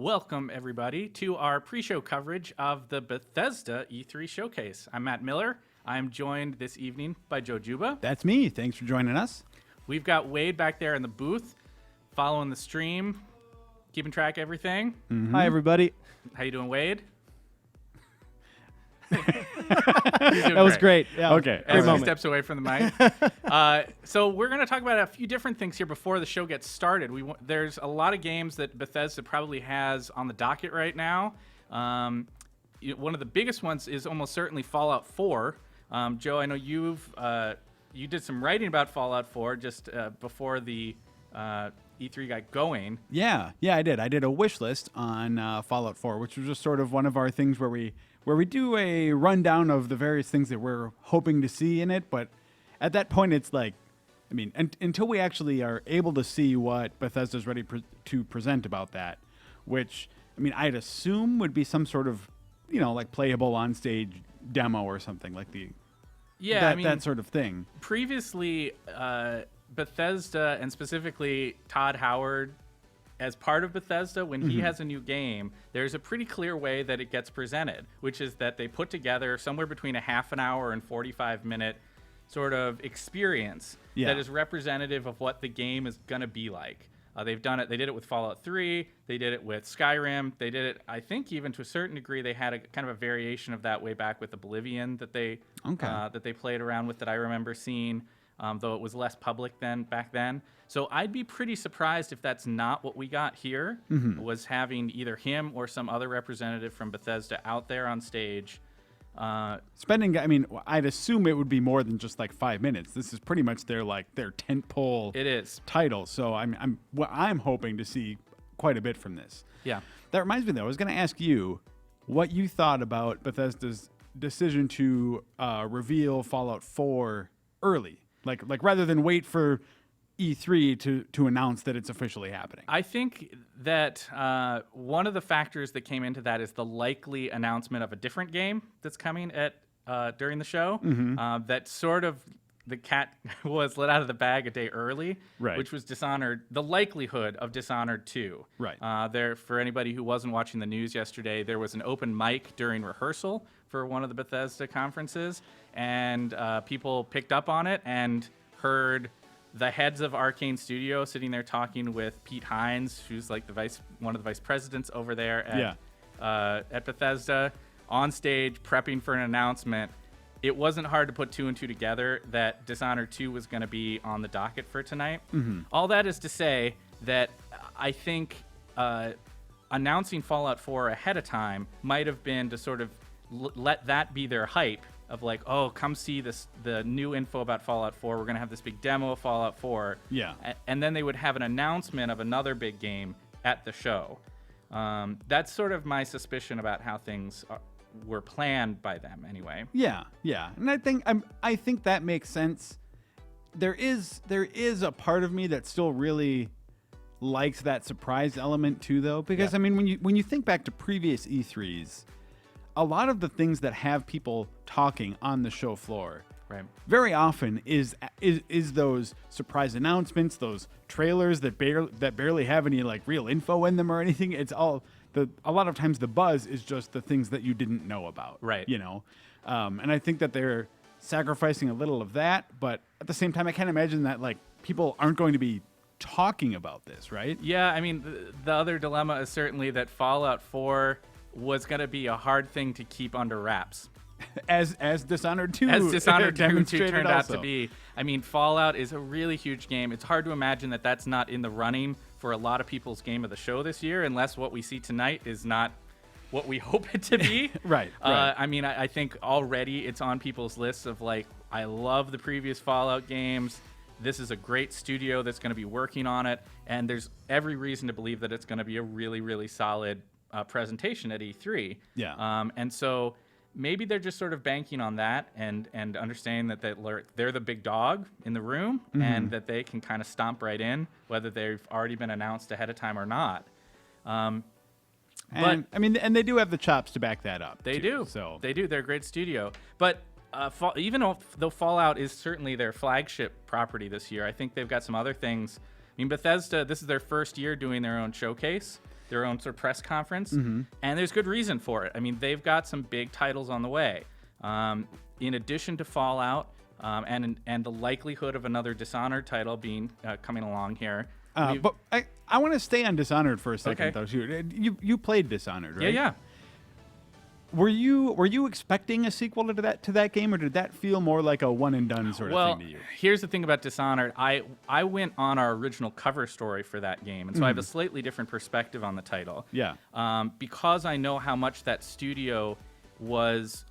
Welcome, everybody, to our pre-show coverage of the Bethesda E3 Showcase. I'm Matt Miller. I'm joined this evening by Joe Juba. That's me. Thanks for joining us. We've got Wade back there in the booth, following the stream, keeping track of everything. Mm-hmm. Hi, everybody. How you doing, Wade? That was great. Yeah. Okay. As he steps away from the mic. So we're going to talk about a few different things here before the show gets started. There's a lot of games that Bethesda probably has on the docket right now. One of the biggest ones is almost certainly Fallout 4. Joe, I know you did some writing about Fallout 4 just before the E3 got going. Yeah, I did. I did a wish list on Fallout 4, which was just sort of one of our things where we do a rundown of the various things that we're hoping to see in it. But at that point, it's like, I mean, until we actually are able to see what Bethesda's ready to present about that, which, I mean, I'd assume would be some sort of, like playable on-stage demo or something like that sort of thing. Previously, Bethesda, and specifically Todd Howard, as part of Bethesda, when he has a new game, there's a pretty clear way that it gets presented, which is that they put together somewhere between a half an hour and 45-minute sort of experience that is representative of what the game is going to be like. They've done it. They did it with Fallout 3. They did it with Skyrim. They did it, I think, even to a certain degree. They had a kind of a variation of that way back with Oblivion that they played around with that I remember seeing. Though it was less public back then. So I'd be pretty surprised if that's not what we got here, was having either him or some other representative from Bethesda out there on stage. I'd assume it would be more than just like 5 minutes. This is pretty much their tentpole title. So I'm hoping to see quite a bit from this. Yeah. That reminds me, though, I was going to ask you what you thought about Bethesda's decision to reveal Fallout 4 early. Like rather than wait for E3 to announce that it's officially happening. I think that one of the factors that came into that is the likely announcement of a different game that's coming during the show. That sort of the cat was let out of the bag a day early, which was Dishonored. The likelihood of Dishonored 2. Right. There, for anybody who wasn't watching the news yesterday, there was an open mic during rehearsal for one of the Bethesda conferences, and people picked up on it and heard the heads of Arcane Studio sitting there talking with Pete Hines, who's like one of the vice presidents over there at Bethesda, on stage prepping for an announcement. It wasn't hard to put two and two together that Dishonored 2 was going to be on the docket for tonight. All that is to say that I think announcing Fallout 4 ahead of time might have been to sort of let that be their hype of like, oh, come see the new info about Fallout 4. We're going to have this big demo of Fallout 4. Yeah. And then they would have an announcement of another big game at the show. That's sort of my suspicion about how things were planned by them anyway. Yeah. And I think that makes sense. There is a part of me that still really likes that surprise element too, though, because I mean, when you think back to previous E3s, a lot of the things that have people talking on the show floor, very often is those surprise announcements, those trailers that barely have any like real info in them or anything. It's all a lot of times the buzz is just the things that you didn't know about, right? And I think that they're sacrificing a little of that, but at the same time, I can't imagine that like people aren't going to be talking about this, right? Yeah, I mean, the other dilemma is certainly that Fallout 4 was going to be a hard thing to keep under wraps. As Dishonored 2 turned out to be. I mean, Fallout is a really huge game. It's hard to imagine that that's not in the running for a lot of people's game of the show this year, unless what we see tonight is not what we hope it to be. Right. I mean, I think already it's on people's lists of like, I love the previous Fallout games. This is a great studio that's going to be working on it, and there's every reason to believe that it's going to be a really, really solid presentation at E3. Yeah. And so maybe they're just sort of banking on that and understanding that they're the big dog in the room and that they can kind of stomp right in, whether they've already been announced ahead of time or not. But I mean, and they do have the chops to back that up. They do. So they do. They're a great studio. But even though Fallout is certainly their flagship property this year, I think they've got some other things. I mean, Bethesda, this is their first year doing their own showcase. their own sort of press conference, and there's good reason for it. I mean, they've got some big titles on the way. In addition to Fallout, and the likelihood of another Dishonored title being coming along here. But I want to stay on Dishonored for a second, Okay. though. You played Dishonored, right? Yeah. Were you expecting a sequel to that game, or did that feel more like a one and done sort of thing to you? Here's the thing about Dishonored. I went on our original cover story for that game, and so I have a slightly different perspective on the title. Yeah. Because I know how much that studio was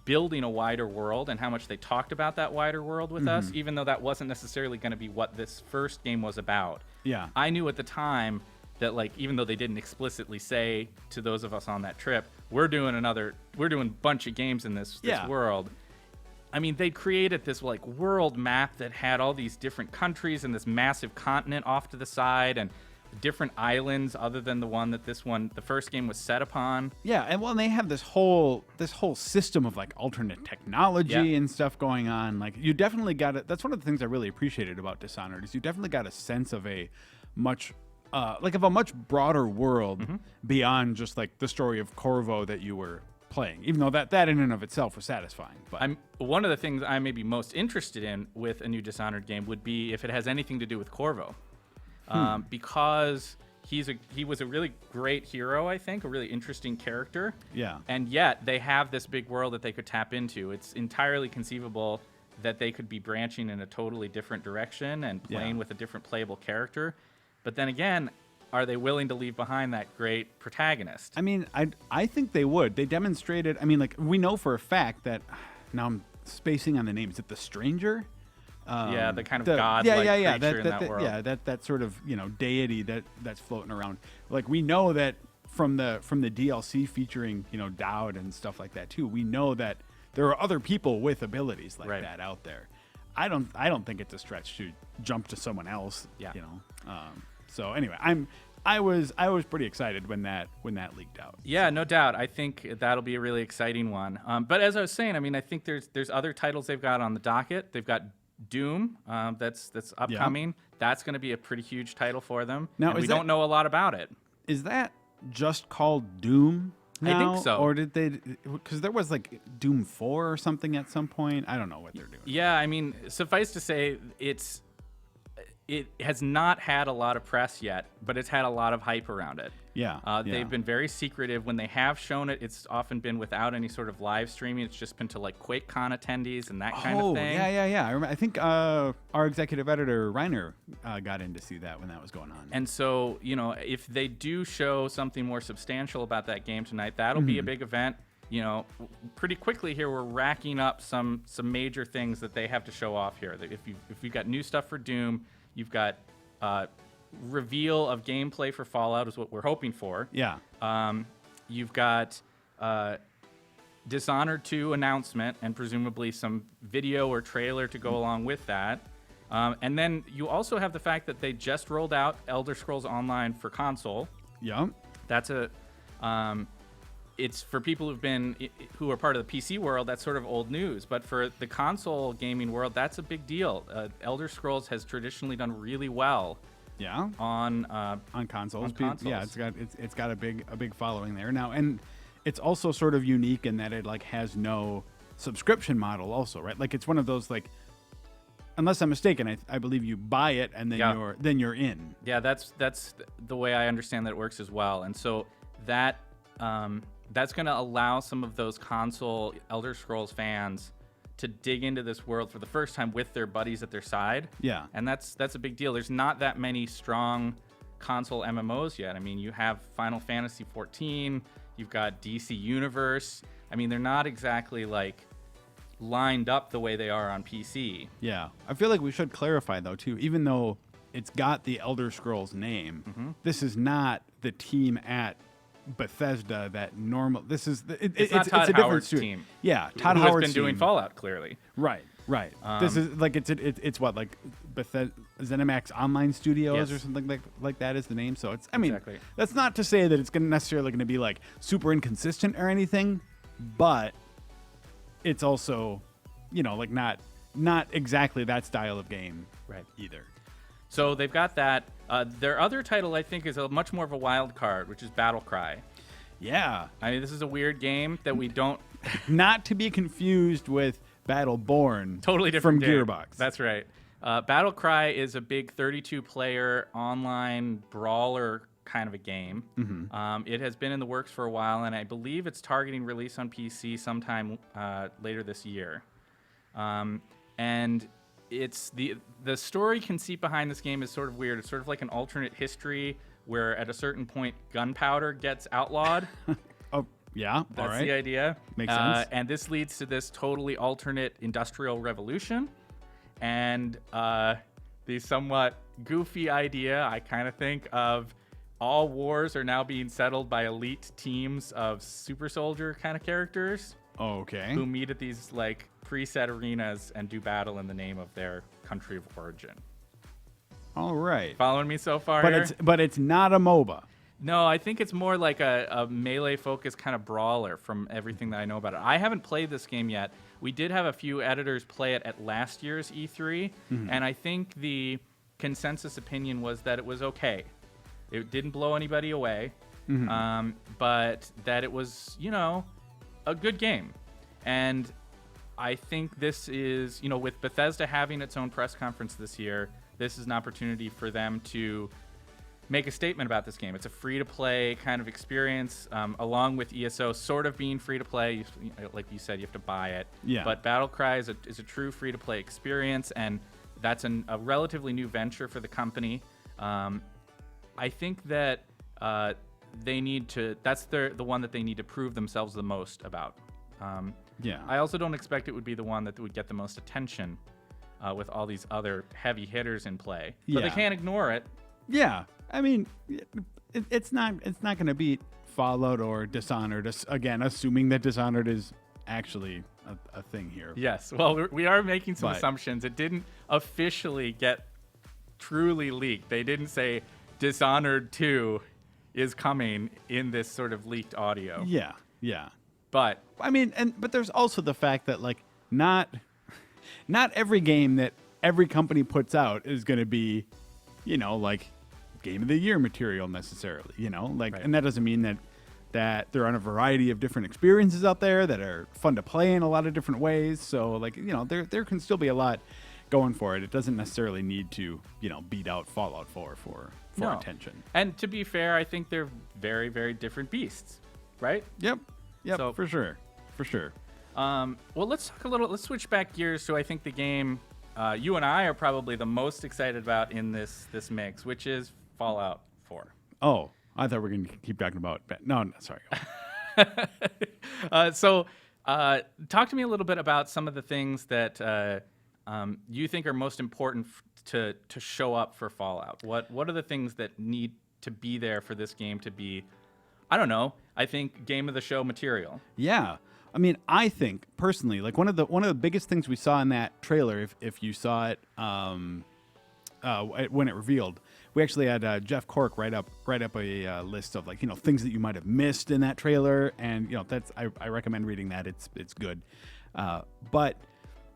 building a wider world and how much they talked about that wider world with us, even though that wasn't necessarily going to be what this first game was about. Yeah. I knew at the time that, like, even though they didn't explicitly say to those of us on that trip, we're doing a bunch of games in this world. I mean, they created this like world map that had all these different countries and this massive continent off to the side and different islands other than the one that the first game was set upon. Yeah, and they have this whole system of like alternate technology and stuff going on. Like, you definitely got it. That's one of the things I really appreciated about Dishonored is you definitely got a sense of a much broader world beyond just like the story of Corvo that you were playing, even though that in and of itself was satisfying. But One of the things I may be most interested in with a new Dishonored game would be if it has anything to do with Corvo. Because he was a really great hero, I think, a really interesting character. Yeah. And yet they have this big world that they could tap into. It's entirely conceivable that they could be branching in a totally different direction and playing with a different playable character. But then again, are they willing to leave behind that great protagonist? I mean, I think they would. They demonstrated. I mean, like, we know for a fact that. Now I'm spacing on the name. Is it the Stranger? The kind of godlike creature in that world. Yeah, that sort of deity that's floating around. Like, we know that from the DLC featuring Dowd and stuff like that too. We know that there are other people with abilities like that out there. I don't think it's a stretch to jump to someone else. Yeah. So anyway, I was pretty excited when that leaked out. Yeah, no doubt. I think that'll be a really exciting one. But as I was saying, I mean, I think there's other titles they've got on the docket. They've got Doom, that's upcoming. Yeah. That's going to be a pretty huge title for them. Now, we don't know a lot about it. Is that just called Doom now? I think so. Or did they? Because there was like Doom 4 or something at some point. I don't know what they're doing. Yeah, I mean, suffice to say, it has not had a lot of press yet, but it's had a lot of hype around it. Yeah. They've been very secretive. When they have shown it, it's often been without any sort of live streaming. It's just been to like QuakeCon attendees and that kind of thing. Yeah. I think our executive editor, Reiner, got in to see that when that was going on. And so, if they do show something more substantial about that game tonight, that'll be a big event. Pretty quickly here, we're racking up some major things that they have to show off here. If you've got new stuff for Doom, you've got reveal of gameplay for Fallout is what we're hoping for. Yeah. You've got Dishonored 2 announcement and presumably some video or trailer to go along with that. And then you also have the fact that they just rolled out Elder Scrolls Online for console. Yeah. That's it's for people who are part of the PC world, that's sort of old news. But for the console gaming world, that's a big deal. Elder Scrolls has traditionally done really well. Yeah. On consoles. On consoles. Yeah, it's got a big following there now, and it's also sort of unique in that it like has no subscription model also, right? Like, it's one of those, like, unless I'm mistaken, I believe you buy it and then you're in. Yeah, that's the way I understand that it works as well. And so that's going to allow some of those console Elder Scrolls fans to dig into this world for the first time with their buddies at their side. Yeah. And that's a big deal. There's not that many strong console MMOs yet. I mean, you have Final Fantasy 14, you've got DC Universe. I mean, they're not exactly like lined up the way they are on PC. Yeah. I feel like we should clarify though too, even though it's got the Elder Scrolls name, this is not the team at Bethesda that normal. This is it's not Todd a different Howard's studio. team. Yeah, Todd who Howard's has been doing team. Fallout clearly. Right. This is like it's what, like Bethesda ZeniMax Online Studios or something like that is the name. So it's Exactly. That's not to say that it's necessarily going to be like super inconsistent or anything, but it's also like not exactly that style of game Right. either. So they've got that. Their other title, I think, is a much more of a wild card, which is Battle Cry. Yeah. I mean, this is a weird game that we don't... Not to be confused with Battleborn. Totally different from game. Gearbox. That's right. Battle Cry is a big 32-player online brawler kind of a game. It has been in the works for a while, and I believe it's targeting release on PC sometime later this year. And it's the story conceit behind this game is sort of weird. It's sort of like an alternate history where at a certain point gunpowder gets outlawed. Oh, yeah. That's all right. the idea. Makes sense. And this leads to this totally alternate industrial revolution. And the somewhat goofy idea, I kind of think, of all wars are now being settled by elite teams of super soldier kind of characters. Okay. Who meet at these like preset arenas and do battle in the name of their country of origin. All right. Following me so far? But it's not a MOBA. No, I think it's more like a melee-focused kind of brawler from everything that I know about it. I haven't played this game yet. We did have a few editors play it at last year's E3, and I think the consensus opinion was that it was okay. It didn't blow anybody away, but that it was, a good game. And I think this is, with Bethesda having its own press conference this year, this is an opportunity for them to make a statement about this game. It's a free-to-play kind of experience, along with ESO sort of being free-to-play. Like you said, you have to buy it. Yeah. But Battle Cry is a true free-to-play experience, and that's a relatively new venture for the company. I think that they need to. That's the one that they need to prove themselves the most about. Yeah. I also don't expect it would be the one that would get the most attention with all these other heavy hitters in play. But they Yeah. can't ignore it. Yeah. I mean, it's not going to beat Fallout or Dishonored. Again, assuming that Dishonored is actually a thing here. Yes. Well, we are making some But- assumptions. It didn't officially get truly leaked. They didn't say Dishonored 2 is coming in this sort of leaked audio. Yeah. Yeah. But I mean, but there's also the fact that like not every game that every company puts out is going to be, like game of the year material necessarily, Right. and that doesn't mean that there aren't a variety of different experiences out there that are fun to play in a lot of different ways. So like, there can still be a lot going for it. It doesn't necessarily need to, beat out Fallout 4 for No. attention. And to be fair, I think they're very, very different beasts, right? Yep. So- For sure. Well, let's talk let's switch back gears to I think the game you and I are probably the most excited about in this mix, which is Fallout 4. Oh, I thought we were going to keep talking about no, sorry. So talk to me a little bit about some of the things that you think are most important to show up for Fallout. What are the things that need to be there for this game to be, I don't know, I think game of the show material? Yeah. I mean, I think personally, like one of the biggest things we saw in that trailer, if you saw it when it revealed, we actually had Jeff Cork write up a list of like things that you might have missed in that trailer, and that's I recommend reading that. It's good, but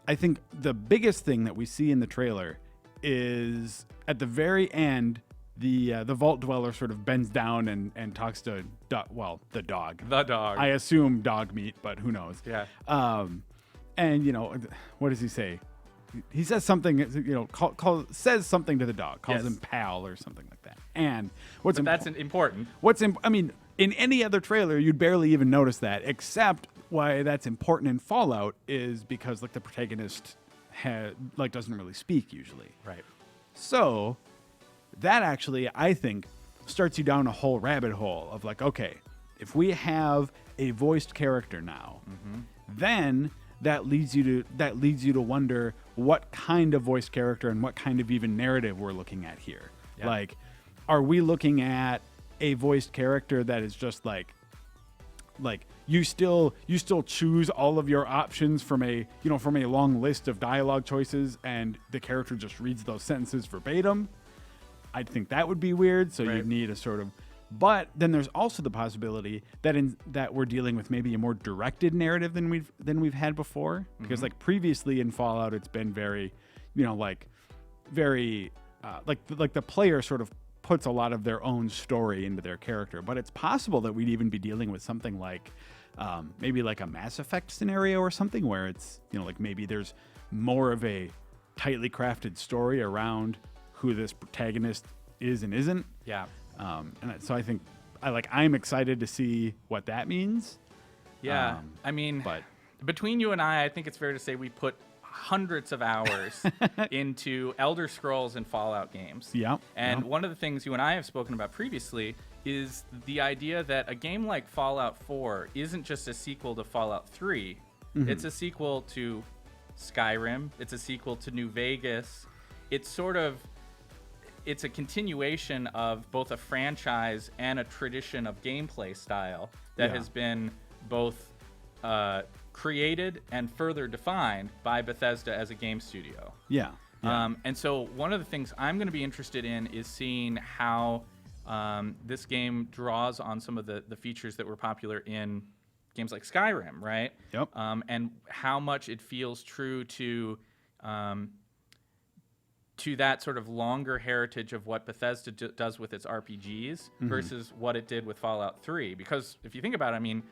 I think the biggest thing that we see in the trailer is at the very end. The Vault Dweller sort of bends down and talks to the dog. The dog. I assume dog meat, but who knows? Yeah. And what does he say? He says something. Says something to the dog. Calls Yes. him pal or something like that. And That's important. I mean, in any other trailer, you'd barely even notice that. Except why that's important in Fallout is because like the protagonist doesn't really speak usually. Right. So that actually, I think, starts you down a whole rabbit hole of like, okay, if we have a voiced character now, then that leads you to wonder what kind of voiced character and what kind of even narrative we're looking at here. Yeah. Like, are we looking at a voiced character that is just like you still choose all of your options from a long list of dialogue choices, and the character just reads those sentences verbatim? I think that would be weird. So Right. you'd need a sort of, but then there's also the possibility that we're dealing with maybe a more directed narrative than we've had before, because like previously in Fallout, it's been very, very like the player sort of puts a lot of their own story into their character. But it's possible that we'd even be dealing with something like maybe like a Mass Effect scenario or something where it's, like maybe there's more of a tightly crafted story around who this protagonist is and isn't. Yeah. So I think I'm excited to see what that means. Yeah. But between you and I think it's fair to say we put hundreds of hours into Elder Scrolls and Fallout games. Yeah. And one of the things you and I have spoken about previously is the idea that a game like Fallout 4 isn't just a sequel to Fallout 3. Mm-hmm. It's a sequel to Skyrim. It's a sequel to New Vegas. It's a continuation of both a franchise and a tradition of gameplay style that has been both created and further defined by Bethesda as a game studio. Yeah. And so one of the things I'm going to be interested in is seeing how this game draws on some of the features that were popular in games like Skyrim, right? Yep. And how much it feels true to that sort of longer heritage of what Bethesda does with its RPGs versus what it did with Fallout 3. Because if you think about it,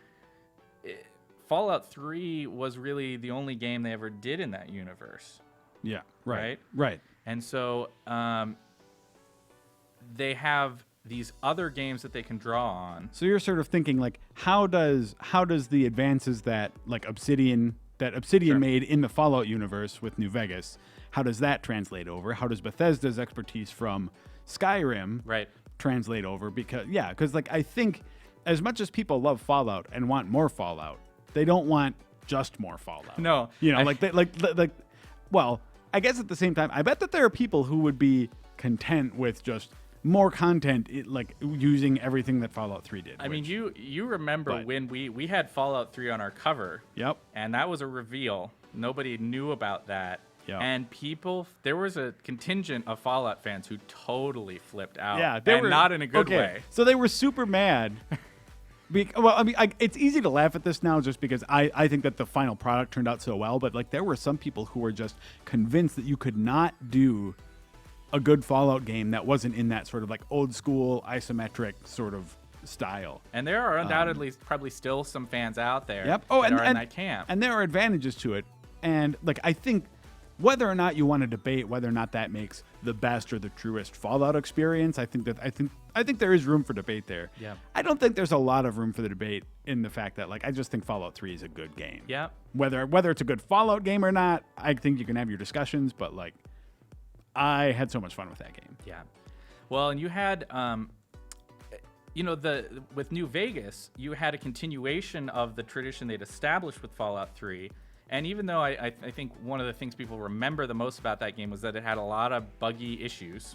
Fallout 3 was really the only game they ever did in that universe. Yeah. Right? Right. And so they have these other games that they can draw on. So you're sort of thinking like, how does the advances that Obsidian Sure. made in the Fallout universe with New Vegas, how does that translate over? How does Bethesda's expertise from Skyrim translate over? Because I think as much as people love Fallout and want more Fallout, they don't want just more Fallout. No. Well, I guess at the same time, I bet that there are people who would be content with just more content, using everything that Fallout 3 did. You remember when we had Fallout 3 on our cover. Yep. And that was a reveal. Nobody knew about that. Yep. And there was a contingent of Fallout fans who totally flipped out. Yeah, not in a good way. So they were super mad. It's easy to laugh at this now just because I think that the final product turned out so well, but there were some people who were just convinced that you could not do a good Fallout game that wasn't in that sort of old school isometric sort of style. And there are undoubtedly probably still some fans out there that are in and that camp. And there are advantages to it. And I think whether or not you want to debate whether or not that makes the best or the truest Fallout experience, I think there is room for debate there. Yeah. I don't think there's a lot of room for the debate in the fact that I just think Fallout 3 is a good game. Yeah. Whether it's a good Fallout game or not, I think you can have your discussions, but I had so much fun with that game. Yeah. Well, and you had with New Vegas, you had a continuation of the tradition they'd established with Fallout 3. And even though I think one of the things people remember the most about that game was that it had a lot of buggy issues,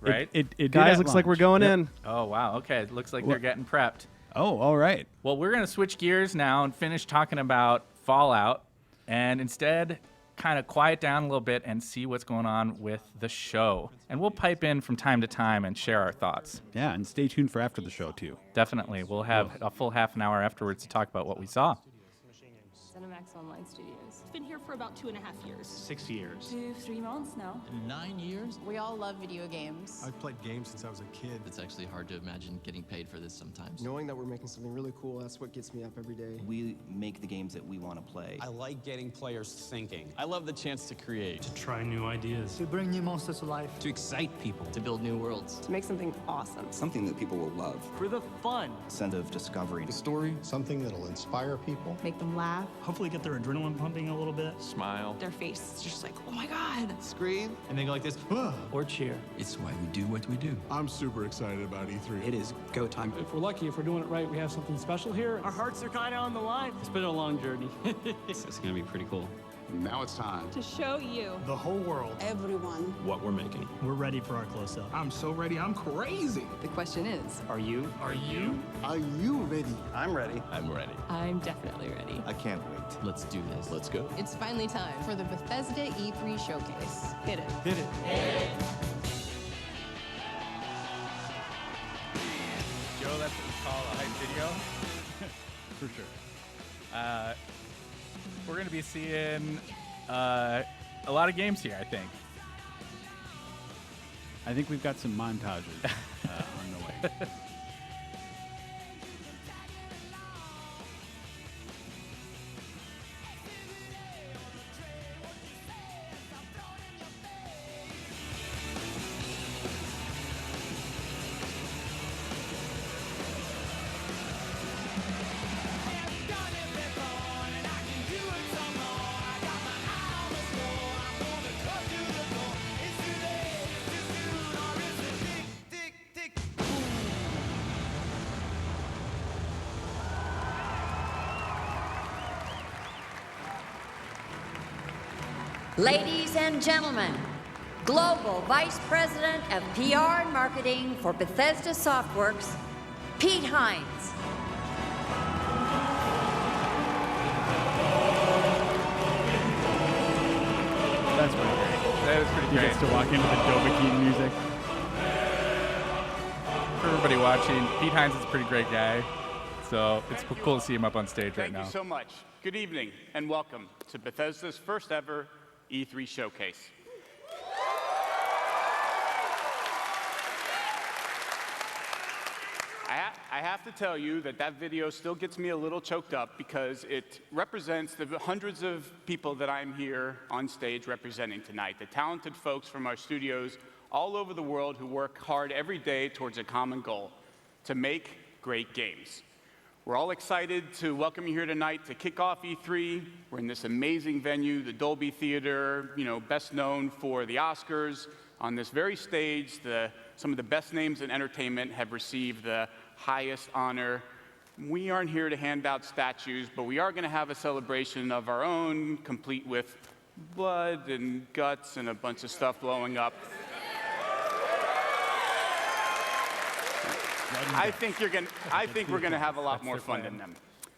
right? It Guys, looks like we're going in. Oh, wow. Okay. It looks like they're getting prepped. Oh, all right. Well, we're going to switch gears now and finish talking about Fallout and instead kind of quiet down a little bit and see what's going on with the show. And we'll pipe in from time to time and share our thoughts. Yeah, and stay tuned for after the show, too. Definitely. We'll have a full half an hour afterwards to talk about what we saw. Cinemax Online Studios. Been here for about 2.5 years. 6 years. 3 months now. 9 years? We all love video games. I've played games since I was a kid. It's actually hard to imagine getting paid for this sometimes. Knowing that we're making something really cool, that's what gets me up every day. We make the games that we want to play. I like getting players thinking. I love the chance to create. To try new ideas. To bring new monsters to life. To excite people. To build new worlds. To make something awesome. Something that people will love. For the fun. Sense of discovery. The story. Something that'll inspire people. Make them laugh. Hopefully get their adrenaline pumping a little bit. Smile. Their face is just like, oh my God. Scream. And they go like this. Or cheer. It's why we do what we do. I'm super excited about E3. It is go time. If we're lucky, if we're doing it right, we have something special here. Our hearts are kind of on the line. It's been a long journey. It's going to be pretty cool. Now it's time To show you. The whole world. Everyone. What we're making. We're ready for our close-up. I'm so ready. I'm crazy. The question is, Are you? Are you ready? I'm ready. I'm ready. I'm definitely ready. I can't wait. Let's do this. Let's go. It's finally time for the Bethesda E3 Showcase. Hit it. Hit it. Joe, that's what we call a hype video. For sure. We're going to be seeing a lot of games here, I think. I think we've got some montages on the way. Ladies and gentlemen, Global Vice President of PR and Marketing for Bethesda Softworks, Pete Hines. That's pretty great. That is pretty He great. gets to walk into the Dovahkiin music. For everybody watching, Pete Hines is a pretty great guy. So it's cool to see him up on stage right now. Thank you so much. Good evening and welcome to Bethesda's first ever E3 showcase. I have to tell you that video still gets me a little choked up because it represents the hundreds of people that I'm here on stage representing tonight, the talented folks from our studios all over the world who work hard every day towards a common goal, to make great games. We're all excited to welcome you here tonight to kick off E3. We're in this amazing venue, the Dolby Theater, best known for the Oscars. On this very stage, some of the best names in entertainment have received the highest honor. We aren't here to hand out statues, but we are going to have a celebration of our own, complete with blood and guts and a bunch of stuff blowing up. I think we're going to have a lot more fun than them.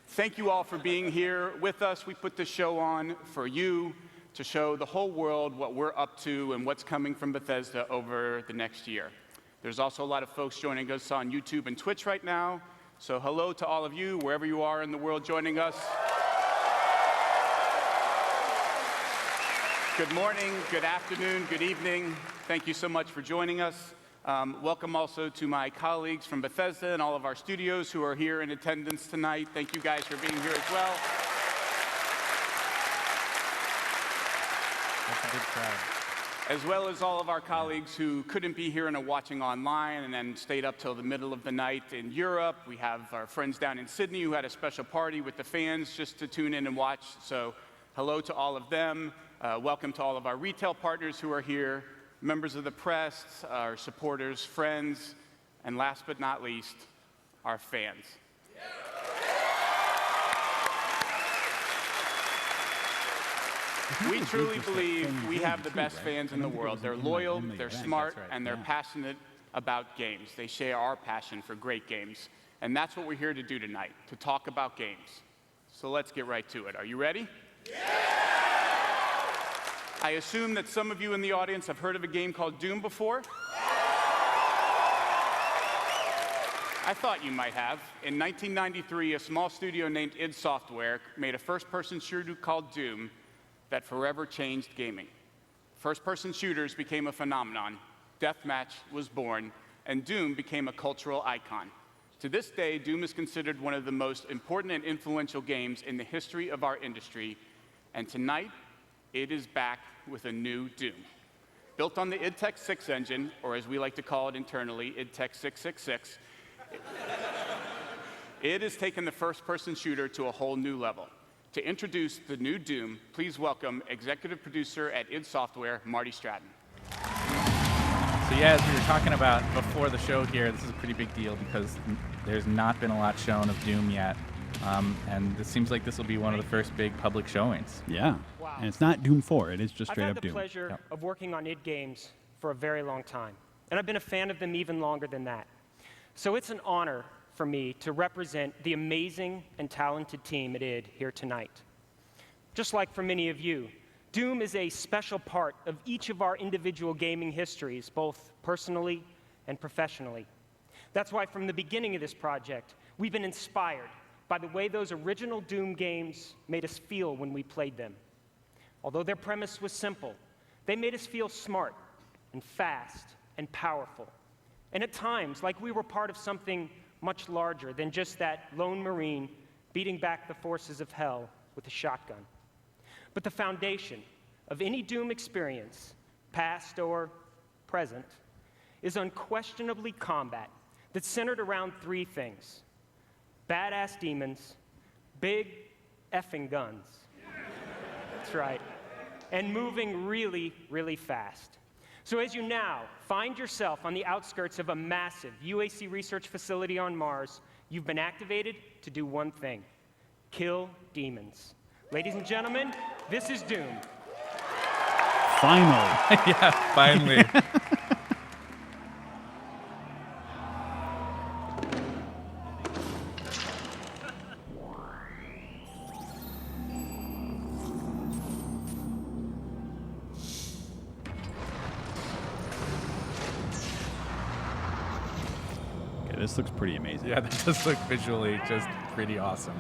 Thank you all for being here with us. We put this show on for you to show the whole world what we're up to and what's coming from Bethesda over the next year. There's also a lot of folks joining us on YouTube and Twitch right now. So hello to all of you, wherever you are in the world joining us. Good morning, good afternoon, good evening. Thank you so much for joining us. Welcome also to my colleagues from Bethesda and all of our studios who are here in attendance tonight. Thank you guys for being here as well. That's a big crowd. As well as all of our colleagues who couldn't be here and are watching online and then stayed up till the middle of the night in Europe. We have our friends down in Sydney who had a special party with the fans just to tune in and watch. So hello to all of them. Welcome to all of our retail partners who are here, members of the press, our supporters, friends, and last but not least, our fans. We truly believe we have the best fans in the world. They're loyal, they're smart, and they're passionate about games. They share our passion for great games. And that's what we're here to do tonight, to talk about games. So let's get right to it. Are you ready? Yeah! I assume that some of you in the audience have heard of a game called Doom before. I thought you might have. In 1993, a small studio named id Software made a first-person shooter called Doom that forever changed gaming. First-person shooters became a phenomenon, Deathmatch was born, and Doom became a cultural icon. To this day, Doom is considered one of the most important and influential games in the history of our industry, and tonight, it is back with a new Doom. Built on the id Tech 6 engine, or as we like to call it internally, id Tech 666, it has taken the first-person shooter to a whole new level. To introduce the new Doom, please welcome executive producer at id Software, Marty Stratton. So yeah, as we were talking about before the show here, this is a pretty big deal because there's not been a lot shown of Doom yet. And it seems like this will be one of the first big public showings. Yeah. Wow. And it's not Doom 4, it is just straight up Doom. I've had the pleasure of working on id games for a very long time. And I've been a fan of them even longer than that. So it's an honor for me to represent the amazing and talented team at id here tonight. Just like for many of you, Doom is a special part of each of our individual gaming histories, both personally and professionally. That's why from the beginning of this project, we've been inspired by the way those original Doom games made us feel when we played them. Although their premise was simple, they made us feel smart and fast and powerful. And at times, like we were part of something much larger than just that lone Marine beating back the forces of hell with a shotgun. But the foundation of any Doom experience, past or present, is unquestionably combat that's centered around three things: badass demons, big effing guns. That's right. And moving really, really fast. So as you now find yourself on the outskirts of a massive UAC research facility on Mars, you've been activated to do one thing: kill demons. Ladies and gentlemen, this is Doom. Finally. Yeah, finally. Okay, this looks pretty amazing. Yeah, that does look visually just pretty awesome.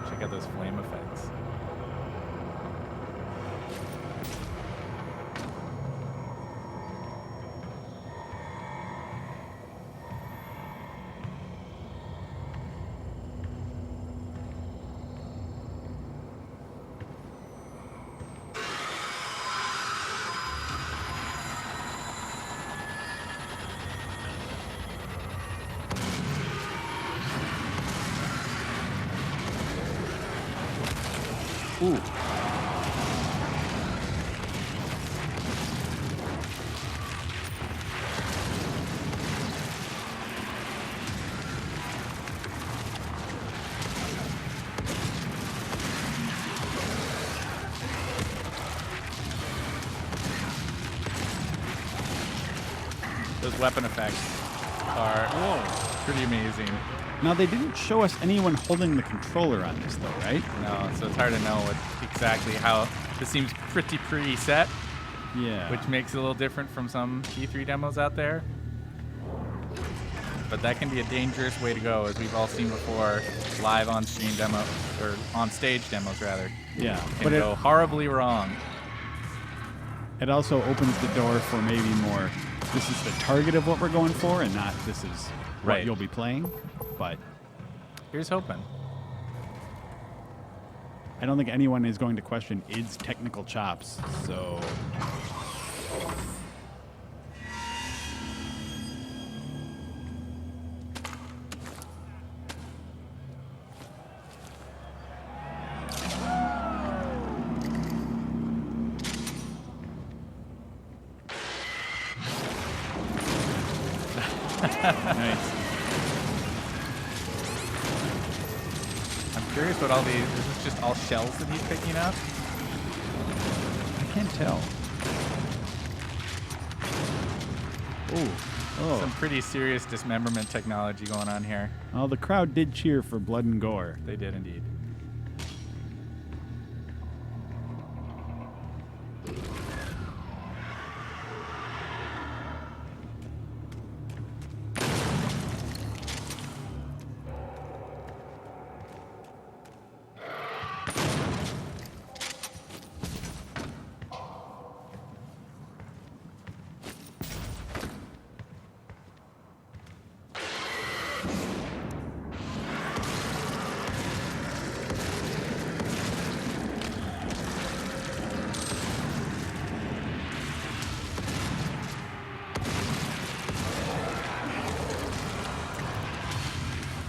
Check out those flame effects. Ooh. Those weapon effects are pretty amazing. Now, they didn't show us anyone holding the controller on this, though, right? No, so it's hard to know exactly how. This seems pretty preset. Yeah. Which makes it a little different from some E3 demos out there. But that can be a dangerous way to go, as we've all seen before, live on-stream demos, or on-stage demos, rather. Yeah. Can go horribly wrong. It also opens the door for maybe more, this is the target of what we're going for, and not this is what you'll be playing. But here's hoping. I don't think anyone is going to question id's technical chops, so... Nice. I'm curious what all these... Is this just all shells that he's picking up? I can't tell. Oh. Some pretty serious dismemberment technology going on here. Well, the crowd did cheer for blood and gore. They did indeed.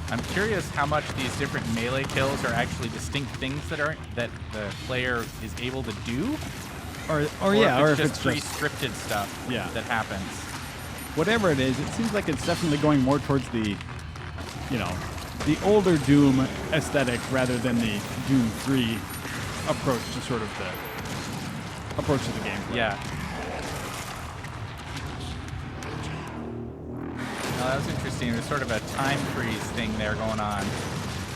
I'm curious how much these different melee kills are actually distinct things that the player is able to do, or if it's just pre-scripted stuff that happens. Whatever it is, it seems like it's definitely going more towards the, the older Doom aesthetic rather than the Doom 3 approach to sort of the approach to the gameplay. Yeah. That was interesting. There's sort of a time freeze thing there going on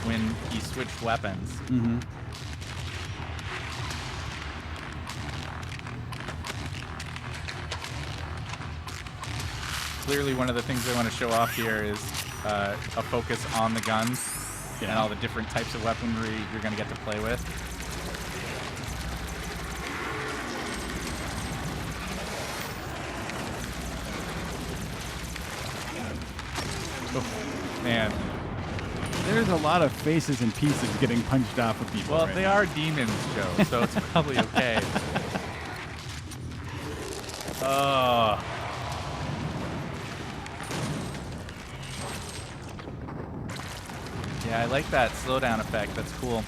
when he switched weapons. Mm-hmm. Clearly, one of the things they want to show off here is a focus on the guns and all the different types of weaponry you're going to get to play with. Man. There's a lot of faces and pieces getting punched off of people. Well, right they now. are demons, Joe, so it's probably okay. Oh. Yeah, I like that slowdown effect. That's cool.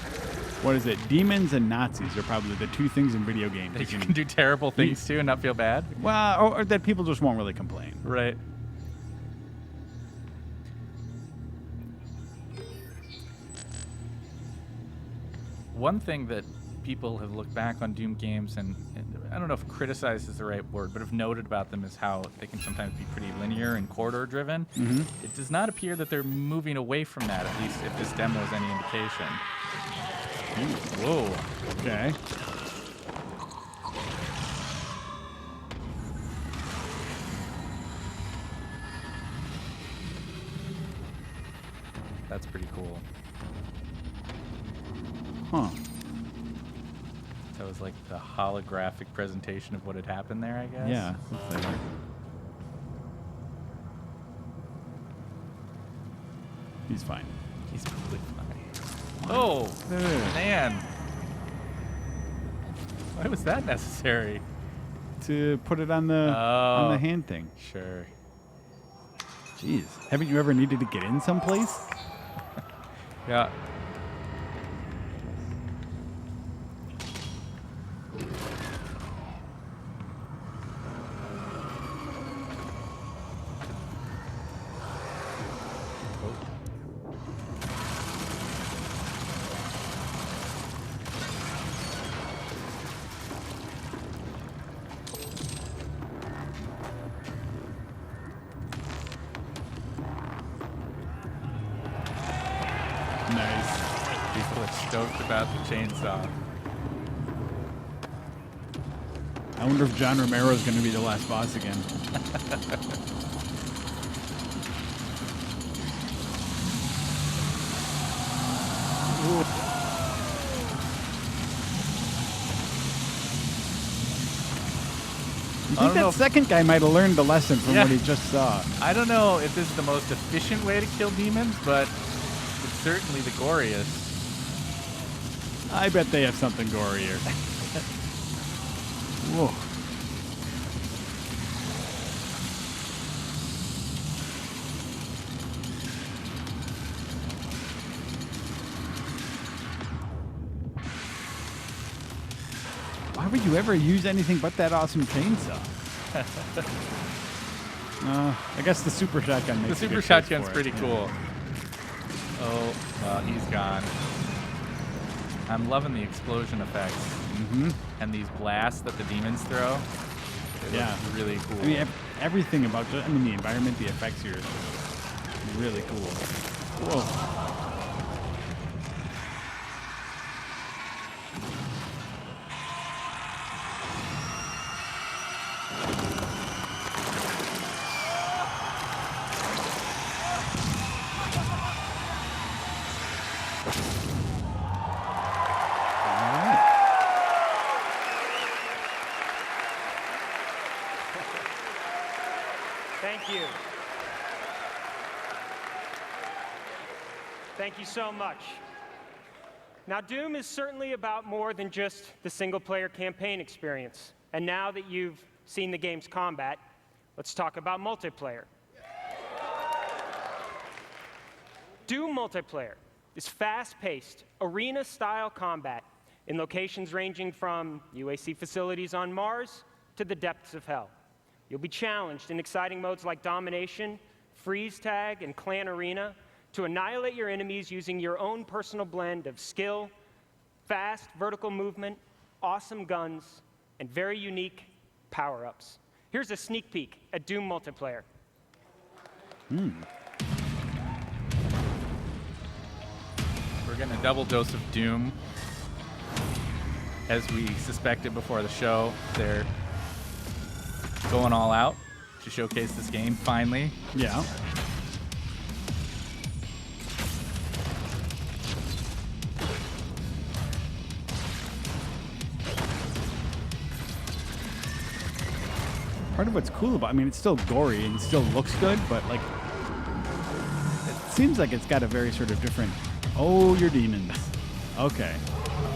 What is it? Demons and Nazis are probably the two things in video games. You can do terrible things too and not feel bad. Well, or that people just won't really complain. Right. One thing that people have looked back on Doom games and I don't know if criticize is the right word, but have noted about them is how they can sometimes be pretty linear and corridor driven. Mm-hmm. It does not appear that they're moving away from that, at least if this demo is any indication. Ooh, whoa. Okay. That's pretty cool. Huh. That was like the holographic presentation of what had happened there, I guess. Yeah. Looks like it. He's fine. He's probably fine. Oh, man. Why was that necessary? To put it on the hand thing. Sure. Jeez. Haven't you ever needed to get in someplace? Yeah. Nice. People are stoked about the chainsaw. I wonder if John Romero is going to be the last boss again. I think that second guy might have learned the lesson from what he just saw. I don't know if this is the most efficient way to kill demons, but it's certainly the goriest. I bet they have something gorier. Whoa. Why would you ever use anything but that awesome chainsaw? I guess the super shotgun makes The a super good shotgun's case for it. pretty cool. Oh, well, he's gone. I'm loving the explosion effects and these blasts that the demons throw. They look really cool. I mean, everything about the environment, the effects here is really cool. Whoa. Thank you. Thank you so much. Now, Doom is certainly about more than just the single-player campaign experience. And now that you've seen the game's combat, let's talk about multiplayer. Doom multiplayer is fast-paced, arena-style combat in locations ranging from UAC facilities on Mars to the depths of hell. You'll be challenged in exciting modes like Domination, Freeze Tag, and Clan Arena to annihilate your enemies using your own personal blend of skill, fast vertical movement, awesome guns, and very unique power-ups. Here's a sneak peek at Doom multiplayer. We're getting a double dose of Doom. As we suspected before the show, they're going all out to showcase this game, finally. Yeah. Part of what's cool about, I mean, it's still gory and it still looks good, but like seems like it's got a very sort of different. Oh, you're demons. Okay,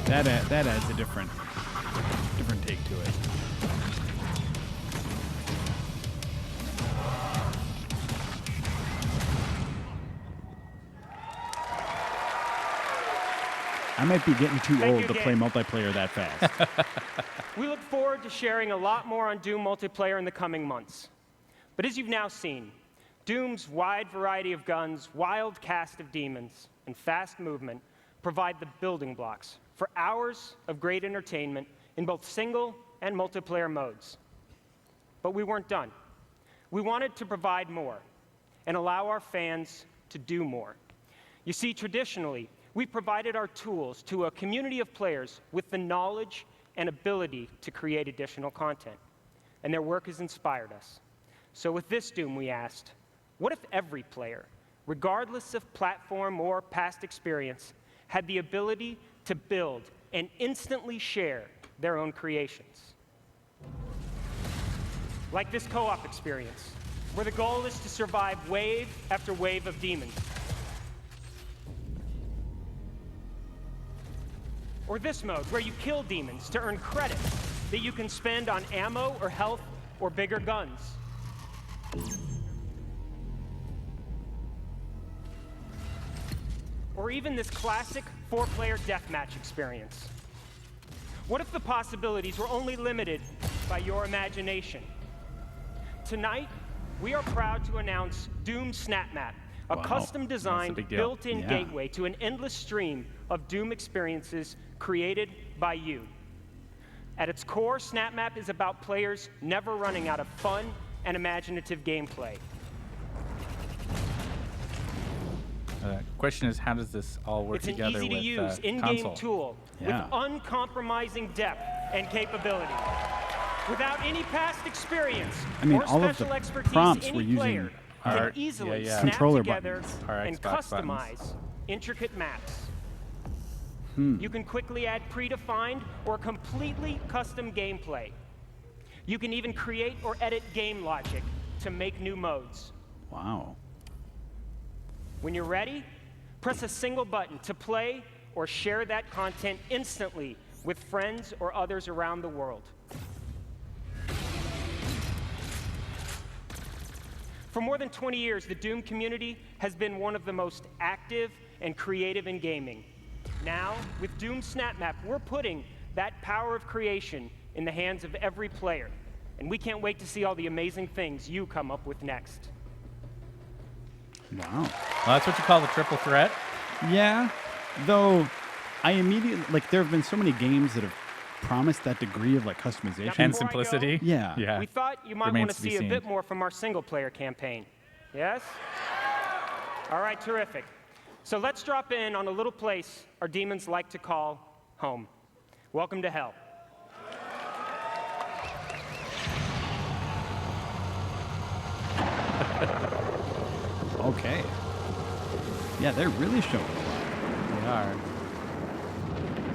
that adds a different take to it. I might be getting too old to play multiplayer that fast. We look forward to sharing a lot more on Doom multiplayer in the coming months. But as you've now seen, Doom's wide variety of guns, wild cast of demons, and fast movement provide the building blocks for hours of great entertainment in both single and multiplayer modes. But we weren't done. We wanted to provide more and allow our fans to do more. You see, traditionally, we provided our tools to a community of players with the knowledge and ability to create additional content, and their work has inspired us. So with this Doom, we asked, what if every player, regardless of platform or past experience, had the ability to build and instantly share their own creations? Like this co-op experience, where the goal is to survive wave after wave of demons. Or this mode, where you kill demons to earn credits that you can spend on ammo or health or bigger guns. Or even this classic 4-player deathmatch experience. What if the possibilities were only limited by your imagination? Tonight, we are proud to announce Doom Snap Map, a custom-designed, built-in gateway to an endless stream of Doom experiences created by you. At its core, Snap Map is about players never running out of fun and imaginative gameplay. Question is, how does this all work together with It's an easy-to-use in-game tool with uncompromising depth and capability. Without any past experience or special expertise, any player can easily snap together and customize intricate maps. You can quickly add predefined or completely custom gameplay. You can even create or edit game logic to make new modes. Wow. When you're ready, press a single button to play or share that content instantly with friends or others around the world. For more than 20 years, the Doom community has been one of the most active and creative in gaming. Now, with Doom Snap Map, we're putting that power of creation in the hands of every player. And we can't wait to see all the amazing things you come up with next. Wow. Well, that's what you call the triple threat? Yeah, though I immediately, like, there have been so many games that have promised that degree of, like, customization. And simplicity. Yeah. We thought you might want to see a bit more from our single-player campaign. Yes? All right, terrific. So let's drop in on a little place our demons like to call home. Welcome to hell. Okay. Yeah, they're really showing a lot. They are.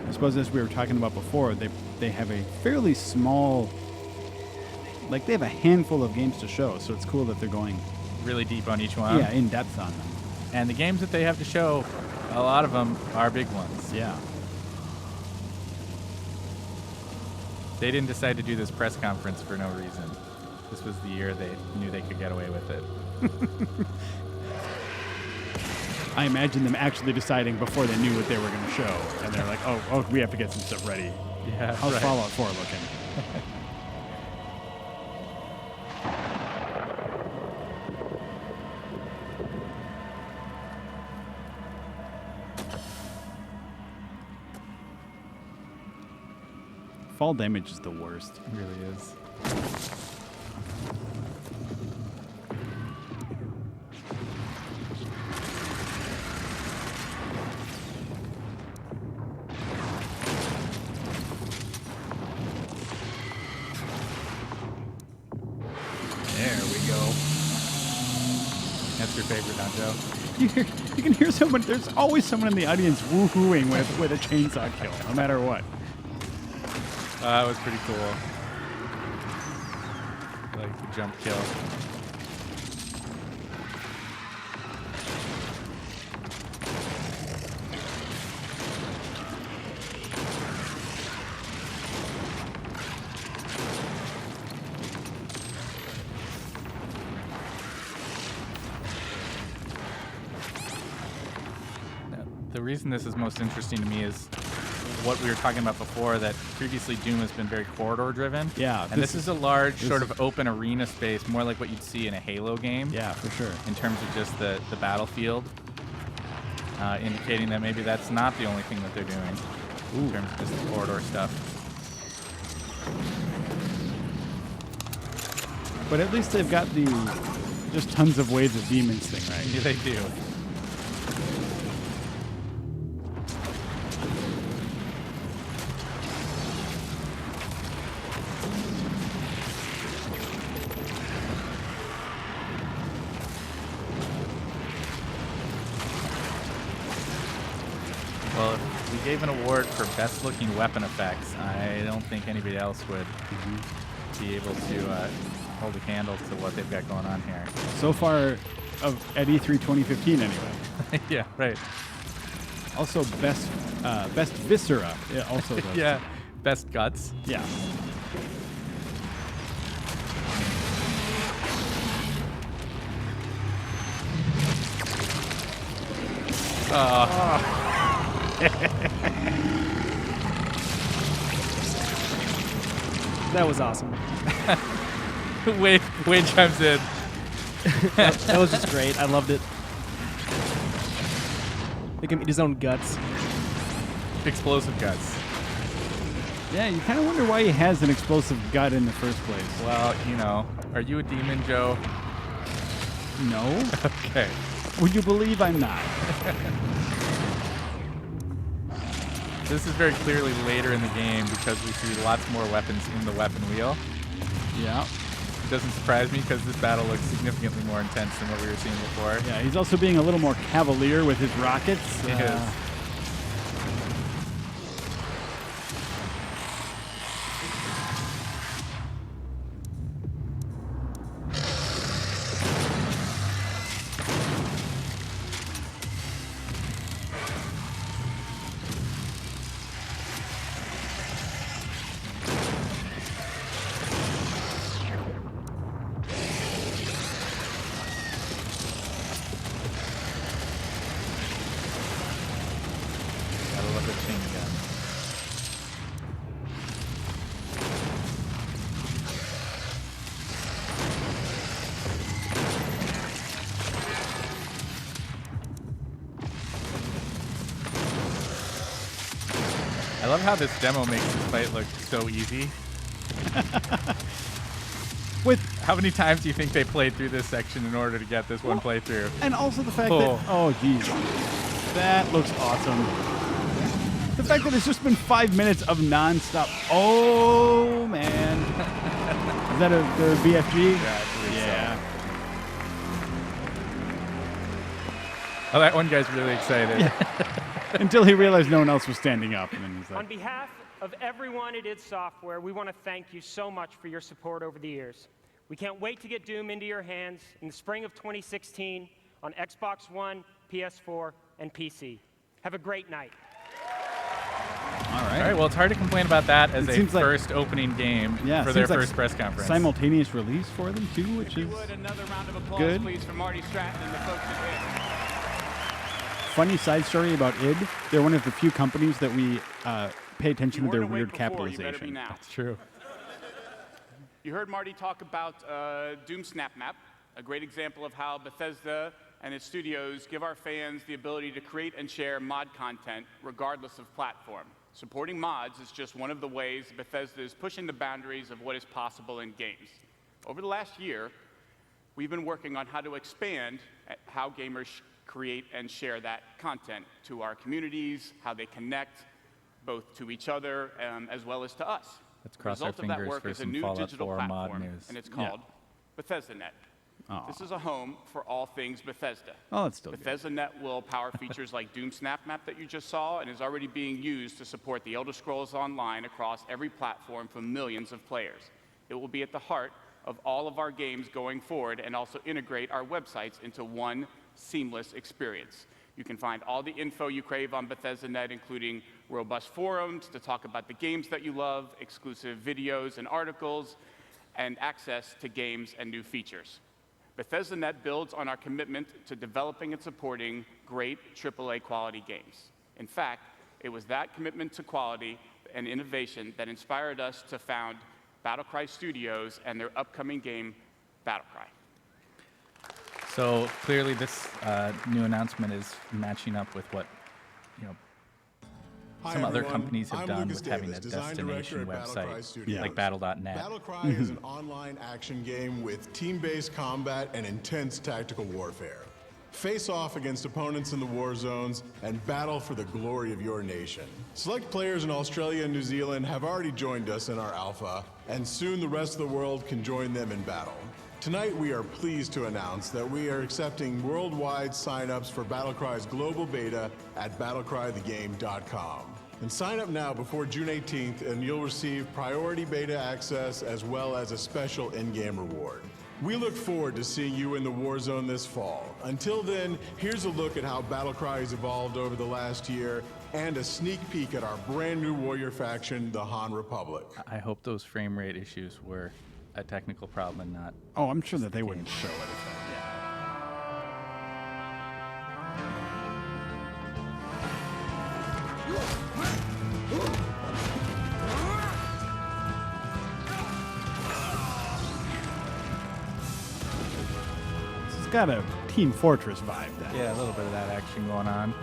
I suppose as we were talking about before, they have a fairly small, like they have a handful of games to show, so it's cool that they're going really deep on each one. Yeah, in depth on them. And the games that they have to show, a lot of them are big ones. Yeah. They didn't decide to do this press conference for no reason. This was the year they knew they could get away with it. I imagine them actually deciding before they knew what they were going to show, and they're like, "Oh, we have to get some stuff ready." Yeah. How's Fallout 4 looking? Fall damage is the worst. It really is. There we go. That's your favorite, huh, Joe? You can hear someone. There's always someone in the audience woohooing with a chainsaw kill, no matter what. That was pretty cool. I like the jump kill. The reason this is most interesting to me is what we were talking about before, that previously Doom has been very corridor-driven. Yeah. And this is a large sort of open arena space, more like what you'd see in a Halo game. Yeah, for sure. In terms of just the battlefield, indicating that maybe that's not the only thing that they're doing in terms of just the corridor stuff. But at least they've got the just tons of waves of demons thing, right? Yeah, they do. Well, if we gave an award for best looking weapon effects, I don't think anybody else would be able to hold a candle to what they've got going on here. So far, at E3 2015 anyway. Yeah, right. Also, best viscera. Yeah, also does. Yeah, best guts. Yeah. That was awesome. Wade chimes in. that was just great. I loved it. He can eat his own guts. Explosive guts. Yeah, you kind of wonder why he has an explosive gut in the first place. Well, you know, are you a demon, Joe? No. Okay. Would you believe I'm not? This is very clearly later in the game because we see lots more weapons in the weapon wheel. Yeah. It doesn't surprise me because this battle looks significantly more intense than what we were seeing before. Yeah, he's also being a little more cavalier with his rockets. He is. Gotta love the chain gun. I love how this demo makes this fight look so easy. With how many times do you think they played through this section in order to get this one playthrough? And also the fact that, oh geez, that looks awesome. The fact that it's just been 5 minutes of nonstop. Oh man, is that the BFG? Yeah, I believe yeah. Oh, that one guy's really excited. Yeah. Until he realized no one else was standing up, and then he's On like, behalf of everyone at id Software, we want to thank you so much for your support over the years. We can't wait to get Doom into your hands in the spring of 2016 on Xbox One, PS4, and PC. Have a great night. all All right, well, it's hard to complain about that as It a seems like- first opening game yeah, for their seems like first press conference. simultaneous release for them too, which is Another round of applause, good. please, for Marty Stratton and the folks at id. Funny side story about id. They're one of the few companies that we pay attention to their weird You better be capitalization. now. That's true. You heard Marty talk about Doom Snap Map, a great example of how Bethesda and its studios give our fans the ability to create and share mod content regardless of platform. Supporting mods is just one of the ways Bethesda is pushing the boundaries of what is possible in games. Over the last year, we've been working on how to expand how gamers create and share that content to our communities, how they connect both to each other as well as to us. Let's The cross our result of that fingers work for is a some new Fallout digital 4 mod platform, news. and it's called BethesdaNet. Aw. This is a home for all things Bethesda. Oh, that's still good. BethesdaNet will power features like Doom Snap Map that you just saw and is already being used to support the Elder Scrolls Online across every platform for millions of players. It will be at the heart of all of our games going forward and also integrate our websites into one seamless experience. You can find all the info you crave on BethesdaNet, including robust forums to talk about the games that you love, exclusive videos and articles, and access to games and new features. BethesdaNet builds on our commitment to developing and supporting great AAA quality games. In fact, it was that commitment to quality and innovation that inspired us to found Battlecry Studios and their upcoming game, Battlecry. So clearly this new announcement is matching up with what, Hi, some other everyone. companies have I'm done Lucas with having a Davis, design director destination at Battlecry website Studios. like battle.net. Battlecry is an online action game with team-based combat and intense tactical warfare. Face off against opponents in the war zones and battle for the glory of your nation. Select players in Australia and New Zealand have already joined us in our alpha, and soon the rest of the world can join them in battle. Tonight, we are pleased to announce that we are accepting worldwide sign-ups for Battlecry's global beta at battlecrythegame.com. And sign up now before June 18th, and you'll receive priority beta access as well as a special in-game reward. We look forward to seeing you in the war zone this fall. Until then, here's a look at how Battlecry has evolved over the last year and a sneak peek at our brand new warrior faction, the Han Republic. I hope those frame rate issues were a technical problem and not. Oh, I'm sure that they wouldn't show it. It's got a Team Fortress vibe. That Yeah, a little bit of that action going on.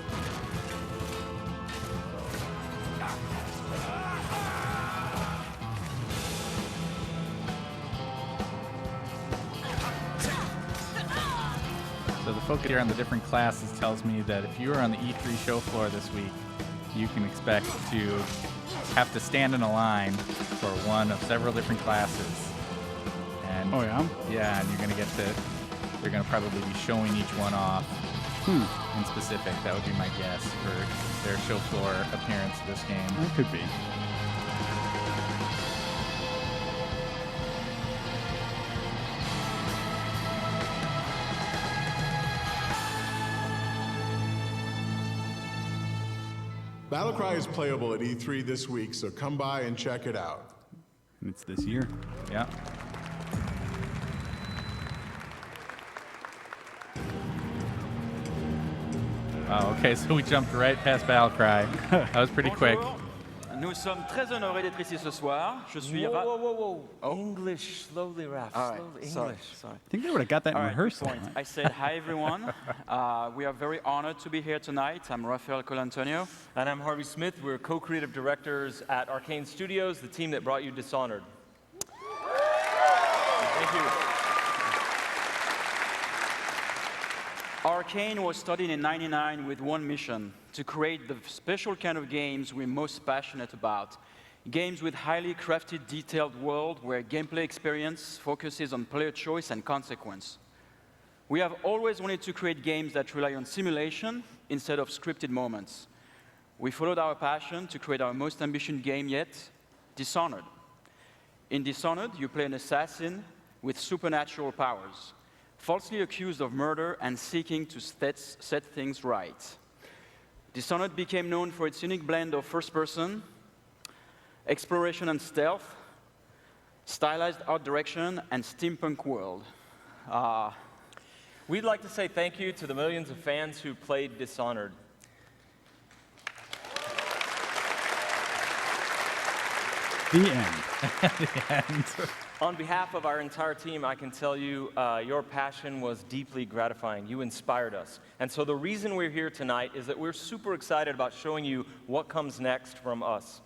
So the focus here on the different classes tells me that if you are on the E3 show floor this week, you can expect to have to stand in a line for one of several different classes. And oh yeah? Yeah, and you're gonna get to. They're gonna probably be showing each one off in specific. That would be my guess for their show floor appearance this game. That could be. Battlecry is playable at E3 this week, so come by and check it out. And it's this year. Yeah. Oh, okay, so we jumped right past Battlecry. That was pretty quick. Nous sommes très honorés d'être ici ce soir. Je suis Whoa. English, slowly, Raph. All right, Slowly. sorry. I think they would have got that in All right, rehearsal. point. I said hi, everyone. We are very honored to be here tonight. I'm Rafael Colantonio. And I'm Harvey Smith. We're co-creative directors at Arcane Studios, the team that brought you Dishonored. Thank you. Arcane was started in '99 with one mission, to create the special kind of games we're most passionate about. Games with highly crafted, detailed world where gameplay experience focuses on player choice and consequence. We have always wanted to create games that rely on simulation instead of scripted moments. We followed our passion to create our most ambitious game yet, Dishonored. In Dishonored, you play an assassin with supernatural powers, falsely accused of murder and seeking to set things right. Dishonored became known for its unique blend of first-person, exploration and stealth, stylized art direction, and steampunk world. We'd like to say thank you to the millions of fans who played Dishonored. The end. The end. On behalf of our entire team, I can tell you your passion was deeply gratifying. You inspired us. And so the reason we're here tonight is that we're super excited about showing you what comes next from us.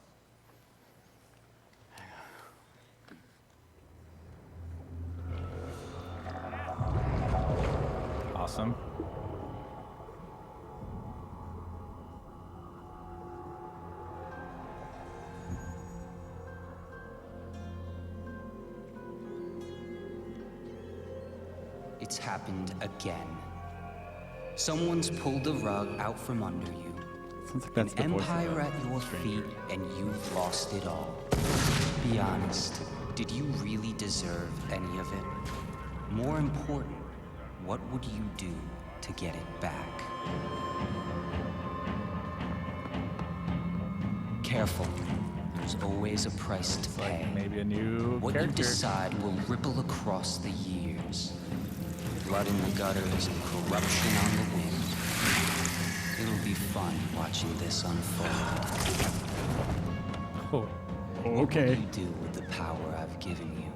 Awesome. It's happened again. Someone's pulled the rug out from under you. Sounds like that's An the voice of empire a at your stranger. feet, and you've lost it all. Be honest, did you really deserve any of it? More important, what would you do to get it back? Careful. There's always a price to pay. Maybe a new What you character. decide will ripple across the years. Blood in the gutters and corruption on the wind. It'll be fun watching this unfold. Oh, What okay. will you do with the power I've given you?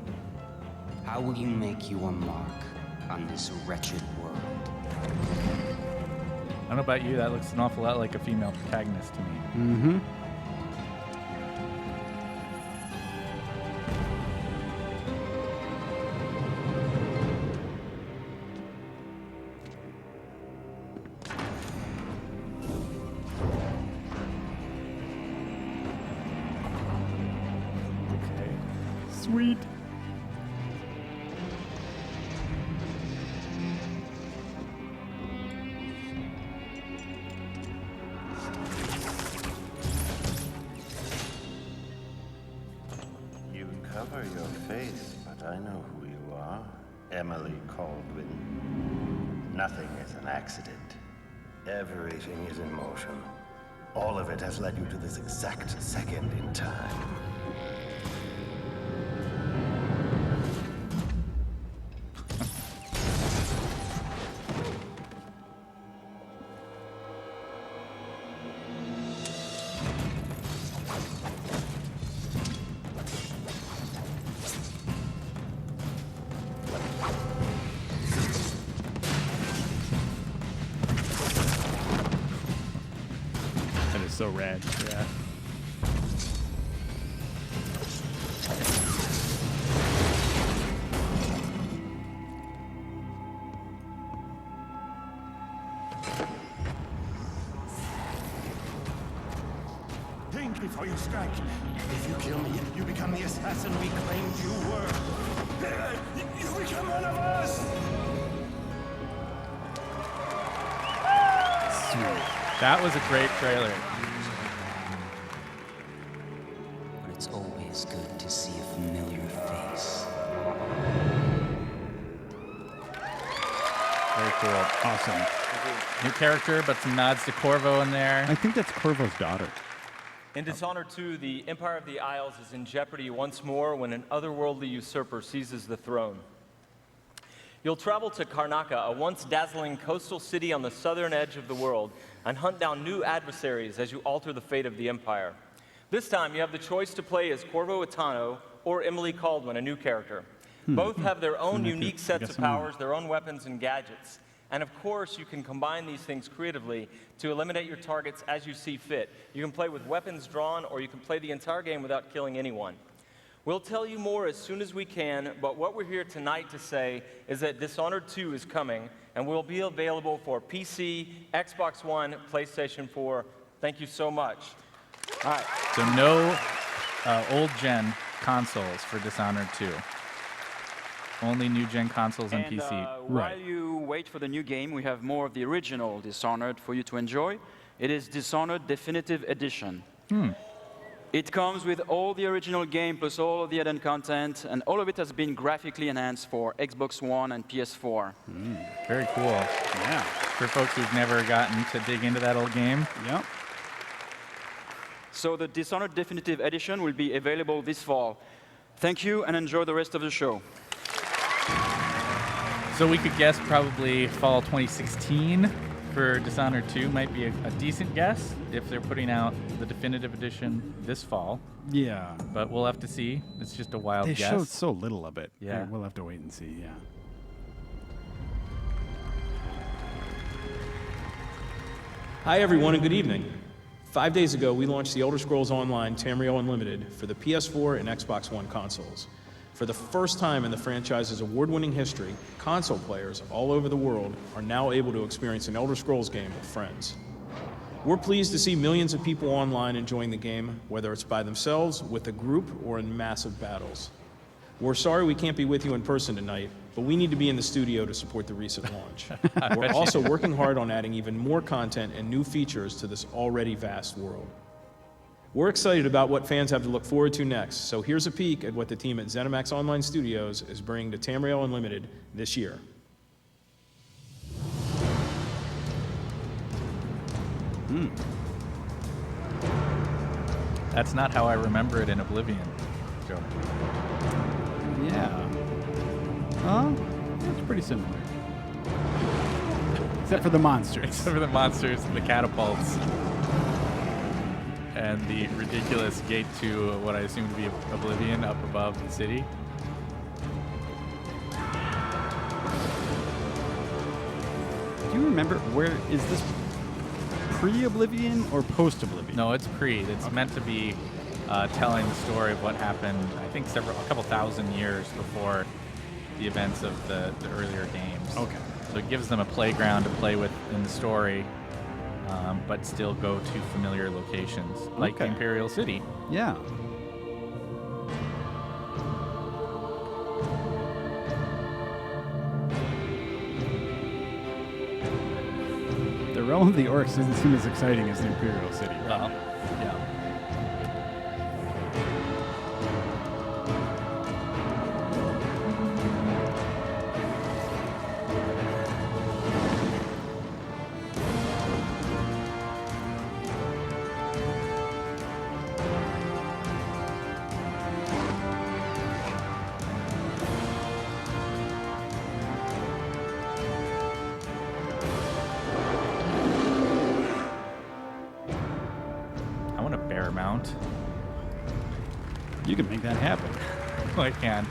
How will you make your mark on this wretched world? I don't know about you, that looks an awful lot like a female protagonist to me. Mm-hmm. Okay. Sweet. You cover your face, but I know who you are. Emily Caldwin. Nothing is an accident. Everything is in motion. All of it has led you to this exact second in time. That is so rad. Yeah. Think before you strike. If you kill me, you become the assassin we claimed you were. You become one of us! That was a great trailer. But it's always good to see a familiar face. Very cool. Awesome. New character, but some nods to Corvo in there. I think that's Corvo's daughter. In Dishonored 2, the Empire of the Isles is in jeopardy once more when an otherworldly usurper seizes the throne. You'll travel to Karnaca, a once dazzling coastal city on the southern edge of the world, and hunt down new adversaries as you alter the fate of the Empire. This time, you have the choice to play as Corvo Attano or Emily Caldwin, a new character. Both have their own unique sets of powers, their own weapons and gadgets. And of course, you can combine these things creatively to eliminate your targets as you see fit. You can play with weapons drawn, or you can play the entire game without killing anyone. We'll tell you more as soon as we can, but what we're here tonight to say is that Dishonored 2 is coming, and will be available for PC, Xbox One, PlayStation 4. Thank you so much. All right. So no old gen consoles for Dishonored 2. Only new gen consoles and PC. While you wait for the new game, we have more of the original Dishonored for you to enjoy. It is Dishonored Definitive Edition. It comes with all the original game plus all of the add-on content, and all of it has been graphically enhanced for Xbox One and PS4. Very cool. Yeah. For folks who've never gotten to dig into that old game. Yep. So the Dishonored Definitive Edition will be available this fall. Thank you, and enjoy the rest of the show. So we could guess probably fall 2016 for Dishonored 2 might be a decent guess if they're putting out the definitive edition this fall. Yeah. But we'll have to see. It's just a wild They guess. showed so little of it. Yeah. We'll have to wait and see, yeah. Hi, everyone, and good evening. 5 days ago, we launched The Elder Scrolls Online Tamriel Unlimited for the PS4 and Xbox One consoles. For the first time in the franchise's award-winning history, console players all over the world are now able to experience an Elder Scrolls game with friends. We're pleased to see millions of people online enjoying the game, whether it's by themselves, with a group, or in massive battles. We're sorry we can't be with you in person tonight, but we need to be in the studio to support the recent launch. We're also working hard on adding even more content and new features to this already vast world. We're excited about what fans have to look forward to next, so here's a peek at what the team at ZeniMax Online Studios is bringing to Tamriel Unlimited this year. That's not how I remember it in Oblivion, Joe. Yeah. Well, it's pretty similar. Except for the monsters. Except for the monsters and the catapults. And the ridiculous gate to what I assume to be Oblivion up above the city. Do you remember where is this pre-Oblivion or post-Oblivion? No, it's pre. It's meant to be telling the story of what happened, I think, a couple thousand years before the events of the earlier games. Okay. So it gives them a playground to play with in the story, but still go to familiar locations, like the Imperial City. Yeah. The realm of the orcs doesn't seem as exciting as the Imperial City. Well, yeah. Mount. You can make that happen. I can.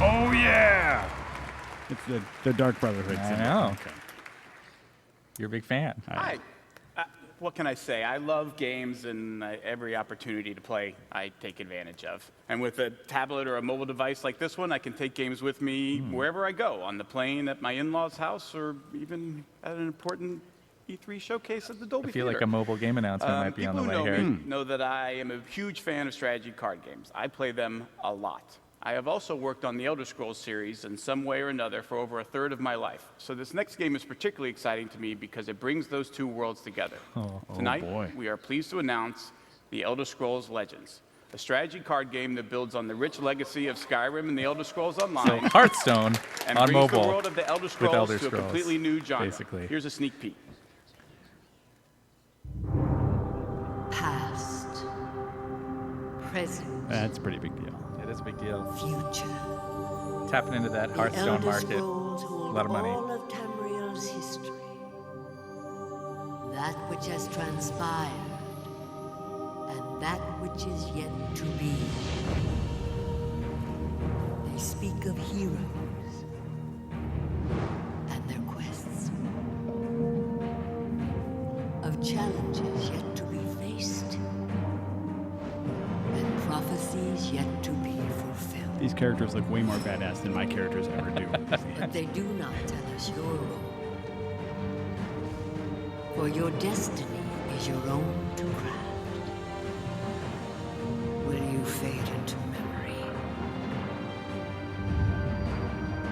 Oh yeah! It's the Dark Brotherhood. I know. Okay. You're a big fan. Hi. What can I say? I love games, and every opportunity to play, I take advantage of. And with a tablet or a mobile device like this one, I can take games with me wherever I go, on the plane, at my in-laws' house, or even at an important E3 showcase at the Dolby I feel Theater. like a mobile game announcement might be on the way here. People who know me know that I am a huge fan of strategy card games. I play them a lot. I have also worked on the Elder Scrolls series in some way or another for over a third of my life. So this next game is particularly exciting to me because it brings those two worlds together. Tonight, we are pleased to announce the Elder Scrolls Legends, a strategy card game that builds on the rich legacy of Skyrim and the Elder Scrolls Online. So Hearthstone and on brings mobile the world of the Elder with Scrolls Elder to a Scrolls, completely new genre. basically. Here's a sneak peek. Past, present, That's a pretty big deal. It is a big deal. future. Tapping into that Hearthstone Elder market. Scrolls A hold lot of money. all of Tamriel's history. That which has transpired, and that which is yet to be. They speak of heroes and their quests, of challenges yet to be faced, and prophecies yet to be fulfilled. These characters look way more badass than my characters ever do. But they do not tell us your role. For your destiny is your own to craft. Will you fade into memory?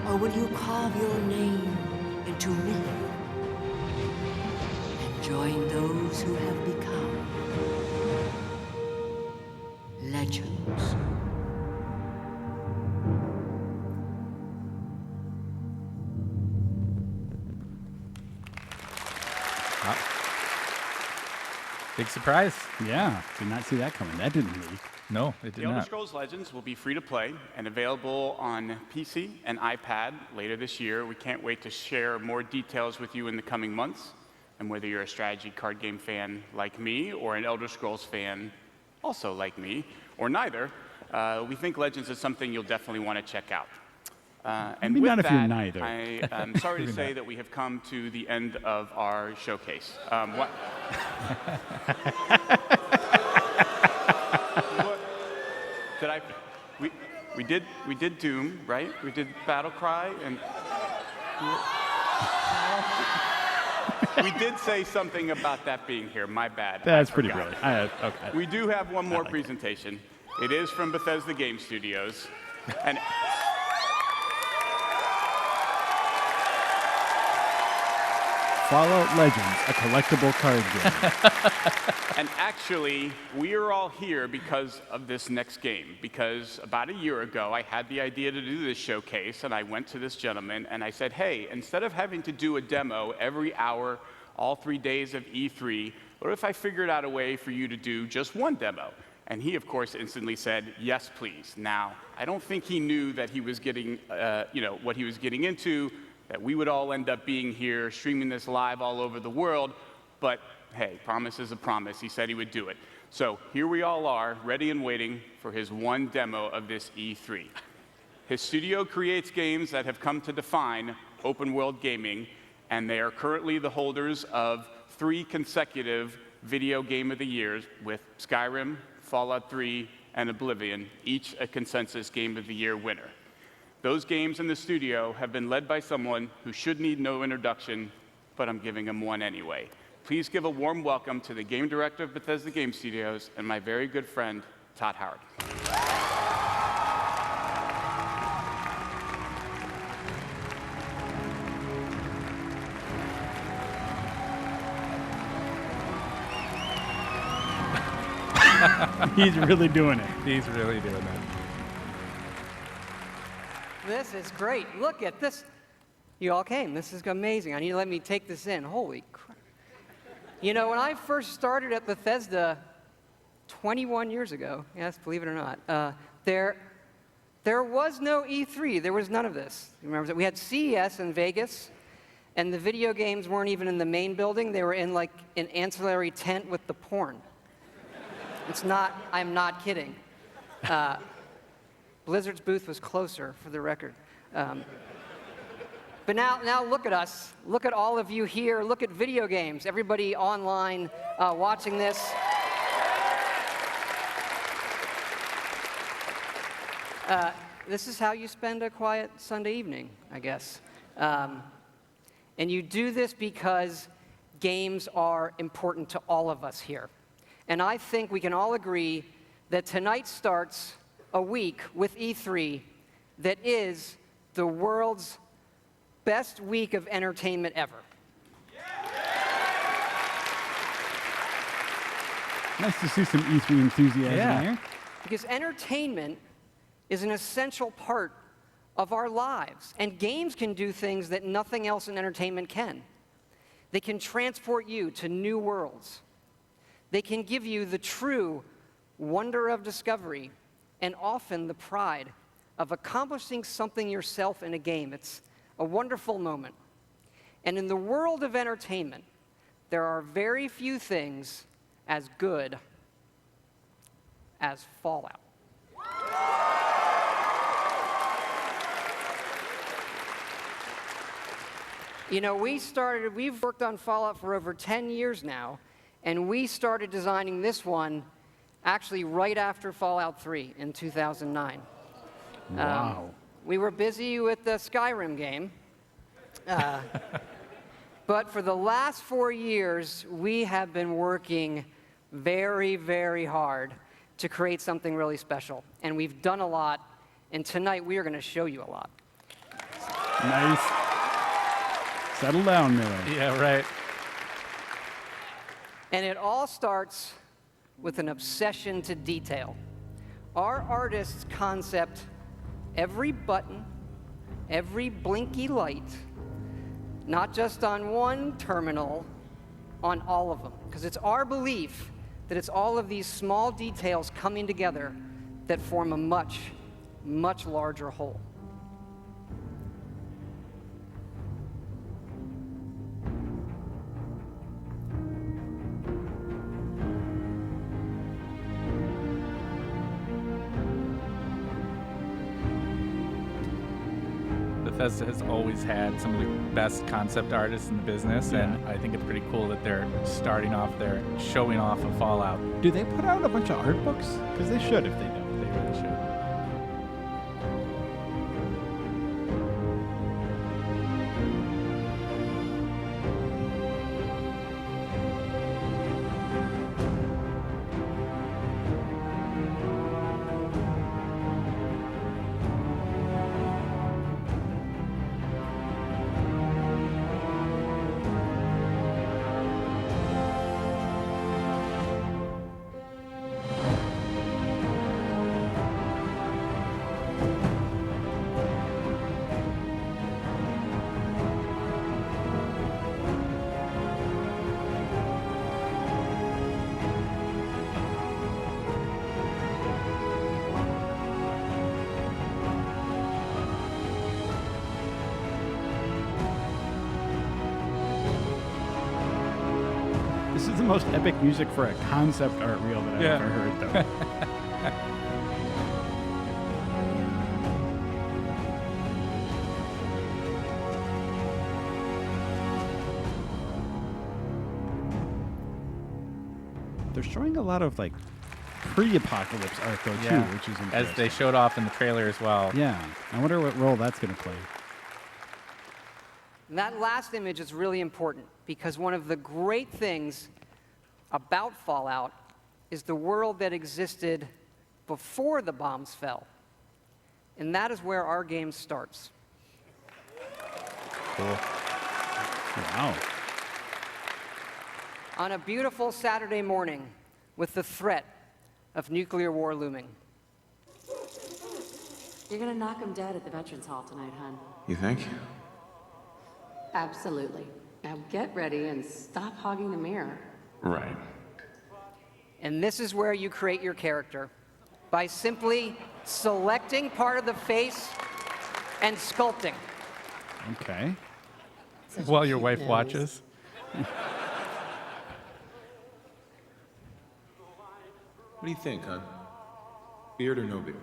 Or will you carve your name into myth and join those who have become legends? Big surprise. Yeah, did not see that coming. That didn't leak. No, it The did Elder not. Scrolls Legends will be free to play and available on PC and iPad later this year. We can't wait to share more details with you in the coming months. And whether you're a strategy card game fan like me or an Elder Scrolls fan also like me, or neither, we think Legends is something you'll definitely want to check out. And Maybe with not if that, you're neither. I am sorry to Maybe say not. that we have come to the end of our showcase. What did I? We did Doom, right? We did Battle Cry, and we did say something about that being here. My bad. That's I pretty forgot. brilliant. Okay. We do have one more presentation. It is from Bethesda Game Studios, and Fallout Legends, a collectible card game. And actually, we are all here because of this next game. Because about a year ago, I had the idea to do this showcase, and I went to this gentleman and I said, hey, instead of having to do a demo every hour, all 3 days of E3, what if I figured out a way for you to do just one demo? And he, of course, instantly said, yes, please. Now, I don't think he knew that he was getting, what he was getting into, that we would all end up being here streaming this live all over the world, but hey, promise is a promise. He said he would do it. So here we all are, ready and waiting for his one demo of this E3. His studio creates games that have come to define open world gaming, and they are currently the holders of 3 consecutive Video Game of the Years, with Skyrim, Fallout 3, and Oblivion, each a consensus Game of the Year winner. Those games in the studio have been led by someone who should need no introduction, but I'm giving him one anyway. Please give a warm welcome to the game director of Bethesda Game Studios and my very good friend, Todd Howard. He's really doing it. He's really doing it. This is great. Look at this. You all came. This is amazing. I need to let me take this in. Holy crap. You know, when I first started at Bethesda 21 years ago, yes, believe it or not, there was no E3. There was none of this. You remember that? We had CES in Vegas, and the video games weren't even in the main building. They were in like an ancillary tent with the porn. It's not, I'm not kidding. Blizzard's booth was closer, for the record. But now look at us. Look at all of you here. Look at video games. Everybody online watching this. This is how you spend a quiet Sunday evening, I guess. And you do this because games are important to all of us here. And I think we can all agree that tonight starts a week with E3 that is the world's best week of entertainment ever. Nice to see some E3 enthusiasm here. Because entertainment is an essential part of our lives. And games can do things that nothing else in entertainment can. They can transport you to new worlds. They can give you the true wonder of discovery and often the pride of accomplishing something yourself in a game. It's a wonderful moment. And in the world of entertainment, there are very few things as good as Fallout. You know, we've worked on Fallout for over 10 years now, and we started designing this one actually right after Fallout 3 in 2009. Wow. We were busy with the Skyrim game, but for the last 4 years, we have been working very, very hard to create something really special, and we've done a lot, and tonight we are going to show you a lot. Nice. Settle down, Miller. Yeah, right. And it all starts with an obsession to detail. Our artists concept every button, every blinky light, not just on one terminal, on all of them. Because it's our belief that it's all of these small details coming together that form a much, much larger whole. Bethesda has always had some of the best concept artists in the business, and I think it's pretty cool that they're starting off there, showing off of Fallout. Do they put out a bunch of art books? Because they should if they don't. They really should. most epic music for a concept art reel that I've Yeah. ever heard, though. They're showing a lot of like pre-apocalypse art though too, which is interesting. as they showed off in the trailer as well. Yeah, I wonder what role that's going to play. And that last image is really important because one of the great things about Fallout is the world that existed before the bombs fell. And that is where our game starts. Cool. Wow. On a beautiful Saturday morning with the threat of nuclear war looming. You're gonna knock him dead at the Veterans Hall tonight, hon. You think? Absolutely. Now get ready and stop hogging the mirror. Right. And this is where you create your character by simply selecting part of the face and sculpting. Okay. While your wife watches. What do you think, hon? Beard or no beard?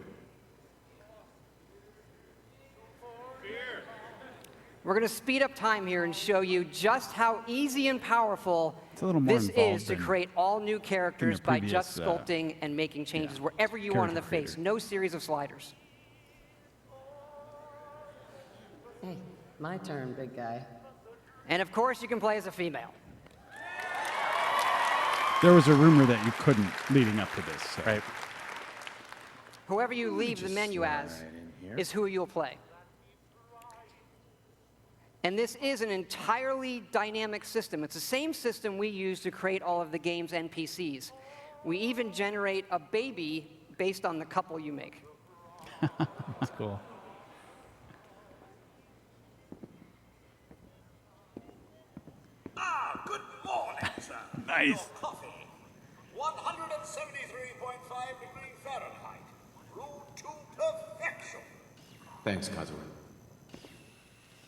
We're going to speed up time here and show you just how easy and powerful It's a little more this involved is to than create all new characters by just previous, sculpting and making changes wherever you want in the character face. No series of sliders. Hey, my turn, big guy. And of course, you can play as a female. There was a rumor that you couldn't leading up to this. So. Right. Whoever you leave the menu as is who you'll play. And this is an entirely dynamic system. It's the same system we use to create all of the game's NPCs. We even generate a baby based on the couple you make. That's cool. Good morning, sir. Nice. Your coffee. 173.5 degrees Fahrenheit. Brewed to perfection. Thanks, Kazuo.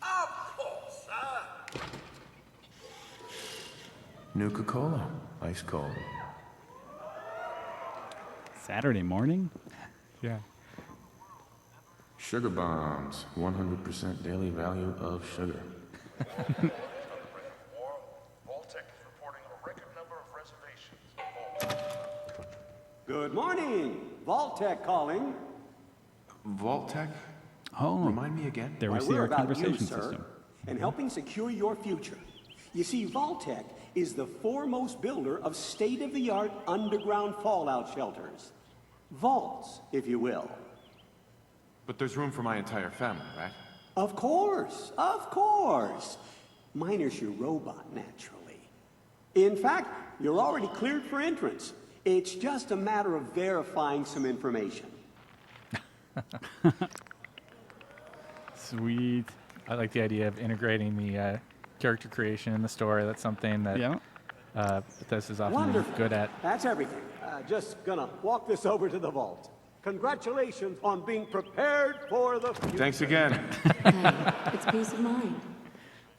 Of course, sir. Nuka-Cola. Ice cold. Saturday morning? Yeah. Sugar bombs. 100% daily value of sugar. Good morning. Vault-Tec calling. Vault-Tec? Oh. Remind me again. There we Why, see we're our about conversation you, sir, system. and helping secure your future. You see, Vault-Tec is the foremost builder of state-of-the-art underground fallout shelters. Vaults, if you will. But there's room for my entire family, right? Of course, of course. Miner's your robot, naturally. In fact, you're already cleared for entrance. It's just a matter of verifying some information. Sweet. I like the idea of integrating the character creation in the story. That's something that Bethesda's often Wonderful. good at. That's everything. Just gonna walk this over to the vault. Congratulations on being prepared for the future. Thanks again. Hey, it's peace of mind.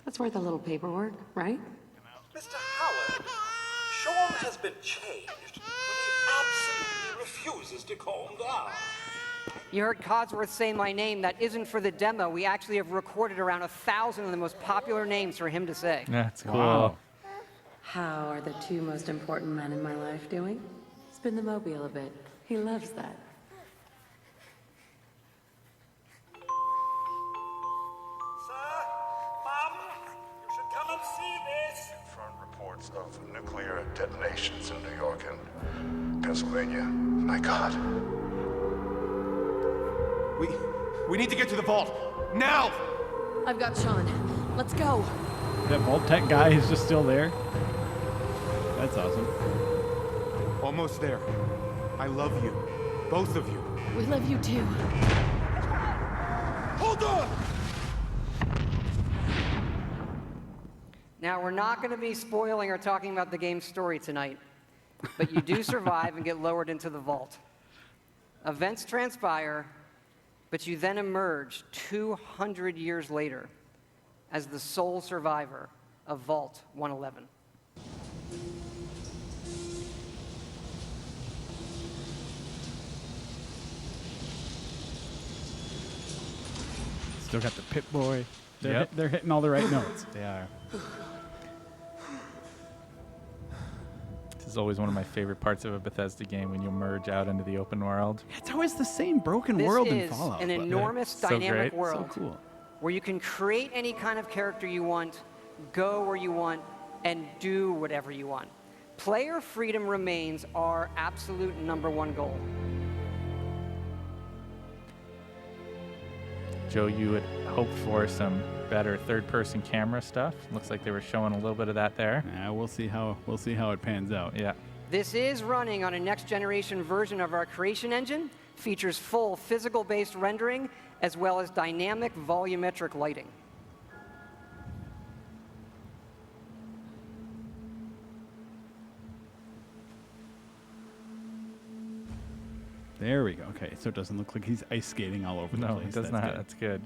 That's worth a little paperwork, right? Mr. Howard, Sean has been changed, but he absolutely refuses to calm down. You heard Codsworth say my name. That isn't for the demo. We actually have recorded around 1,000 of the most popular names for him to say. That's cool. Wow. How are the two most important men in my life doing? Spin the mobile a bit. He loves that. You should come and see this. Confirmed reports of nuclear detonations in New York and Pennsylvania. My God. We need to get to the vault. Now! I've got Sean. Let's go. That Vault-Tec guy is just still there. That's awesome. Almost there. I love you. Both of you. We love you too. Hold on! Now, we're not going to be spoiling or talking about the game's story tonight, but you do survive and get lowered into the vault. Events transpire, but you then emerge 200 years later as the sole survivor of Vault 111. Still got the Pit Boy. Yep. They're hitting all the right notes. They are. This is always one of my favorite parts of a Bethesda game when you merge out into the open world. It's always the same broken This world in is Fallout. an but- enormous So dynamic great. world So cool. where you can create any kind of character you want, go where you want, and do whatever you want. Player freedom remains our absolute #1 goal. Joe, you had hoped for some better third-person camera stuff. Looks like they were showing a little bit of that there. Yeah, we'll see how it pans out. Yeah. This is running on a next-generation version of our creation engine, features full physical-based rendering, as well as dynamic volumetric lighting. There we go. Okay, so it doesn't look like he's ice skating all over the No, place. it does That's not. good. That's good.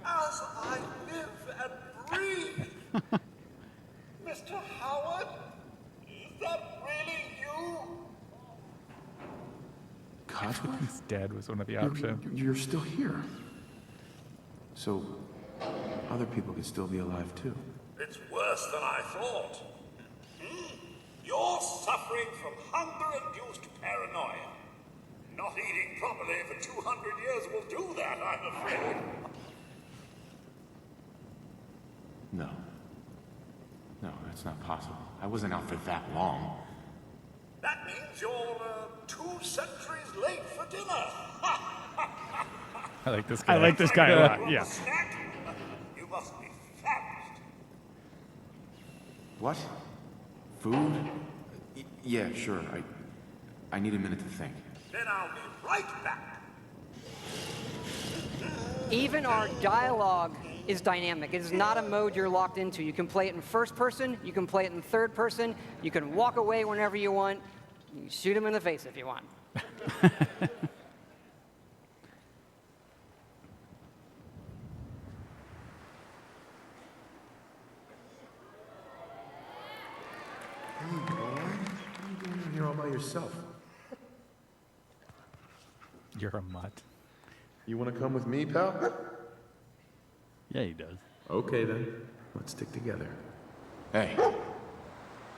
As I live and breathe. Mr. Howard, is that really you? He's dead was one of the options. You're still here. So, other people could still be alive too. It's worse than I thought. You're suffering from hunger-induced paranoia. Not eating properly for 200 years will do that, I'm afraid. No. No, that's not possible. I wasn't out for that long. That means you're 2 centuries late for dinner. I like this guy. I like this guy a lot. Yeah. Snack? You must be famished. What? Food? Yeah, sure. I need a minute to think. Then I'll be right back. Even our dialogue is dynamic. It is not a mode you're locked into. You can play it in first person, you can play it in third person, you can walk away whenever you want, you can shoot him in the face if you want. Hey, boy. What are you doing in here all by yourself? You're a mutt. You want to come with me, pal? Yeah, he does. Okay, then. Let's stick together. Hey,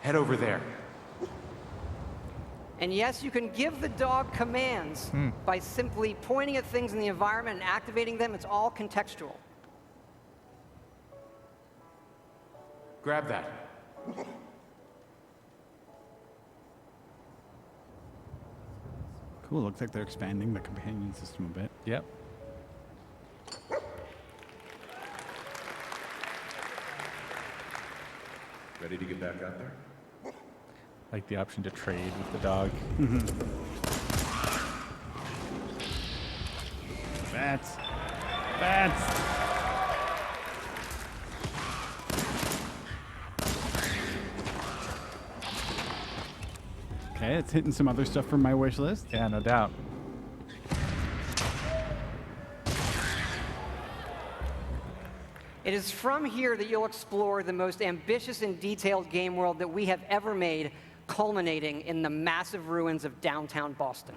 head over there. And yes, you can give the dog commands by simply pointing at things in the environment and activating them. It's all contextual. Grab that. Cool. Looks like they're expanding the companion system a bit. Yep. Ready to get back out there? Like the option to trade with the dog. Bats. Bats. Okay, it's hitting some other stuff from my wish list. Yeah, no doubt. It is from here that you'll explore the most ambitious and detailed game world that we have ever made, culminating in the massive ruins of downtown Boston.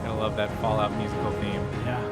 I love that Fallout musical theme. Yeah.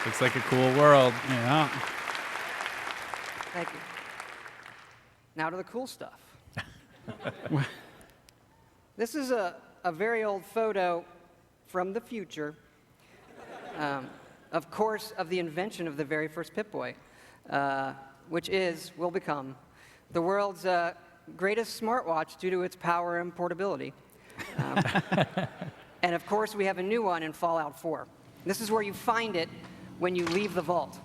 Looks like a cool world. Yeah. Thank you. Now to the cool stuff. This is a very old photo from the future, of course, of the invention of the very first Pip-Boy, which will become the world's greatest smartwatch due to its power and portability. And of course, we have a new one in Fallout 4. This is where you find it when you leave the vault.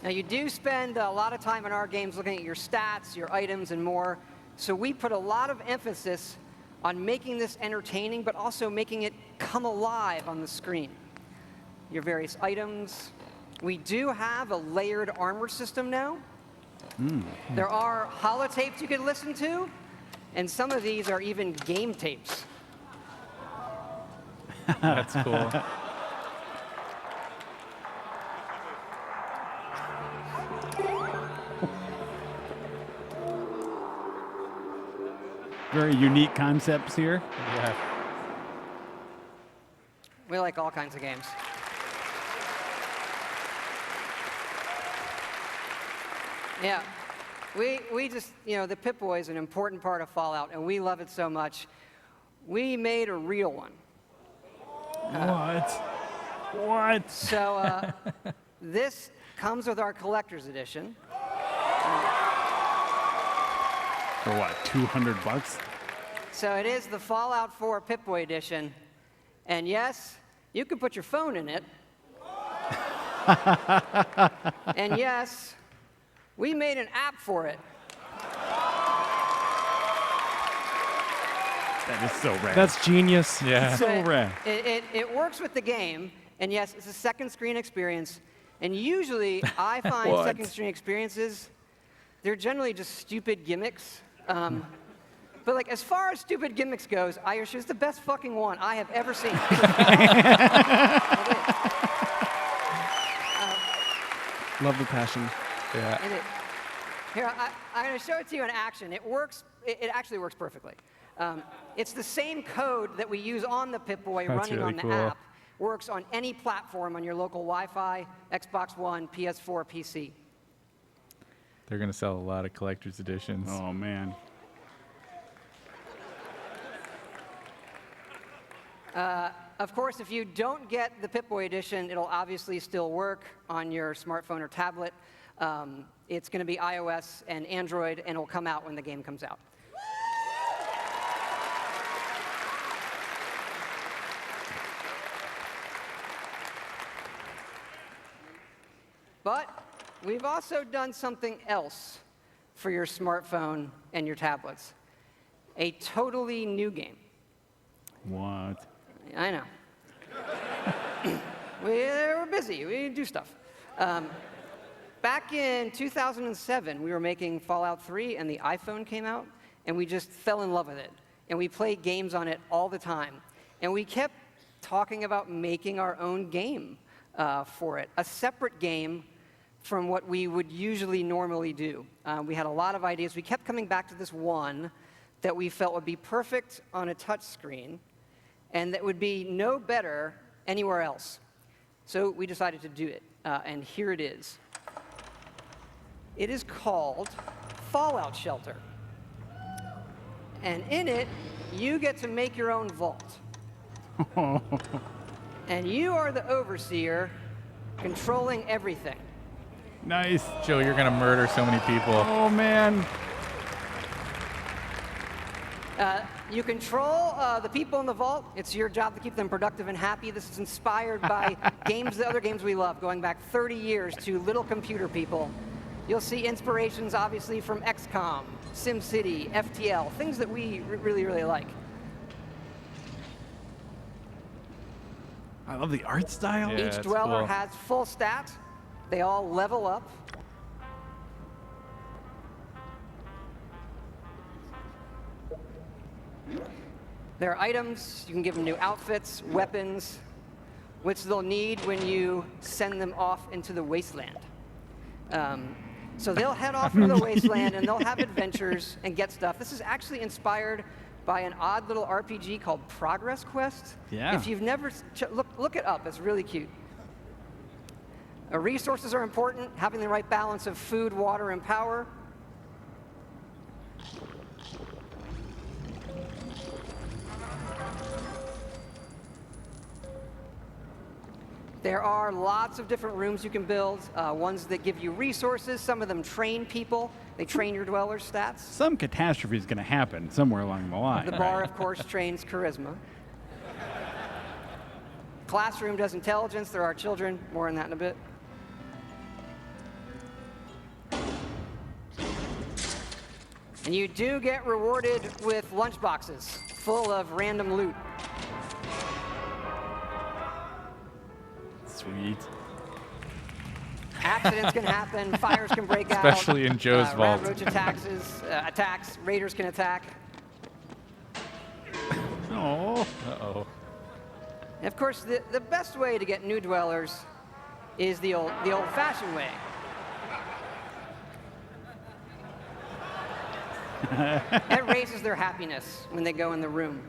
Now, you do spend a lot of time in our games looking at your stats, your items, and more. So we put a lot of emphasis on making this entertaining, but also making it come alive on the screen. Your various items. We do have a layered armor system now. There are holotapes you can listen to, and some of these are even game tapes. That's cool. Very unique concepts here. Yeah. We like all kinds of games. Yeah. We just, the Pip-Boy is an important part of Fallout, and we love it so much. We made a real one. What? So this comes with our collector's edition. For what, $200? So it is the Fallout 4 Pip-Boy edition. And yes, you can put your phone in it. And yes, we made an app for it. That is so rad. That's genius. Yeah. So rad. It works with the game, and yes, it's a second screen experience. And usually, I find What? second screen experiences, they're generally just stupid gimmicks. But like, as far as stupid gimmicks goes, I assure it's the best fucking one I have ever seen. Love the passion. Yeah. And here, I'm going to show it to you in action. It works. It actually works perfectly. It's the same code that we use on the Pip-Boy That's running really on the cool. app. Works on any platform on your local Wi-Fi, Xbox One, PS4, PC. They're going to sell a lot of collector's editions. Oh, man. Of course, if you don't get the Pip-Boy edition, it'll obviously still work on your smartphone or tablet. It's going to be iOS and Android, and it'll come out when the game comes out. But we've also done something else for your smartphone and your tablets. A totally new game. What? I know. We're busy. We do stuff. Back in 2007, we were making Fallout 3, and the iPhone came out, and we just fell in love with it. And we played games on it all the time. And we kept talking about making our own game for it, a separate game from what we would usually normally do. We had a lot of ideas. We kept coming back to this one that we felt would be perfect on a touch screen and that would be no better anywhere else. So we decided to do it, and here it is. It is called Fallout Shelter. And in it, you get to make your own vault. And you are the overseer controlling everything. Nice. Joe, you're going to murder so many people. Oh, man. You control the people in the vault. It's your job to keep them productive and happy. This is inspired by the other games we love, going back 30 years to Little Computer People. You'll see inspirations, obviously, from XCOM, SimCity, FTL, things that we really, really like. I love the art style. Yeah, Each it's dweller cool. has full stats. They all level up. There are items, you can give them new outfits, weapons, which they'll need when you send them off into the wasteland. So they'll head off into the wasteland and they'll have adventures and get stuff. This is actually inspired by an odd little RPG called Progress Quest. Yeah. If you've never, look it up, it's really cute. Resources are important, having the right balance of food, water, and power. There are lots of different rooms you can build, ones that give you resources. Some of them train people. They train your dwellers' stats. Some catastrophe is going to happen somewhere along the line. The bar, of course, trains charisma. Classroom does intelligence. There are children. More on that in a bit. And you do get rewarded with lunchboxes full of random loot. Sweet. Accidents can happen, fires can break out. Especially in Joe's vault. Roach attacks, raiders can attack. Oh. Uh-oh. And of course, the best way to get new dwellers is the old-fashioned way. That raises their happiness when they go in the room.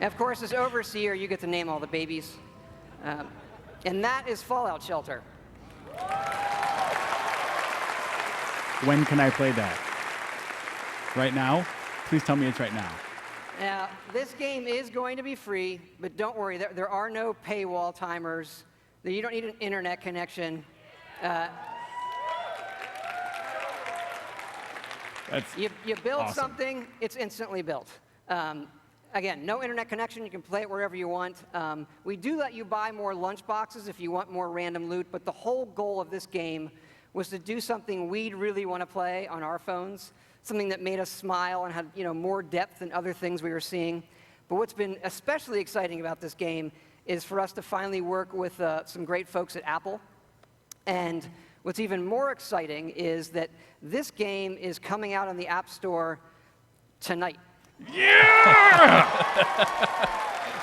And of course, as overseer, you get to name all the babies. And that is Fallout Shelter. When can I play that? Right now? Please tell me it's right now. Now, this game is going to be free, but don't worry, there are no paywall timers. You don't need an internet connection. You build awesome. something, it's instantly built. Again, no internet connection. You can play it wherever you want. We do let you buy more lunch boxes if you want more random loot, but the whole goal of this game was to do something we'd really want to play on our phones, something that made us smile and had more depth than other things we were seeing. But what's been especially exciting about this game is for us to finally work with some great folks at Apple. And what's even more exciting is that this game is coming out on the App Store tonight. Yeah!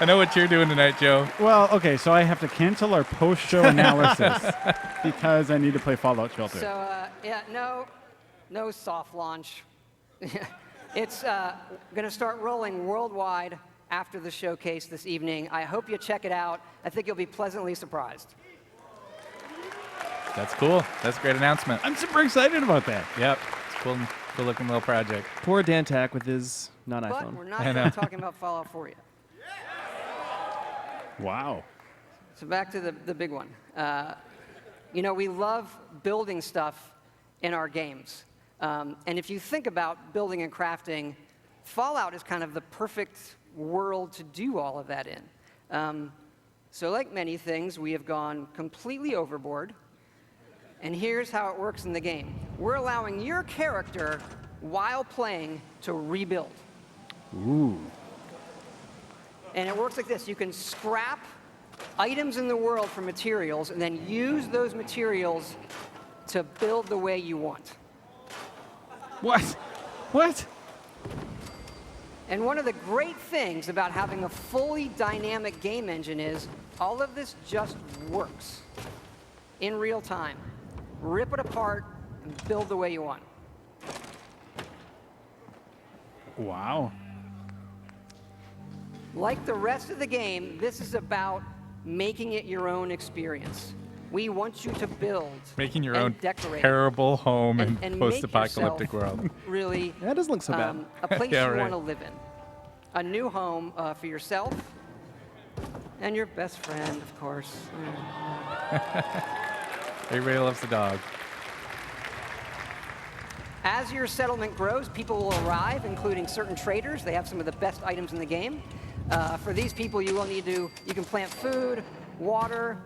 I know what you're doing tonight, Joe. Well, okay, so I have to cancel our post-show analysis because I need to play Fallout Shelter. So, yeah, no soft launch. It's going to start rolling worldwide after the showcase this evening. I hope you check it out. I think you'll be pleasantly surprised. That's cool. That's a great announcement. I'm super excited about that. Yep. It's cool looking little project. Poor Dan Tack with his But non-iPhone. we're not done talking about Fallout 4 yet. Wow. So back to the big one. We love building stuff in our games. And if you think about building and crafting, Fallout is kind of the perfect world to do all of that in. So like many things, we have gone completely overboard. And here's how it works in the game. We're allowing your character, while playing, to rebuild. Ooh. And it works like this. You can scrap items in the world for materials and then use those materials to build the way you want. What? What? And one of the great things about having a fully dynamic game engine is all of this just works in real time. Rip it apart and build the way you want. Wow. Like the rest of the game, this is about making it your own experience. We want you to build, Making your and own decorate, terrible home and in make post-apocalyptic yourself world. Really, that doesn't look so bad. A place Yeah, you right. want to live in. A new home for yourself and your best friend, of course. Everybody loves the dog. As your settlement grows, people will arrive, including certain traders. They have some of the best items in the game. For these people, you can plant food, water,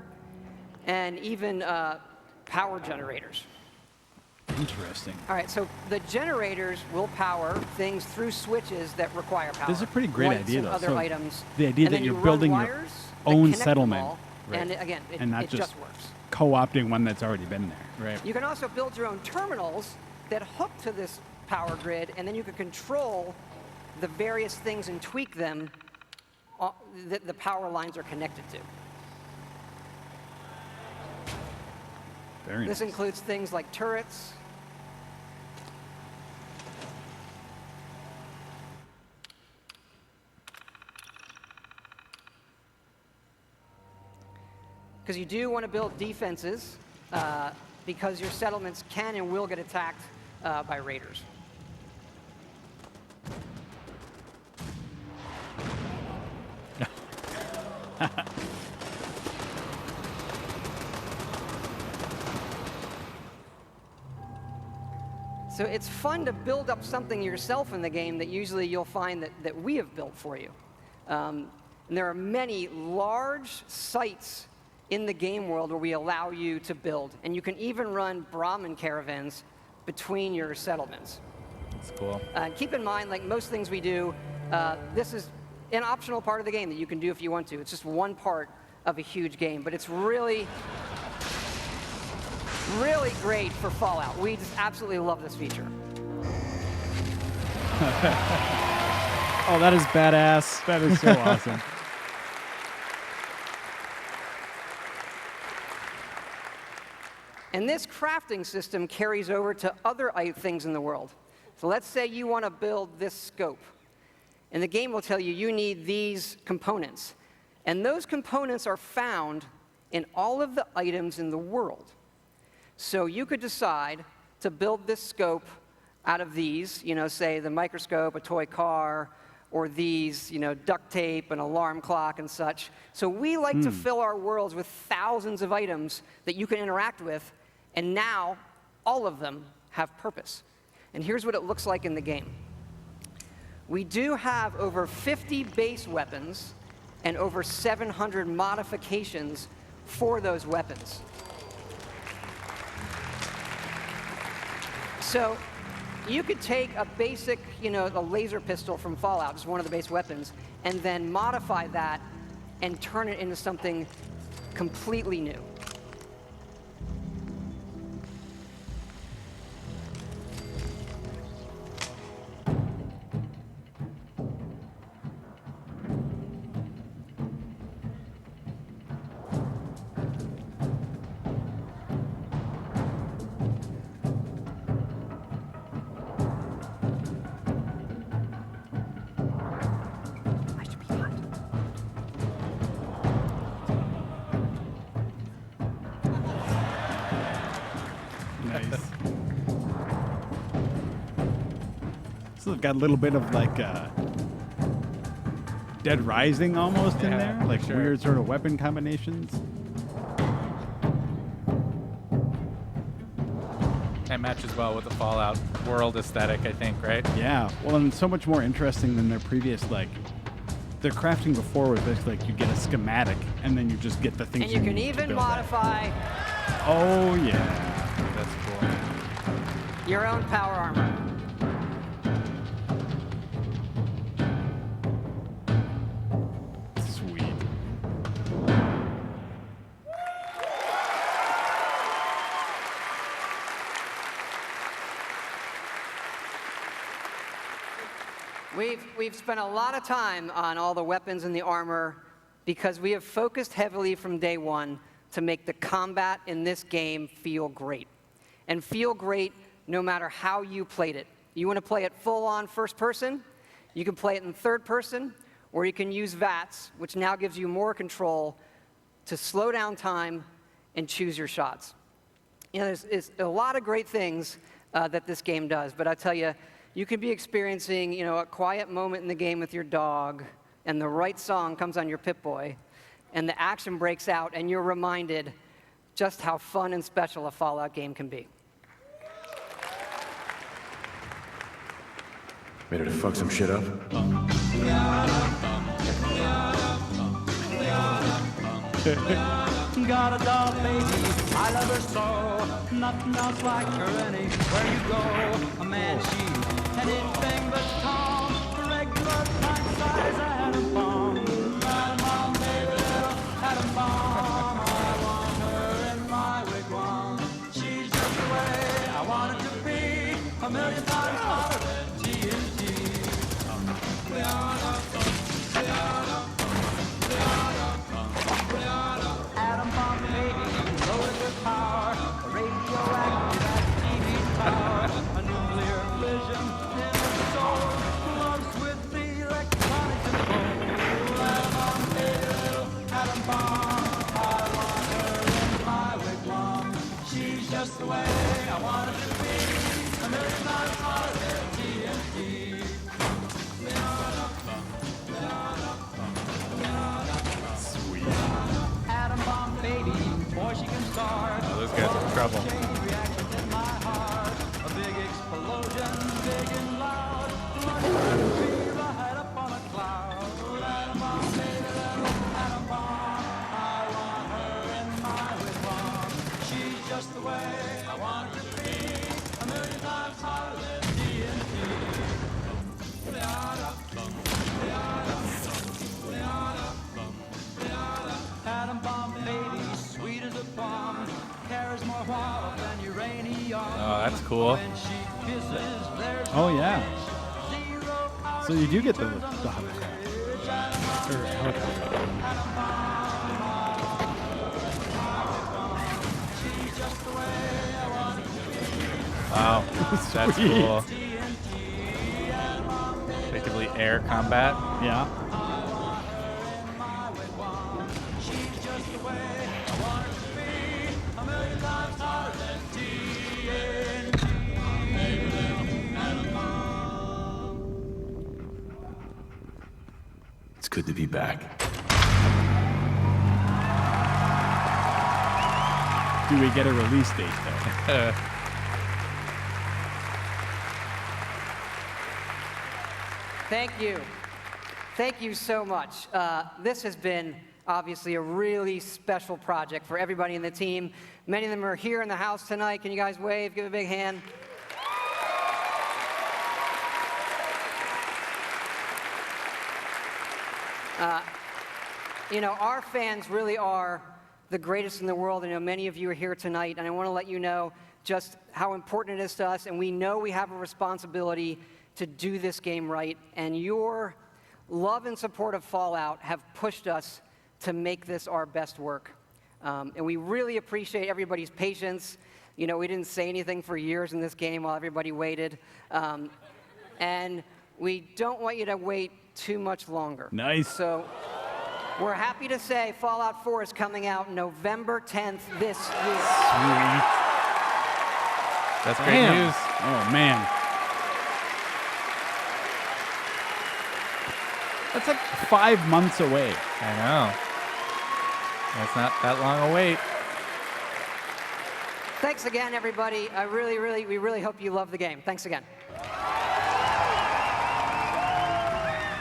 and even power generators. Interesting. All right, so the generators will power things through switches that require power. This is a pretty great lights idea, and though. other So items. the idea And that then you're you run building your wires that own connect them settlement. all, and again, it not just works. co-opting one that's already been there. Right. You can also build your own terminals that hook to this power grid, and then you can control the various things and tweak them that the power lines are connected to. Very This nice. includes things like turrets, because you do want to build defenses because your settlements can and will get attacked by raiders. So it's fun to build up something yourself in the game that usually you'll find that we have built for you. And there are many large sites in the game world where we allow you to build. And you can even run Brahmin caravans between your settlements. That's cool. Keep in mind, like most things we do, this is an optional part of the game that you can do if you want to. It's just one part of a huge game, but it's really, really great for Fallout. We just absolutely love this feature. Oh, that is badass. That is so awesome. And this crafting system carries over to other things in the world. So let's say you want to build this scope. And the game will tell you you need these components. And those components are found in all of the items in the world. So you could decide to build this scope out of these, say the microscope, a toy car, or these, duct tape, an alarm clock, and such. So we like to fill our worlds with thousands of items that you can interact with, and now all of them have purpose. And here's what it looks like in the game. We do have over 50 base weapons and over 700 modifications for those weapons. So you could take a basic, a laser pistol from Fallout, just one of the base weapons, and then modify that and turn it into something completely new. Nice. So it's got a little bit of like Dead Rising almost in there, like sure. weird sort of weapon combinations. That matches well with the Fallout world aesthetic, I think, right? Yeah. Well, and so much more interesting than their previous their crafting before was basically like you get a schematic and then you just get the things And you can need to even build modify that. Oh yeah. That's cool. your own power armor. Sweet. We've spent a lot of time on all the weapons and the armor because we have focused heavily from day one to make the combat in this game feel great. And feel great no matter how you played it. You want to play it full-on first person, you can play it in third person, or you can use VATS, which now gives you more control to slow down time and choose your shots. There's a lot of great things that this game does, but I tell you, you could be experiencing, a quiet moment in the game with your dog, and the right song comes on your Pip-Boy, and the action breaks out, and you're reminded just how fun and special a Fallout game can be. Ready to fuck some shit up? Got a doll baby, I love her so. Nothing else like her anywhere you go. A man, she's anything but calm. A regular pint size atom bomb. Atom bomb, baby, little atom bomb. I want her in my wigwam. She's just the way I want it to be. A million times more. bomb. I want her in my wigwam. She's just the way I want her to be. A million times hotter than TNT. Sweet. Atom bomb baby, boy she can start. Oh, those guys are in trouble. Chain reaction in my heart. A big explosion, big and loud. Like a tree right up on a cloud. Atom bomb baby, atom bomb. I want her in my wigwam. She's just the way I want her to be. A million times hotter than TNT. Atom bomb baby, sweet as a bomb, carries more water than uranium. Oh, that's cool. When she kisses, there's Oh, no yeah. edge. 0 hours So you do get the turns on hovercraft. Or helicopter. She's just the way I want it to be. Wow, that's Sweet. cool. Effectively air combat. Yeah. She's just the way I want her to be. A million times hotter than TNT. It's good to be back. Do we get a release date though? Thank you. Thank you so much. This has been obviously a really special project for everybody in the team. Many of them are here in the house tonight. Can you guys wave? Give a big hand. You know, our fans really are the greatest in the world. I know many of you are here tonight, and I want to let you know just how important it is to us, and we know we have a responsibility to do this game right, and your love and support of Fallout have pushed us to make this our best work. And we really appreciate everybody's patience. You know, we didn't say anything for years in this game while everybody waited. And we don't want you to wait too much longer. Nice. So we're happy to say Fallout 4 is coming out November 10th this year. Sweet. That's great Damn. news. Oh, man. That's like 5 months away. I know. That's not that long a wait. Thanks again, everybody. We really hope you love the game. Thanks again.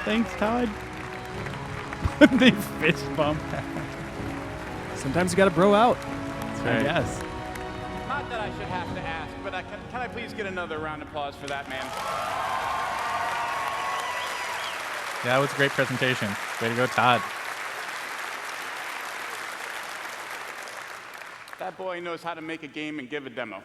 Thanks, Todd. They fist bump. Sometimes you gotta bro out. That's I right. guess. Not that I should have to ask, but can I please get another round of applause for that man? Yeah, that was a great presentation. Way to go, Todd. That boy knows how to make a game and give a demo.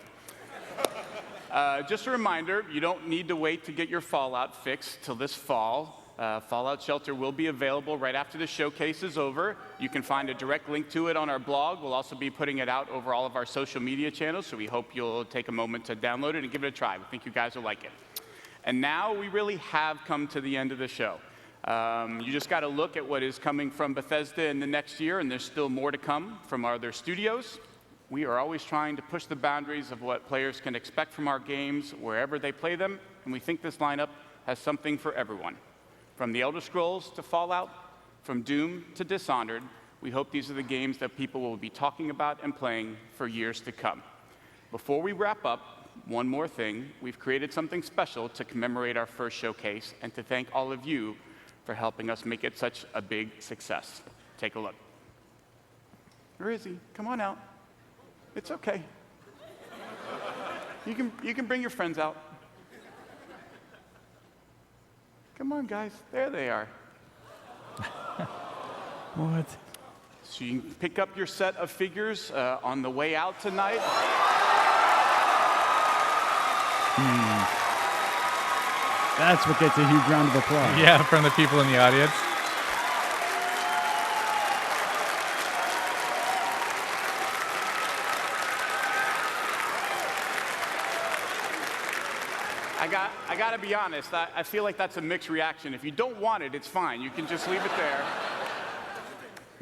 Just a reminder, you don't need to wait to get your Fallout fix till this fall. Fallout Shelter will be available right after the showcase is over. You can find a direct link to it on our blog. We'll also be putting it out over all of our social media channels, so we hope you'll take a moment to download it and give it a try. We think you guys will like it. And now we really have come to the end of the show. You just got to look at what is coming from Bethesda in the next year, and there's still more to come from our other studios. We are always trying to push the boundaries of what players can expect from our games wherever they play them, and we think this lineup has something for everyone. From the Elder Scrolls to Fallout, from Doom to Dishonored, we hope these are the games that people will be talking about and playing for years to come. Before we wrap up, one more thing. We've created something special to commemorate our first showcase and to thank all of you for helping us make it such a big success. Take a look. Where is he? Come on out. It's okay. You can bring your friends out. Come on, guys. There they are. What? So you can pick up your set of figures on the way out tonight. That's what gets a huge round of applause. Yeah, from the people in the audience. I got to be honest, I feel like that's a mixed reaction. If you don't want it, it's fine. You can just leave it there.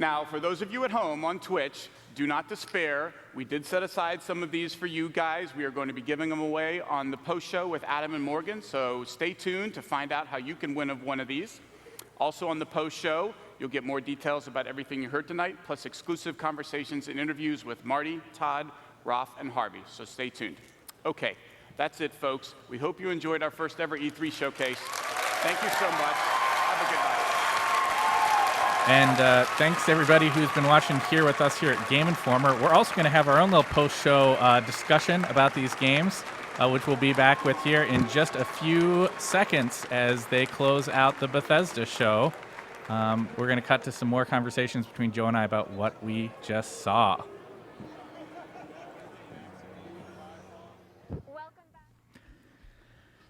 Now, for those of you at home on Twitch, do not despair. We did set aside some of these for you guys. We are going to be giving them away on the post show with Adam and Morgan, so stay tuned to find out how you can win one of these. Also on the post show, you'll get more details about everything you heard tonight, plus exclusive conversations and interviews with Marty, Todd, Rolf, and Harvey, so stay tuned. Okay, that's it, folks. We hope you enjoyed our first ever E3 showcase. Thank you so much. Have a good night. And thanks to everybody who's been watching here with us here at Game Informer. We're also going to have our own little post-show discussion about these games, which we'll be back with here in just a few seconds as they close out the Bethesda show. We're going to cut to some more conversations between Joe and I about what we just saw.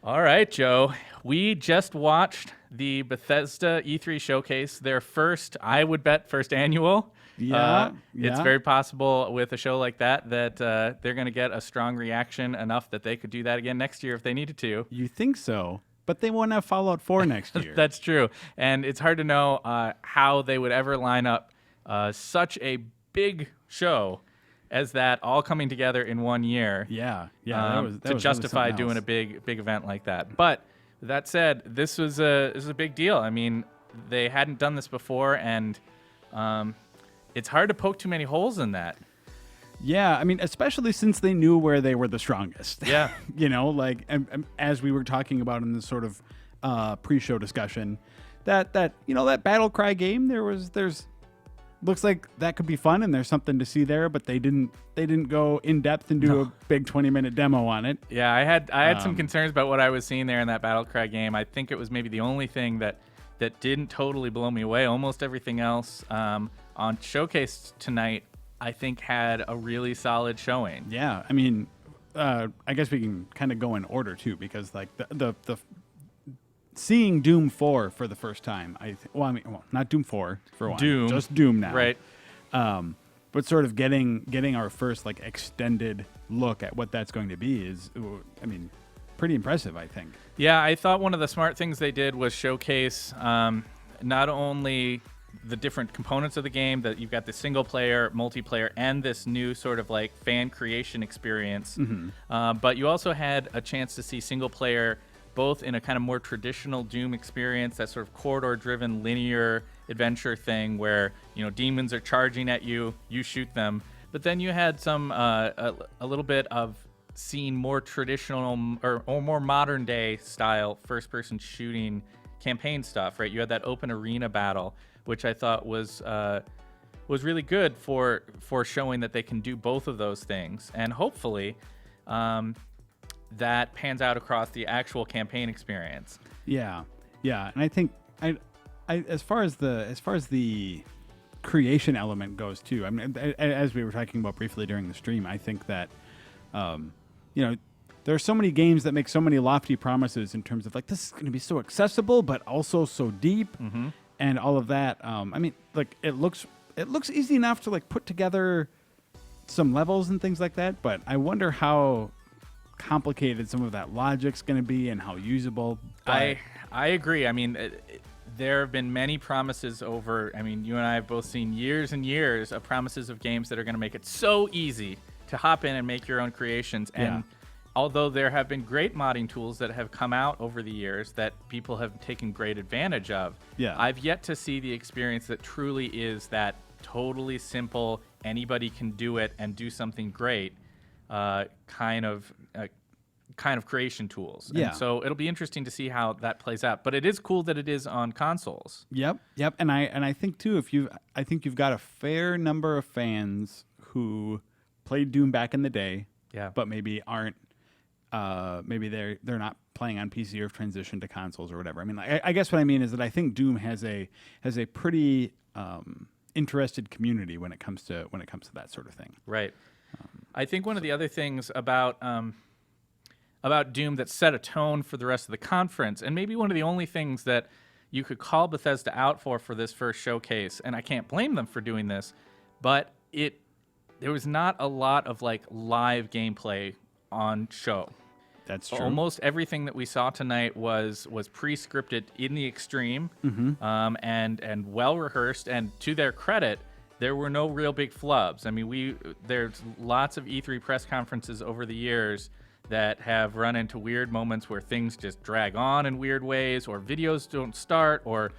All right, Joe. We just watched the Bethesda E3 showcase, their first, I would bet, first annual. Yeah, It's very possible with a show like that they're going to get a strong reaction enough that they could do that again next year if they needed to. You think so? But they won't have Fallout 4 next year. That's true. And it's hard to know how they would ever line up such a big show as that all coming together in 1 year. Yeah, that was to really justify something doing else. a big event like that. But that said, this was a big deal. I mean, they hadn't done this before, and it's hard to poke too many holes in that. Yeah, I mean, especially since they knew where they were the strongest. Yeah. You know, like, as we were talking about in this sort of pre-show discussion, that you know, that Battle Cry game, there's looks like that could be fun, and there's something to see there, but they didn't go in depth and do a big 20-minute demo on it. Yeah, I had some concerns about what I was seeing there in that Battle Cry game. I think it was maybe the only thing that didn't totally blow me away. Almost everything else on Showcase tonight, I think, had a really solid showing. Yeah, I mean, I guess we can kind of go in order too, because like the seeing Doom 4 for the first time, not Doom 4 for one, Doom, just Doom now, right? But sort of getting our first like extended look at what that's going to be is, I mean, pretty impressive, I think. Yeah, I thought one of the smart things they did was showcase not only the different components of the game, that you've got the single player, multiplayer, and this new sort of like fan creation experience, but you also had a chance to see single player both in a kind of more traditional Doom experience, that sort of corridor-driven linear adventure thing where, you know, demons are charging at you, you shoot them. But then you had some a little bit of seeing more traditional or more modern day style first-person shooting campaign stuff, right? You had that open arena battle, which I thought was really good for showing that they can do both of those things, and hopefully that pans out across the actual campaign experience. Yeah, and I think I as far as the creation element goes too. I mean, as we were talking about briefly during the stream, I think that you know, there are so many games that make so many lofty promises in terms of like, this is going to be so accessible but also so deep, and all of that. I mean, like, it looks easy enough to like put together some levels and things like that, but I wonder how complicated some of that logic's going to be and how usable. I agree. I mean, there have been many promises over, I mean, you and I have both seen years and years of promises of games that are going to make it so easy to hop in and make your own creations. And although there have been great modding tools that have come out over the years that people have taken great advantage of, I've yet to see the experience that truly is that totally simple, anybody can do it and do something great kind of creation tools. Yeah. And so it'll be interesting to see how that plays out. But it is cool that it is on consoles. Yep. And I think too, I think you've got a fair number of fans who played Doom back in the day, but maybe aren't. Maybe they're not playing on PC or have transitioned to consoles or whatever. I mean, I guess what I mean is that I think Doom has a pretty interested community when it comes to that sort of thing. Right. I think one of the other things about Doom that set a tone for the rest of the conference, and maybe one of the only things that you could call Bethesda out for this first showcase, and I can't blame them for doing this, but there was not a lot of like live gameplay on show. That's true. Almost everything that we saw tonight was pre-scripted in the extreme, and well rehearsed. And to their credit, there were no real big flubs. I mean, there's lots of E3 press conferences over the years that have run into weird moments where things just drag on in weird ways, or videos don't start, or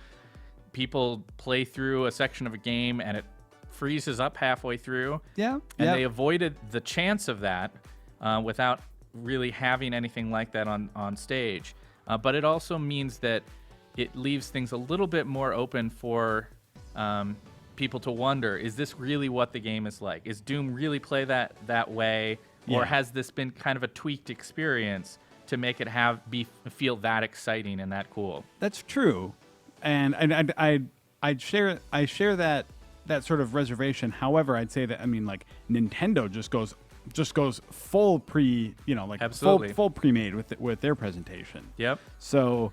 people play through a section of a game and it freezes up halfway through. Yeah. And they avoided the chance of that without really having anything like that on stage. But it also means that it leaves things a little bit more open for people to wonder, is this really what the game is like? Is Doom really play that way? Or has this been kind of a tweaked experience to make it feel that exciting and that cool? That's true. And I share that sort of reservation. However, I'd say that, I mean, like, Nintendo just goes full full pre-made with their presentation. Yep. So,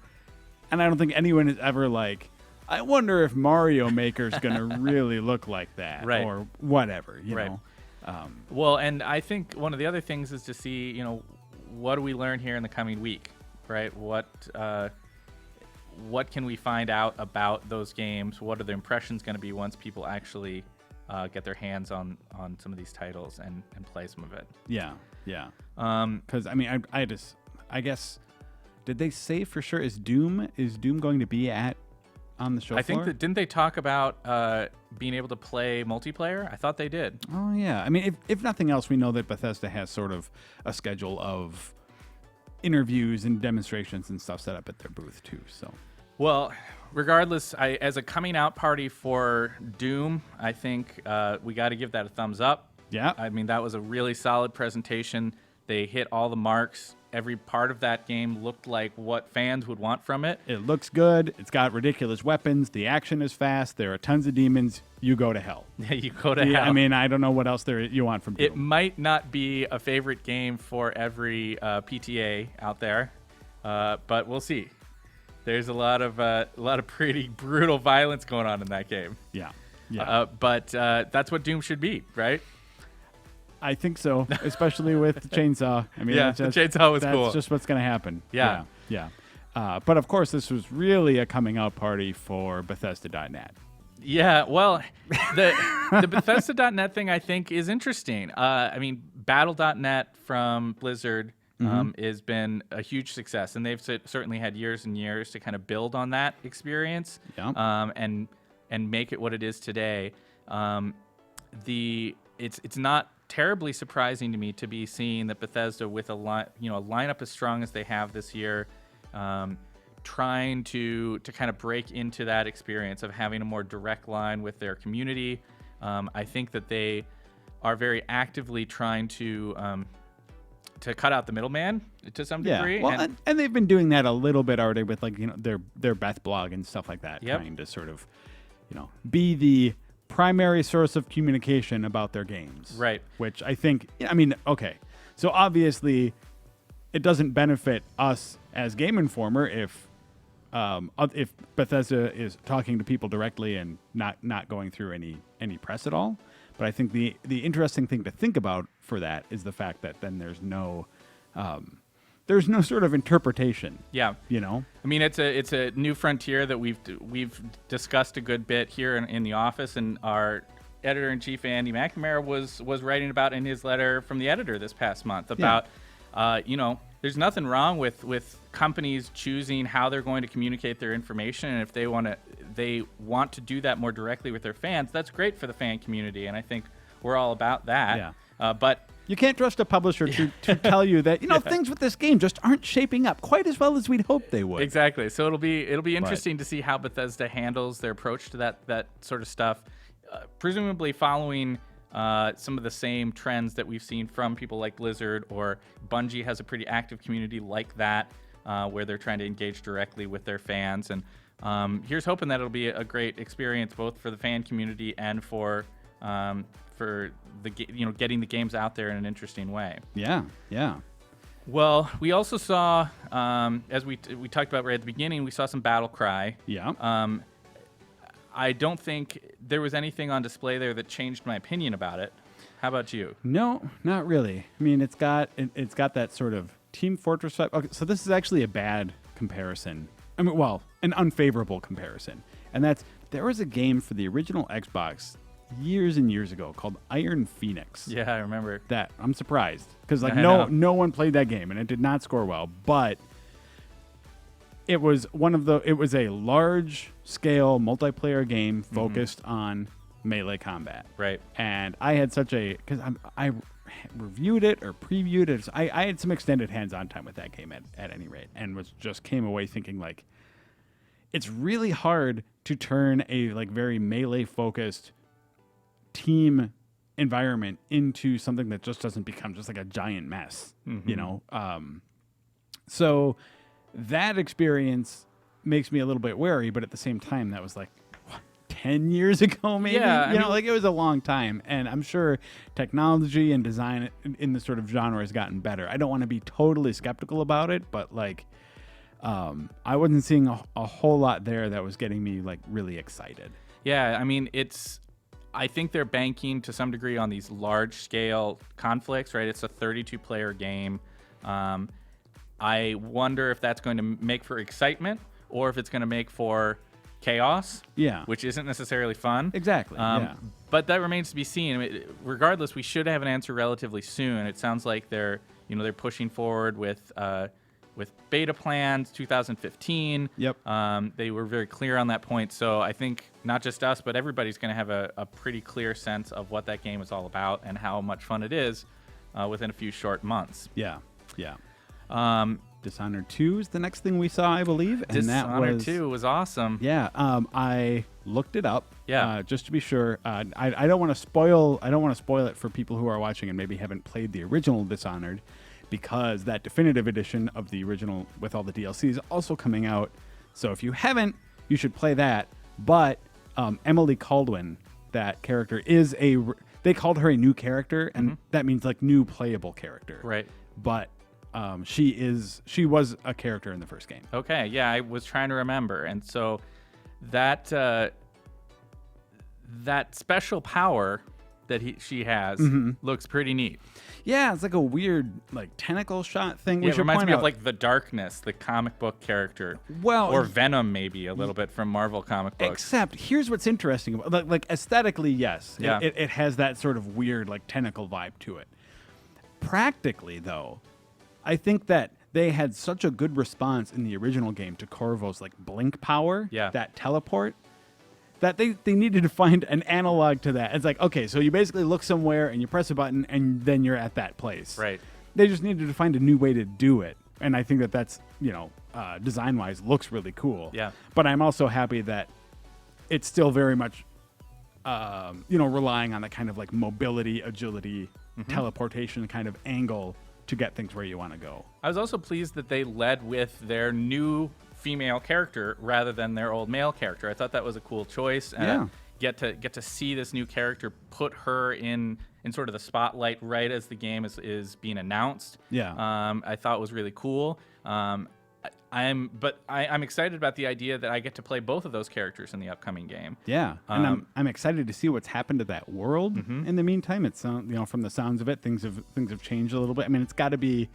and I don't think anyone is ever like, I wonder if Mario Maker's going to really look like that, right, or whatever, you right. know. Well, and I think one of the other things is to see, what do we learn here in the coming week, right? What can we find out about those games? What are the impressions going to be once people actually get their hands on some of these titles and play some of it? Yeah. Because I mean, I guess, did they say for sure, is Doom going to be on the show floor? I think didn't they talk about being able to play multiplayer? I thought they did. Oh yeah. I mean, if nothing else, we know that Bethesda has sort of a schedule of interviews and demonstrations and stuff set up at their booth too. So, well, regardless, as a coming out party for Doom, I think we got to give that a thumbs up. Yeah. I mean, that was a really solid presentation. They hit all the marks. Every part of that game looked like what fans would want from it. It looks good. It's got ridiculous weapons. The action is fast. There are tons of demons. You go to hell. Yeah, you go to hell. I mean, I don't know what else you want from Doom. It might not be a favorite game for every PTA out there, but we'll see. There's a lot of pretty brutal violence going on in that game. Yeah. But that's what Doom should be, right? I think so, especially with the chainsaw. I mean, the chainsaw was cool. That's just what's going to happen. Yeah. But of course, this was really a coming out party for Bethesda.net. Yeah, well, the Bethesda.net thing, I think, is interesting. I mean, Battle.net from Blizzard has been a huge success, and they've certainly had years and years to kind of build on that experience and make it what it is today. It's not terribly surprising to me to be seeing that Bethesda, with a lineup as strong as they have this year, trying to kind of break into that experience of having a more direct line with their community. I think that they are very actively trying to cut out the middleman to some degree. Well, and they've been doing that a little bit already with, like, their Beth blog and stuff like that, trying to sort of, be the primary source of communication about their games. Right. Which I think, I mean, okay. So obviously it doesn't benefit us as Game Informer if Bethesda is talking to people directly and not going through any press at all. But I think the interesting thing to think about for that is the fact that then there's no sort of interpretation. Yeah. I mean, it's a new frontier that we've discussed a good bit here in the office, and our editor-in-chief Andy McNamara was writing about in his letter from the editor this past month about there's nothing wrong with companies choosing how they're going to communicate their information, and if they want to do that more directly with their fans, that's great for the fan community, and I think we're all about that. But you can't trust a publisher to tell you that things with this game just aren't shaping up quite as well as we'd hoped they would. Exactly. So it'll be interesting to see how Bethesda handles their approach to that sort of stuff, presumably following some of the same trends that we've seen from people like Blizzard, or Bungie has a pretty active community like that, where they're trying to engage directly with their fans. And here's hoping that it'll be a great experience both for the fan community and for the getting the games out there in an interesting way. Yeah. Well, we also saw, as we talked about right at the beginning, we saw some Battle Cry. Yeah. I don't think there was anything on display there that changed my opinion about it. How about you? No, not really. I mean, it's got that sort of Team Fortress 5. Okay, so this is actually a bad comparison. I mean, well, an unfavorable comparison. And that's, there was a game for the original Xbox years and years ago called Iron Phoenix. Yeah, I remember. That, I'm surprised. Because like I no know. one played that game, and it did not score well. But it was it was a large scale multiplayer game focused on melee combat. Right. And I had such a, because I reviewed it or previewed it. I had some extended hands-on time with that game at any rate, and came away thinking like, it's really hard to turn a like very melee focused team environment into something that just doesn't become just like a giant mess, you know? So that experience makes me a little bit wary, but at the same time, that was like, what, 10 years ago, maybe? Yeah, you know, like it was a long time. And I'm sure technology and design in this sort of genre has gotten better. I don't want to be totally skeptical about it, but like, I wasn't seeing a whole lot there that was getting me like really excited. Yeah, I mean, I think they're banking to some degree on these large scale conflicts, right? It's a 32 player game. I wonder if that's going to make for excitement or if it's going to make for chaos. Yeah. Which isn't necessarily fun. Exactly. Yeah. But that remains to be seen. I mean, regardless, we should have an answer relatively soon. It sounds like they're pushing forward with beta plans 2015. Yep. They were very clear on that point. So I think not just us, but everybody's going to have a pretty clear sense of what that game is all about and how much fun it is within a few short months. Yeah. Yeah. Dishonored 2 is the next thing we saw, I believe. And Dishonored 2 was awesome. Yeah. I looked it up. Yeah. Just to be sure. I don't want to spoil it for people who are watching and maybe haven't played the original Dishonored, because that definitive edition of the original with all the DLC is also coming out. So if you haven't, you should play that. But Emily Caldwin, that character, is they called her a new character, and that means like new playable character. Right. But she was a character in the first game. Okay, yeah, I was trying to remember, and so that special power that she has looks pretty neat. Yeah, it's like a weird like tentacle shot thing. Yeah, it reminds me of like the Darkness, the comic book character. Well, or Venom maybe a little bit from Marvel comic books. Except here's what's interesting about like aesthetically, yes, Yeah. it has that sort of weird like tentacle vibe to it. Practically, though, I think that they had such a good response in the original game to Corvo's like blink power, that teleport, that they needed to find an analog to that. It's like, okay, so you basically look somewhere and you press a button and then you're at that place. Right. They just needed to find a new way to do it. And I think that's, design-wise looks really cool. Yeah. But I'm also happy that it's still very much, relying on the kind of like mobility, agility, teleportation kind of angle to get things where you want to go. I was also pleased that they led with their new female character rather than their old male character. I thought that was a cool choice. Yeah. Get to see this new character, put her in sort of the spotlight right as the game is being announced. Yeah. I thought it was really cool. I'm excited about the idea that I get to play both of those characters in the upcoming game. Yeah, and I'm excited to see what's happened to that world. In the meantime, it's from the sounds of it, things have changed a little bit. I mean, it's got to be,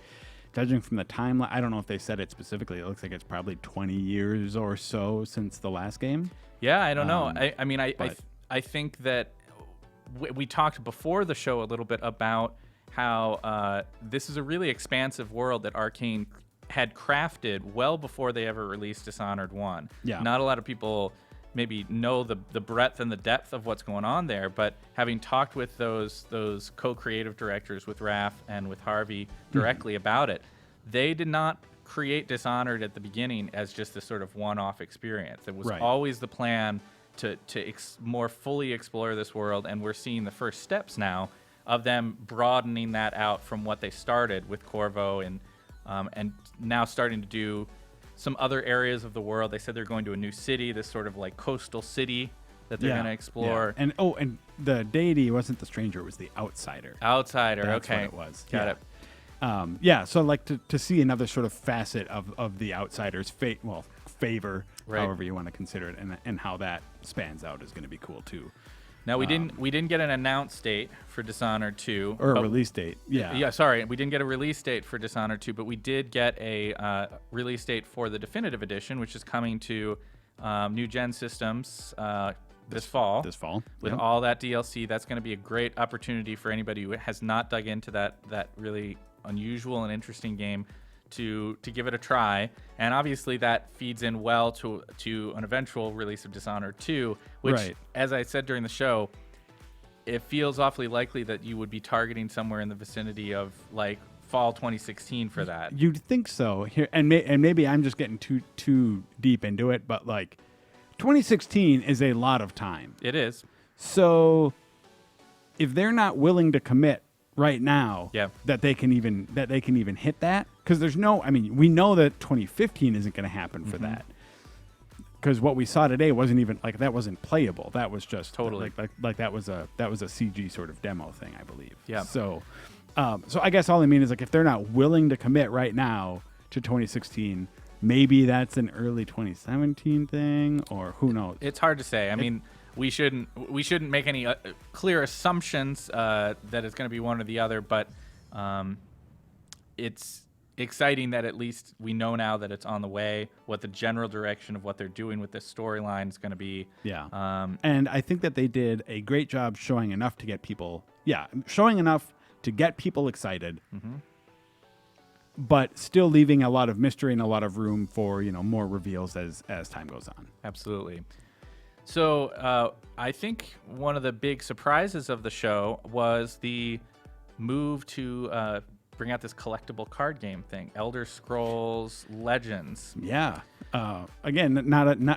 judging from the timeline, I don't know if they said it specifically. It looks like it's probably 20 years or so since the last game. Yeah, I don't know. I think that we talked before the show a little bit about how this is a really expansive world that Arcane had crafted well before they ever released Dishonored 1. Yeah. Not a lot of people maybe know the breadth and the depth of what's going on there, but having talked with those co-creative directors, with Raph and with Harvey directly about it, they did not create Dishonored at the beginning as just this sort of one-off experience. It was always the plan to more fully explore this world, and we're seeing the first steps now of them broadening that out from what they started with Corvo and now starting to do some other areas of the world. They said they're going to a new city, this sort of like coastal city that they're going to explore. Yeah. And the deity wasn't the stranger, it was the outsider. Outsider, That's okay. what it was. Got it. So like to see another sort of facet of the outsider's favor, however you want to consider it, and how that spans out is going to be cool too. Now we didn't get an announced date for Dishonored 2 or a release date. Yeah, sorry, we didn't get a release date for Dishonored 2, but we did get a release date for the definitive edition, which is coming to new gen systems this fall. This fall, with yep. all that DLC. That's going to be a great opportunity for anybody who has not dug into that really unusual and interesting game to give it a try. And obviously that feeds in well to an eventual release of Dishonored 2, which, Right. as I said during the show, it feels awfully likely that you would be targeting somewhere in the vicinity of like fall 2016 for that. You'd think so. Here and maybe I'm just getting too deep into it, but like 2016 is a lot of time. It is. So if they're not willing to commit right now, that they can even hit that, because there's no, I mean, we know that 2015 isn't going to happen for that, because what we saw today wasn't even like, that wasn't playable. That was just totally like that was a CG sort of demo thing, I believe. Yeah. So I guess all I mean is, like, if they're not willing to commit right now to 2016, maybe that's an early 2017 thing, or who knows. It's hard to say. I mean, we shouldn't make any clear assumptions that it's going to be one or the other, but it's exciting that at least we know now that it's on the way, what the general direction of what they're doing with this storyline is going to be. Yeah. And I think that they did a great job showing enough to get people, showing enough to get people excited, but still leaving a lot of mystery and a lot of room for, more reveals as time goes on. Absolutely. So I think one of the big surprises of the show was the move to bring out this collectible card game thing, Elder Scrolls Legends. Yeah. Again,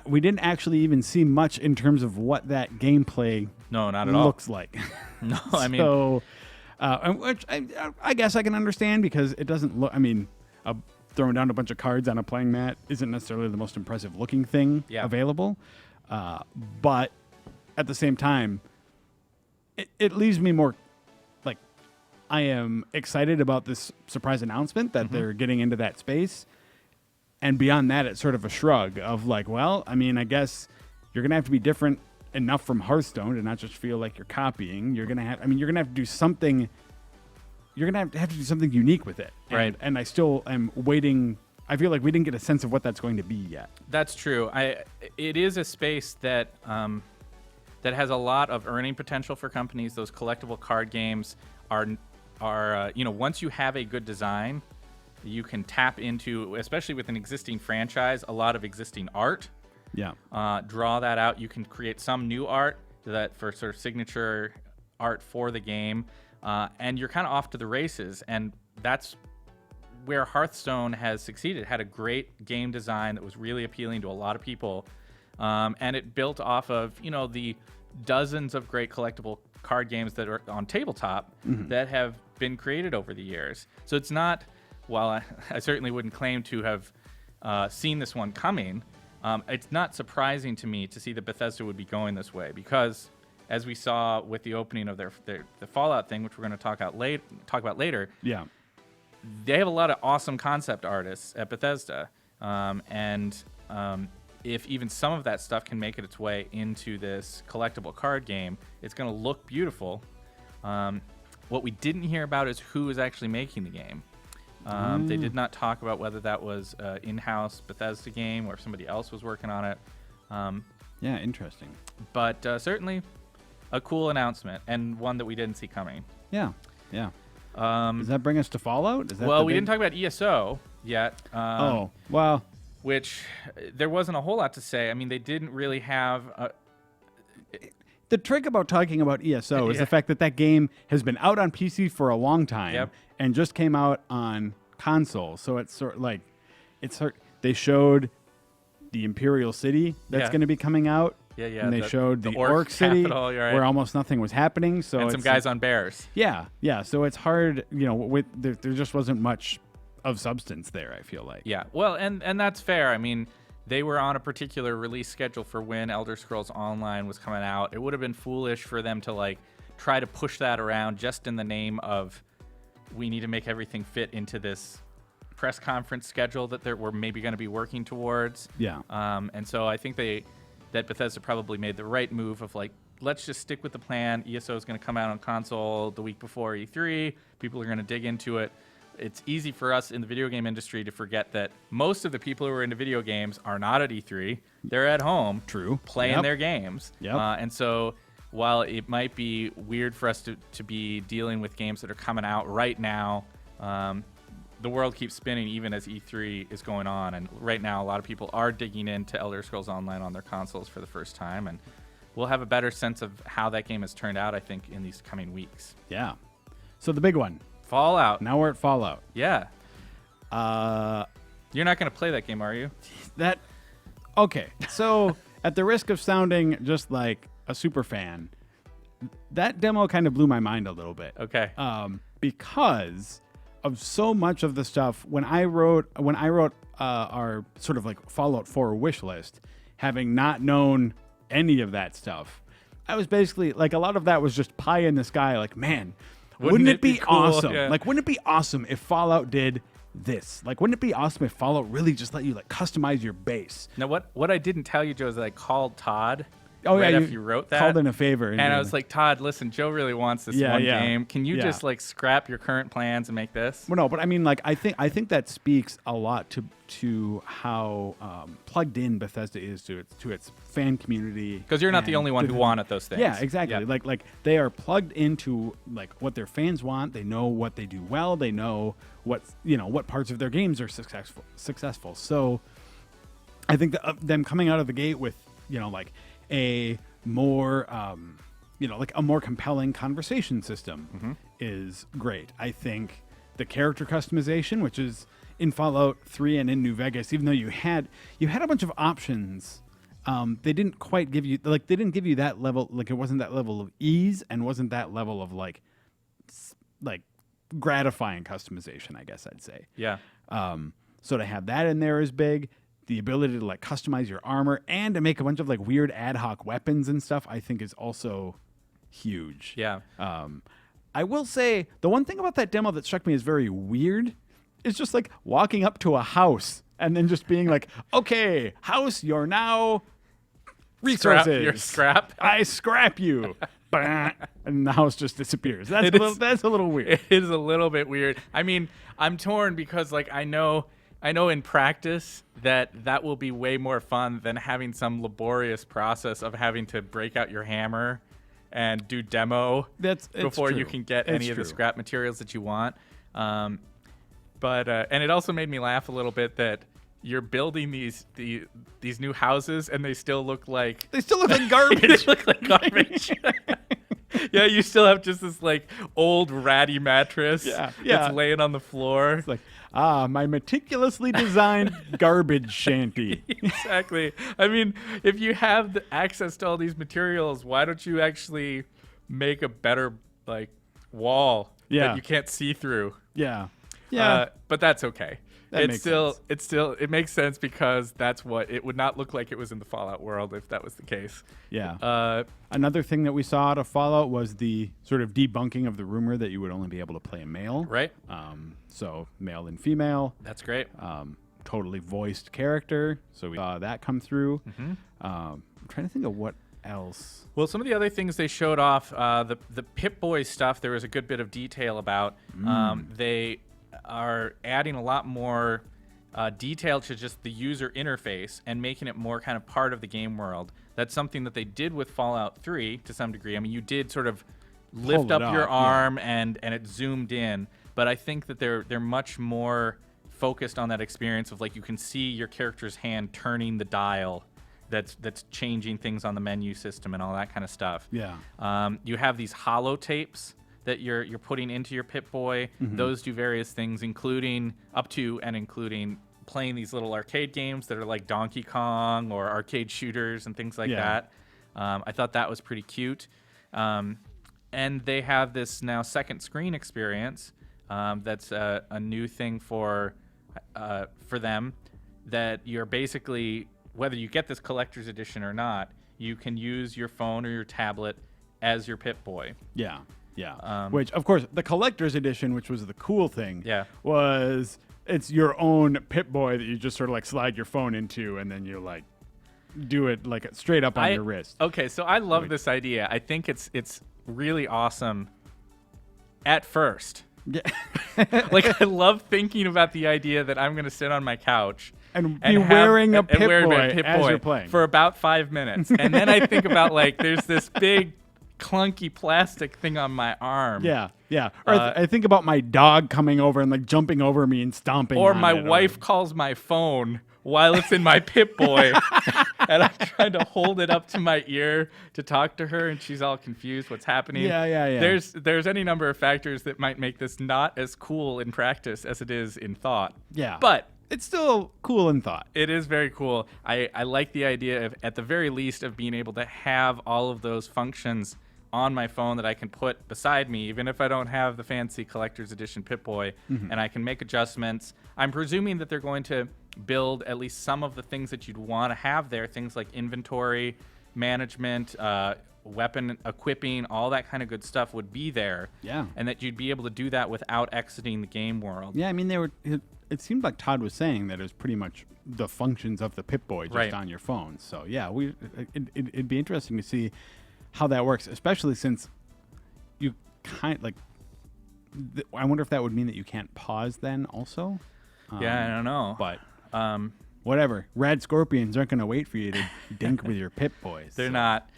we didn't actually even see much in terms of what that gameplay not at all looks like. No, I mean, so, which I guess I can understand, because it doesn't look. I mean, throwing down a bunch of cards on a playing mat isn't necessarily the most impressive looking thing available. But at the same time, it leaves me more like, I am excited about this surprise announcement that they're getting into that space. And beyond that, it's sort of a shrug of like, well, I mean, I guess you're going to have to be different enough from Hearthstone to not just feel like you're copying. You're going to have to do something. You're going to have to do something unique with it. Right. And I still am waiting. I feel like we didn't get a sense of what that's going to be yet. That's true. It is a space that that has a lot of earning potential for companies. Those collectible card games are once you have a good design, you can tap into, especially with an existing franchise, a lot of existing art. Yeah. Draw that out. You can create some new art that for sort of signature art for the game, and you're kind of off to the races. And that's where Hearthstone has succeeded. Had a great game design that was really appealing to a lot of people, and it built off of the dozens of great collectible card games that are on tabletop that have been created over the years. So it's not, while I certainly wouldn't claim to have seen this one coming, it's not surprising to me to see that Bethesda would be going this way, because as we saw with the opening of the Fallout thing, which we're going to talk about later, they have a lot of awesome concept artists at Bethesda, and if even some of that stuff can make its way into this collectible card game, it's going to look beautiful. What we didn't hear about is who is actually making the game. They did not talk about whether that was an in-house Bethesda game or if somebody else was working on it. Yeah, interesting. But certainly a cool announcement, and one that we didn't see coming. Yeah. Does that bring us to Fallout? We didn't talk about ESO yet. Which there wasn't a whole lot to say. I mean, they didn't really have... The trick about talking about ESO is the fact that game has been out on PC for a long time and just came out on console. So it's sort of like, they showed the Imperial City that's going to be coming out. And they showed the Orc City where almost nothing was happening. So and some guys on bears. Yeah. So it's hard, there just wasn't much of substance there, I feel like. Yeah. Well, and that's fair. I mean, they were on a particular release schedule for when Elder Scrolls Online was coming out. It would have been foolish for them to try to push that around just in the name of, we need to make everything fit into this press conference schedule that we're maybe going to be working towards. Yeah. And so I think they that Bethesda probably made the right move of like, let's just stick with the plan. ESO is going to come out on console the week before E3. People are going to dig into it. It's easy for us in the video game industry to forget that most of the people who are into video games are not at E3. They're at home, playing their games. And so while it might be weird for us to be dealing with games that are coming out right now, the world keeps spinning even as E3 is going on. And right now, a lot of people are digging into Elder Scrolls Online on their consoles for the first time. And we'll have a better sense of how that game has turned out, I think, in these coming weeks. Yeah. So the big one. Fallout. Now we're at Fallout. Yeah. You're not going to play that game, are you? Okay. So at the risk of sounding just like a super fan, that demo kind of blew my mind a little bit. Okay. Because of so much of the stuff when I wrote our sort of like Fallout 4 wish list, having not known any of that stuff, I was basically like, a lot of that was just pie in the sky. Like, man, wouldn't it be cool? awesome? Yeah. Like, wouldn't it be awesome if Fallout did this? Like, wouldn't it be awesome if Fallout really just let you like customize your base? Now, what I didn't tell you, Joe, is that I called Todd. Oh, right yeah, after you wrote that. called in a favor. And I was like, Todd, listen, Joe really wants this one game. Can you just like scrap your current plans and make this? Well, no, but I mean, like, I think that speaks a lot to how plugged in Bethesda is to its fan community. Because you're not the only one who wanted those things. Yeah, exactly. Yeah. Like they are plugged into like what their fans want. They know what they do well. They know what parts of their games are successful. So I think that them coming out of the gate with like a more like a more compelling conversation system is great. I think the character customization, which is in Fallout 3 and in New Vegas, even though you had a bunch of options, they didn't quite give you that level. Like, it wasn't that level of ease and wasn't that level of like gratifying customization, I guess I'd say. Yeah. So to have that in there is big. The ability to like customize your armor and to make a bunch of like weird ad hoc weapons and stuff, I think is also huge. Yeah. I will say the one thing about that demo that struck me as very weird is just like walking up to a house and then just being like, okay, house, you're now resources. You're scrap. I scrap you. And the house just disappears. That's a little weird. It is a little bit weird. I mean, I'm torn because like I know in practice that will be way more fun than having some laborious process of having to break out your hammer and do demo before you can get any of the scrap materials that you want. But and it also made me laugh a little bit that you're building these new houses and they still look like garbage. They look like garbage. Yeah, you still have just this like old ratty mattress that's laying on the floor. It's like, my meticulously designed garbage shanty. Exactly. I mean, if you have the access to all these materials, why don't you actually make a better like wall that you can't see through? Yeah. But that's okay. It makes sense because that's what it would not look like it was in the Fallout world if that was the case. Yeah. Another thing that we saw out of Fallout was the sort of debunking of the rumor that you would only be able to play a male. Right. So male and female. That's great. Totally voiced character. So we saw that come through. I'm trying to think of what else. Well, some of the other things they showed off, the Pip-Boy stuff, there was a good bit of detail about. They are adding a lot more detail to just the user interface and making it more kind of part of the game world. That's something that they did with Fallout 3 to some degree. I mean, you did sort of lift up your arm and it zoomed in, but I think that they're much more focused on that experience of like you can see your character's hand turning the dial that's changing things on the menu system and all that kind of stuff. Yeah. You have these holotapes that you're putting into your Pip-Boy. Those do various things, including playing these little arcade games that are like Donkey Kong or arcade shooters and things like that. I thought that was pretty cute. And they have this now second screen experience that's a new thing for them, that you're basically, whether you get this collector's edition or not, you can use your phone or your tablet as your Pip-Boy. Yeah. Yeah. Which, of course, the collector's edition, which was the cool thing, was it's your own Pip-Boy that you just sort of like slide your phone into, and then you're like, do it like straight up on your wrist. Okay, so I love this idea. I think it's really awesome at first. Yeah. Like, I love thinking about the idea that I'm going to sit on my couch and be wearing a Pip-Boy as you're playing for about 5 minutes. And then I think about, like, there's this big clunky plastic thing on my arm. Yeah. Or I think about my dog coming over and like jumping over me and stomping. Or on my it, wife calls my phone while it's in my Pip-Boy, and I'm trying to hold it up to my ear to talk to her, and she's all confused what's happening. Yeah. There's any number of factors that might make this not as cool in practice as it is in thought. Yeah. But it's still cool in thought. It is very cool. I like the idea of, at the very least, of being able to have all of those functions on my phone that I can put beside me, even if I don't have the fancy collector's edition Pip-Boy, and I can make adjustments. I'm presuming that they're going to build at least some of the things that you'd want to have there, things like inventory management, weapon equipping, all that kind of good stuff would be there. Yeah. And that you'd be able to do that without exiting the game world. Yeah, I mean, it seemed like Todd was saying that it was pretty much the functions of the Pip-Boy just on your phone. So yeah, it'd be interesting to see how that works, especially since you I wonder if that would mean that you can't pause then also. Yeah, I don't know. But whatever. Rad Scorpions aren't going to wait for you to dink with your Pip-Boys. They're not.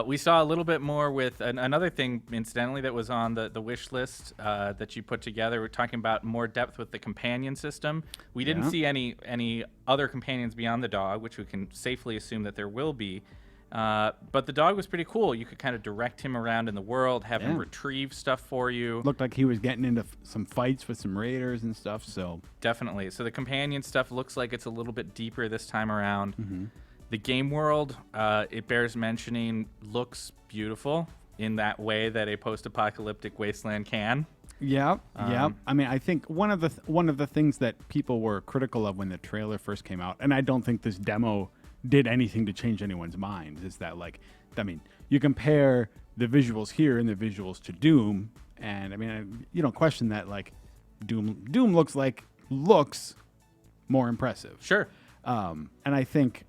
We saw a little bit more with another thing, incidentally, that was on the wish list that you put together. We're talking about more depth with the companion system. We didn't see any other companions beyond the dog, which we can safely assume that there will be. But the dog was pretty cool. You could kind of direct him around in the world, have him retrieve stuff for you. Looked like he was getting into some fights with some raiders and stuff. So definitely. So the companion stuff looks like it's a little bit deeper this time around. Mm-hmm. The game world, it bears mentioning, looks beautiful in that way that a post-apocalyptic wasteland can. Yeah. I mean, I think one of the things that people were critical of when the trailer first came out, and I don't think this demo did anything to change anyone's minds, is that, like, I mean, you compare the visuals here and the visuals to Doom, and I mean, you don't question that, like, Doom looks more impressive. Sure. And I think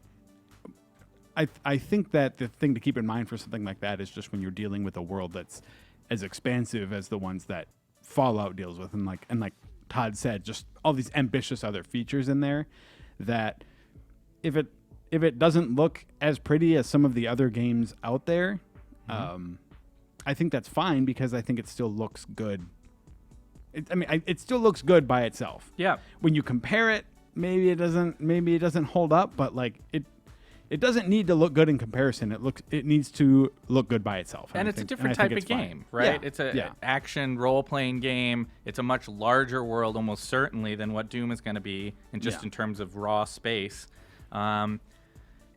that the thing to keep in mind for something like that is just when you're dealing with a world that's as expansive as the ones that Fallout deals with, and like Todd said, just all these ambitious other features in there, that if it doesn't look as pretty as some of the other games out there, I think that's fine, because I think it still looks good. It still looks good by itself. Yeah. When you compare it, maybe it doesn't hold up, but like it doesn't need to look good in comparison. It needs to look good by itself. And it's a different type of game, right? Yeah. It's an action role-playing game. It's a much larger world, almost certainly, than what Doom is going to be, in terms of raw space.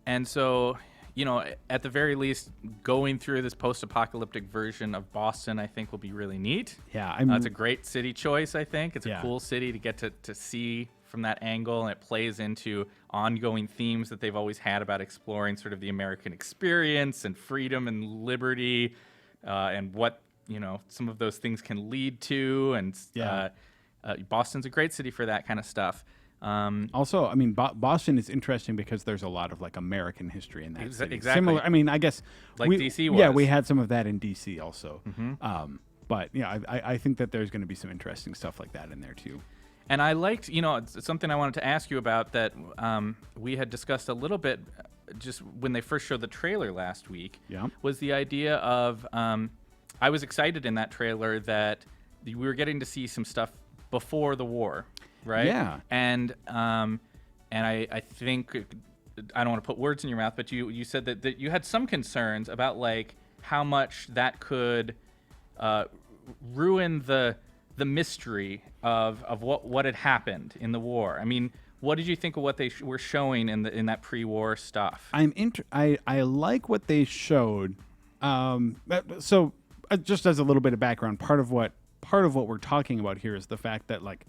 And so, you know, at the very least, going through this post-apocalyptic version of Boston, I think, will be really neat. Yeah, it's a great city choice, I think. It's a cool city to get to see from that angle, and it plays into ongoing themes that they've always had about exploring sort of the American experience and freedom and liberty, and what, you know, some of those things can lead to. And Boston's a great city for that kind of stuff. Also, I mean, Boston is interesting because there's a lot of like American history in that city. Exactly. Similar, I mean, I guess like DC was. Yeah, we had some of that in DC also. Mm-hmm. But yeah, I think that there's going to be some interesting stuff like that in there too. And I liked, you know, it's something I wanted to ask you about that we had discussed a little bit just when they first showed the trailer last week. Yeah. Was the idea of I was excited in that trailer that we were getting to see some stuff before the war. Right. Yeah. And I think, I don't want to put words in your mouth, but you said that you had some concerns about like how much that could ruin the mystery of what had happened in the war. I mean, what did you think of what they were showing in that pre-war stuff? I like what they showed. So just as a little bit of background, part of what we're talking about here is the fact that like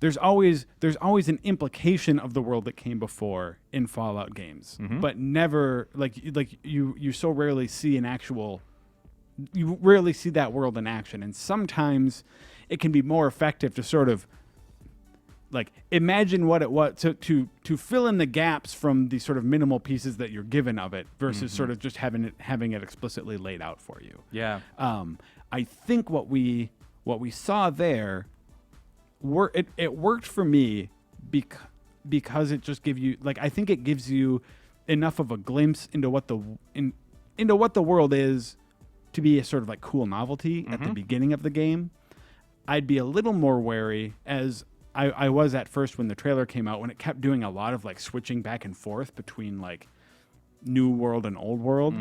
there's always an implication of the world that came before in Fallout games, but never like you so rarely see you rarely see that world in action, and sometimes it can be more effective to sort of like imagine what it was to fill in the gaps from the sort of minimal pieces that you're given of it versus sort of just having it explicitly laid out for you. Yeah. I think what we saw there it worked for me because it just gives you, like, I think it gives you enough of a glimpse into what the world is to be a sort of like cool novelty at the beginning of the game. I'd be a little more wary, as I was at first when the trailer came out, when it kept doing a lot of like switching back and forth between like new world and old world.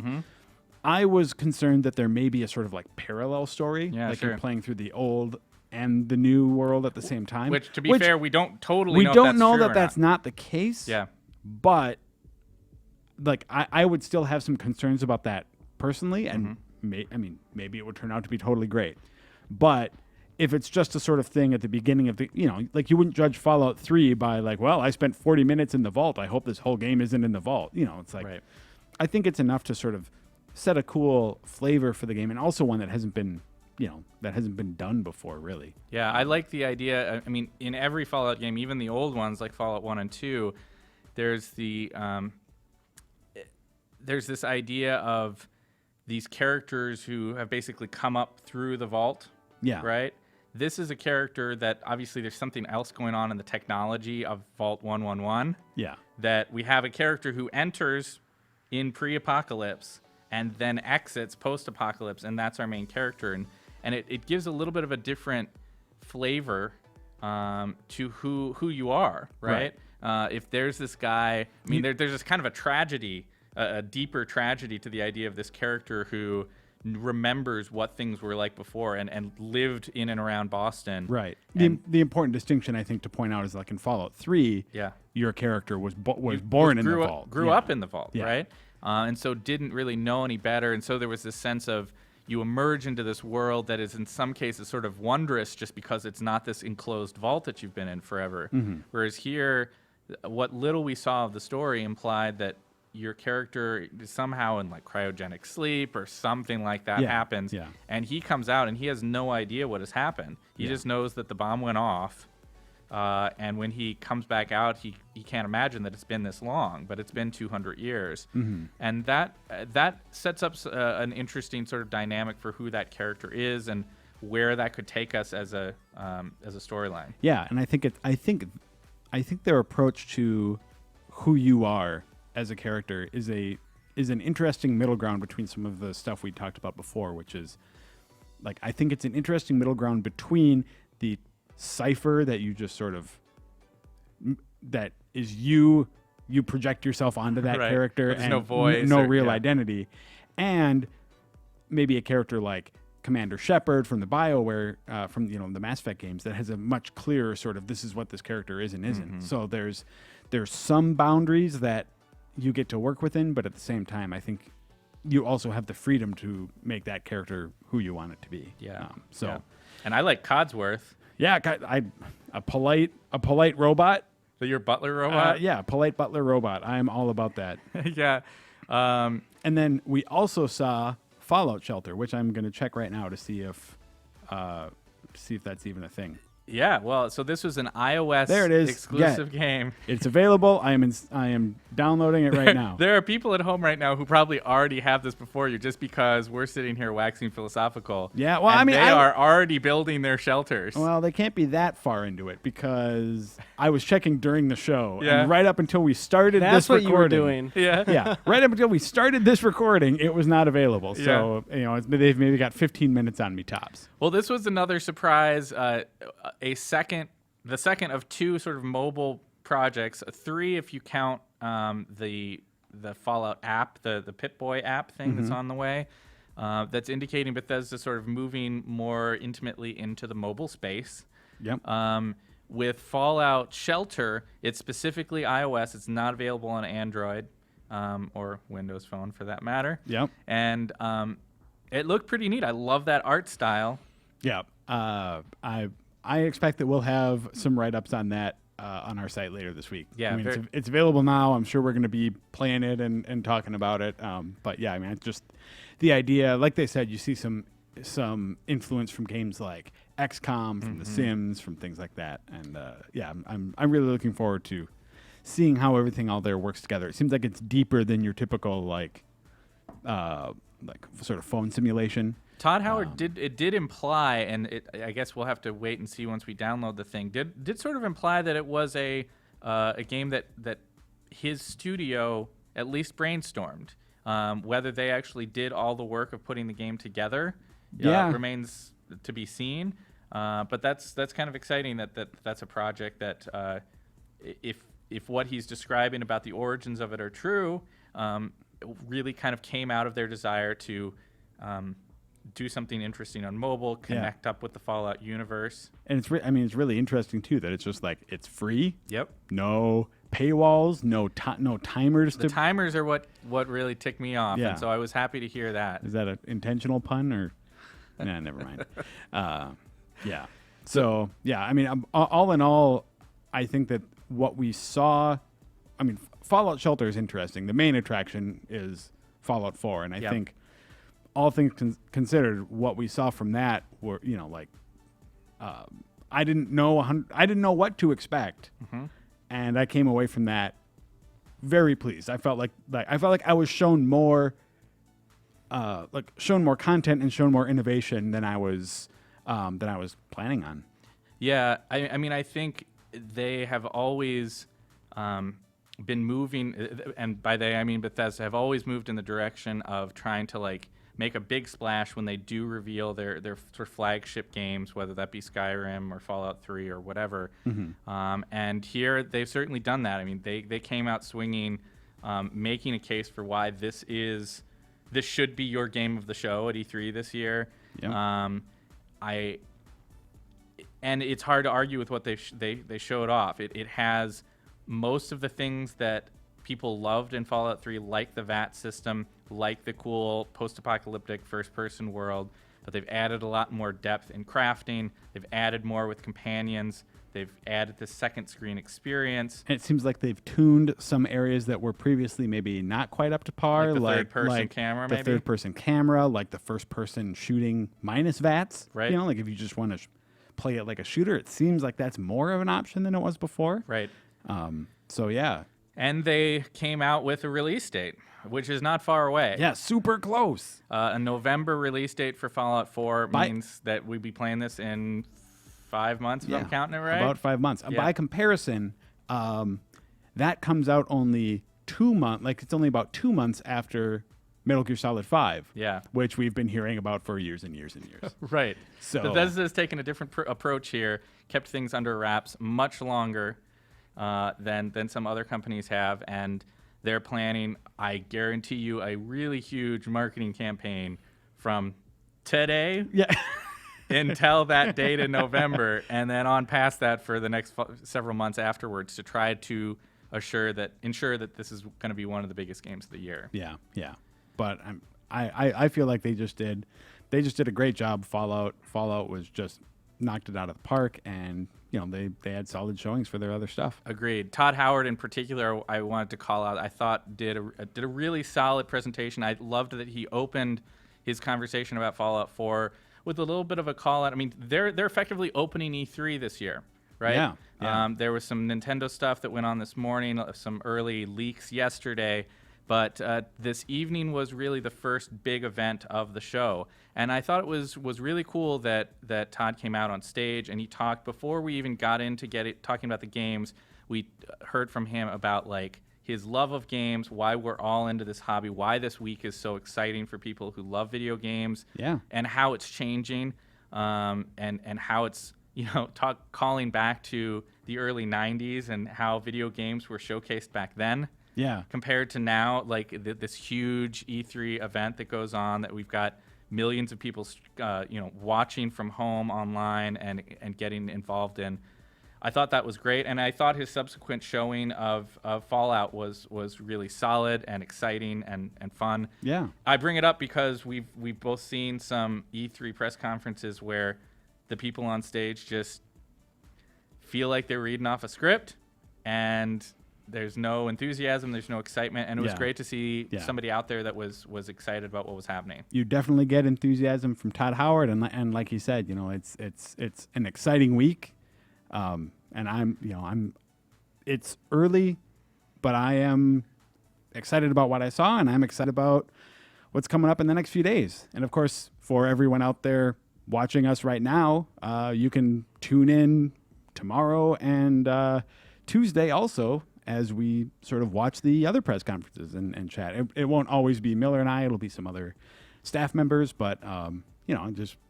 I was concerned that there may be a sort of like parallel story, like you're playing through the old and the new world at the same time. Which, to be fair, we don't totally we know don't if that's know true that or that's not the case. Yeah. But like I would still have some concerns about that personally, and maybe it would turn out to be totally great. But if it's just a sort of thing at the beginning of the, like you wouldn't judge Fallout 3 by like, well, I spent 40 minutes in the vault, I hope this whole game isn't in the vault. It's like, I think it's enough to sort of set a cool flavor for the game, and also one that hasn't been done before, really. Yeah, I like the idea. I mean, in every Fallout game, even the old ones like Fallout 1 and 2, there's this idea of these characters who have basically come up through the vault. Yeah. Right? This is a character that obviously there's something else going on in the technology of Vault 111. Yeah. That we have a character who enters in pre-apocalypse and then exits post-apocalypse, and that's our main character. And it gives a little bit of a different flavor to who you are, right? If there's this guy, I mean, there's this kind of a tragedy, a deeper tragedy to the idea of this character who remembers what things were like before and lived in and around Boston. Right. The important distinction, I think, to point out is like in Fallout 3, your character was born in the vault. Grew up in the vault, right? And so didn't really know any better. And so there was this sense of you emerge into this world that is in some cases sort of wondrous just because it's not this enclosed vault that you've been in forever. Whereas here, what little we saw of the story implied that your character is somehow in like cryogenic sleep or something like that happens. Yeah. And he comes out and he has no idea what has happened. He just knows that the bomb went off. And when he comes back out, he can't imagine that it's been this long, but it's been 200 years. And that sets up an interesting sort of dynamic for who that character is and where that could take us as a storyline. Yeah, and I think their approach to who you are as a character is an interesting middle ground between some of the stuff we talked about before, which is like, I think it's an interesting middle ground between the cipher that you just sort of that is you project yourself onto that character with and no voice no real identity, and maybe a character like Commander Shepard from the BioWare from the Mass Effect games that has a much clearer sort of this is what this character is and isn't. So there's some boundaries that you get to work within, but at the same time, I think you also have the freedom to make that character who you want it to be. And I like Codsworth. Yeah, a polite robot. So your butler robot? Yeah, polite butler robot. I am all about that. Yeah. And then we also saw Fallout Shelter, which I'm going to check right now to see if that's even a thing. Yeah, well, so this was an iOS there it is. exclusive game. It's available. I am downloading it right now. There are people at home right now who probably already have this before you, just because we're sitting here waxing philosophical. Yeah, well, and I mean, they are already building their shelters. Well, they can't be that far into it because I was checking during the show, Yeah. and right up until we started That's this what you were recording, doing. yeah, right up until we started this recording, it was not available. So they've maybe got 15 minutes on me tops. Well, this was another surprise. The second of two sort of mobile projects, three if you count the Fallout app, the Pip-Boy app thing that's on the way. That's indicating Bethesda sort of moving more intimately into the mobile space. Yep. With Fallout Shelter, it's specifically iOS. It's not available on Android or Windows Phone for that matter. Yep. And it looked pretty neat. I love that art style. Yeah. I expect that we'll have some write-ups on that on our site later this week. Yeah, I mean, it's available now. I'm sure we're going to be playing it and talking about it. But yeah, I mean, it's just the idea. Like they said, you see some influence from games like XCOM, from The Sims, from things like that. And I'm really looking forward to seeing how everything all there works together. It seems like it's deeper than your typical like sort of phone simulation. Todd Howard did imply, and I guess we'll have to wait and see once we download the thing. Did sort of imply that it was a game that his studio at least brainstormed. Whether they actually did all the work of putting the game together, remains to be seen. But that's kind of exciting that's a project that if what he's describing about the origins of it are true, it really kind of came out of their desire to do something interesting on mobile, connect up with the Fallout universe. And it's it's really interesting too that it's just like it's free. Yep. No paywalls, no timers. The timers are what really ticked me off, and so I was happy to hear that. Is that an intentional pun or? Nah, never mind. Yeah. So yeah, all in all, I think that what we saw, Fallout Shelter is interesting. The main attraction is Fallout 4, and I think all things considered, what we saw from that were, I didn't know what to expect, and I came away from that very pleased. I felt like I was shown more, content and shown more innovation than I was planning on. Yeah, I think they have always been moving, and by they I mean Bethesda, have always moved in the direction of trying to make a big splash when they do reveal their sort of flagship games, whether that be Skyrim or Fallout 3 or whatever. And here they've certainly done that. They came out swinging, making a case for why this should be your game of the show at E3 this year. Yep. And it's hard to argue with what they showed off. It has most of the things that people loved in Fallout 3, like the VAT system, like the cool post-apocalyptic first-person world, but they've added a lot more depth in crafting. They've added more with companions. They've added the second screen experience. And it seems like they've tuned some areas that were previously maybe not quite up to par. Like the third-person camera, maybe? The third-person camera, like the first-person shooting minus VATS. Right. If you just want to play it like a shooter, it seems like that's more of an option than it was before. Right. So, yeah. And they came out with a release date, which is not far away. Yeah, super close. A November release date for Fallout 4 means that we'd be playing this in 5 months, if I'm counting it right. About 5 months. By comparison, that comes out only 2 months. It's only about 2 months after Metal Gear Solid 5. Yeah. Which we've been hearing about for years and years and years. Right. So Bethesda's taken a different approach here, kept things under wraps much longer than some other companies have, and they're planning, I guarantee you, a really huge marketing campaign from today until that date in November, and then on past that for the next several months afterwards to try to ensure that this is going to be one of the biggest games of the year. Yeah. But I feel like they just did a great job. Fallout was just knocked it out of the park, and they had solid showings for their other stuff. Agreed. Todd Howard in particular, I wanted to call out. I thought did a really solid presentation. I loved that he opened his conversation about Fallout 4 with a little bit of a call out. They're effectively opening E3 this year, right? Yeah. There was some Nintendo stuff that went on this morning, some early leaks yesterday. But this evening was really the first big event of the show. And I thought it was really cool that Todd came out on stage and he talked, before we even got into talking about the games, we heard from him about his love of games, why we're all into this hobby, why this week is so exciting for people who love video games, and how it's changing, and how it's, calling back to the early 90s and how video games were showcased back then. Yeah. Compared to now, this huge E3 event that goes on, that we've got millions of people, watching from home online and getting involved in. I thought that was great, and I thought his subsequent showing of Fallout was really solid and exciting and fun. Yeah. I bring it up because we've both seen some E3 press conferences where the people on stage just feel like they're reading off a script, and there's no enthusiasm, there's no excitement, and it was Yeah. great to see Yeah. somebody out there that was excited about what was happening. You definitely get enthusiasm from Todd Howard, and like he said, it's an exciting week, and it's early, but I am excited about what I saw, and I'm excited about what's coming up in the next few days. And of course, for everyone out there watching us right now, you can tune in tomorrow and Tuesday also as we sort of watch the other press conferences and chat. It won't always be Miller and I; it'll be some other staff members. But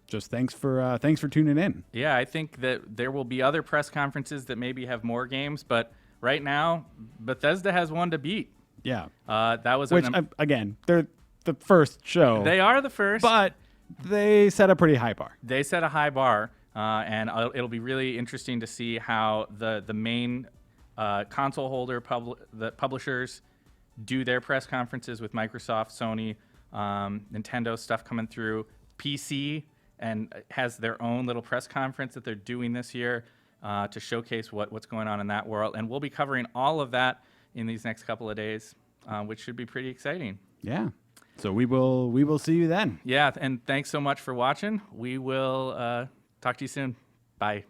just thanks for tuning in. Yeah, I think that there will be other press conferences that maybe have more games, but right now, Bethesda has one to beat. Yeah, that was again, they're the first show. They are the first, but they set a pretty high bar. They set a high bar, and it'll be really interesting to see how the main console holder the publishers do their press conferences with Microsoft, Sony, Nintendo stuff coming through. PC and has their own little press conference that they're doing this year to showcase what's going on in that world, and we'll be covering all of that in these next couple of days, which should be pretty exciting. Yeah. So we will see you then. Yeah, and thanks so much for watching. We will talk to you soon. Bye.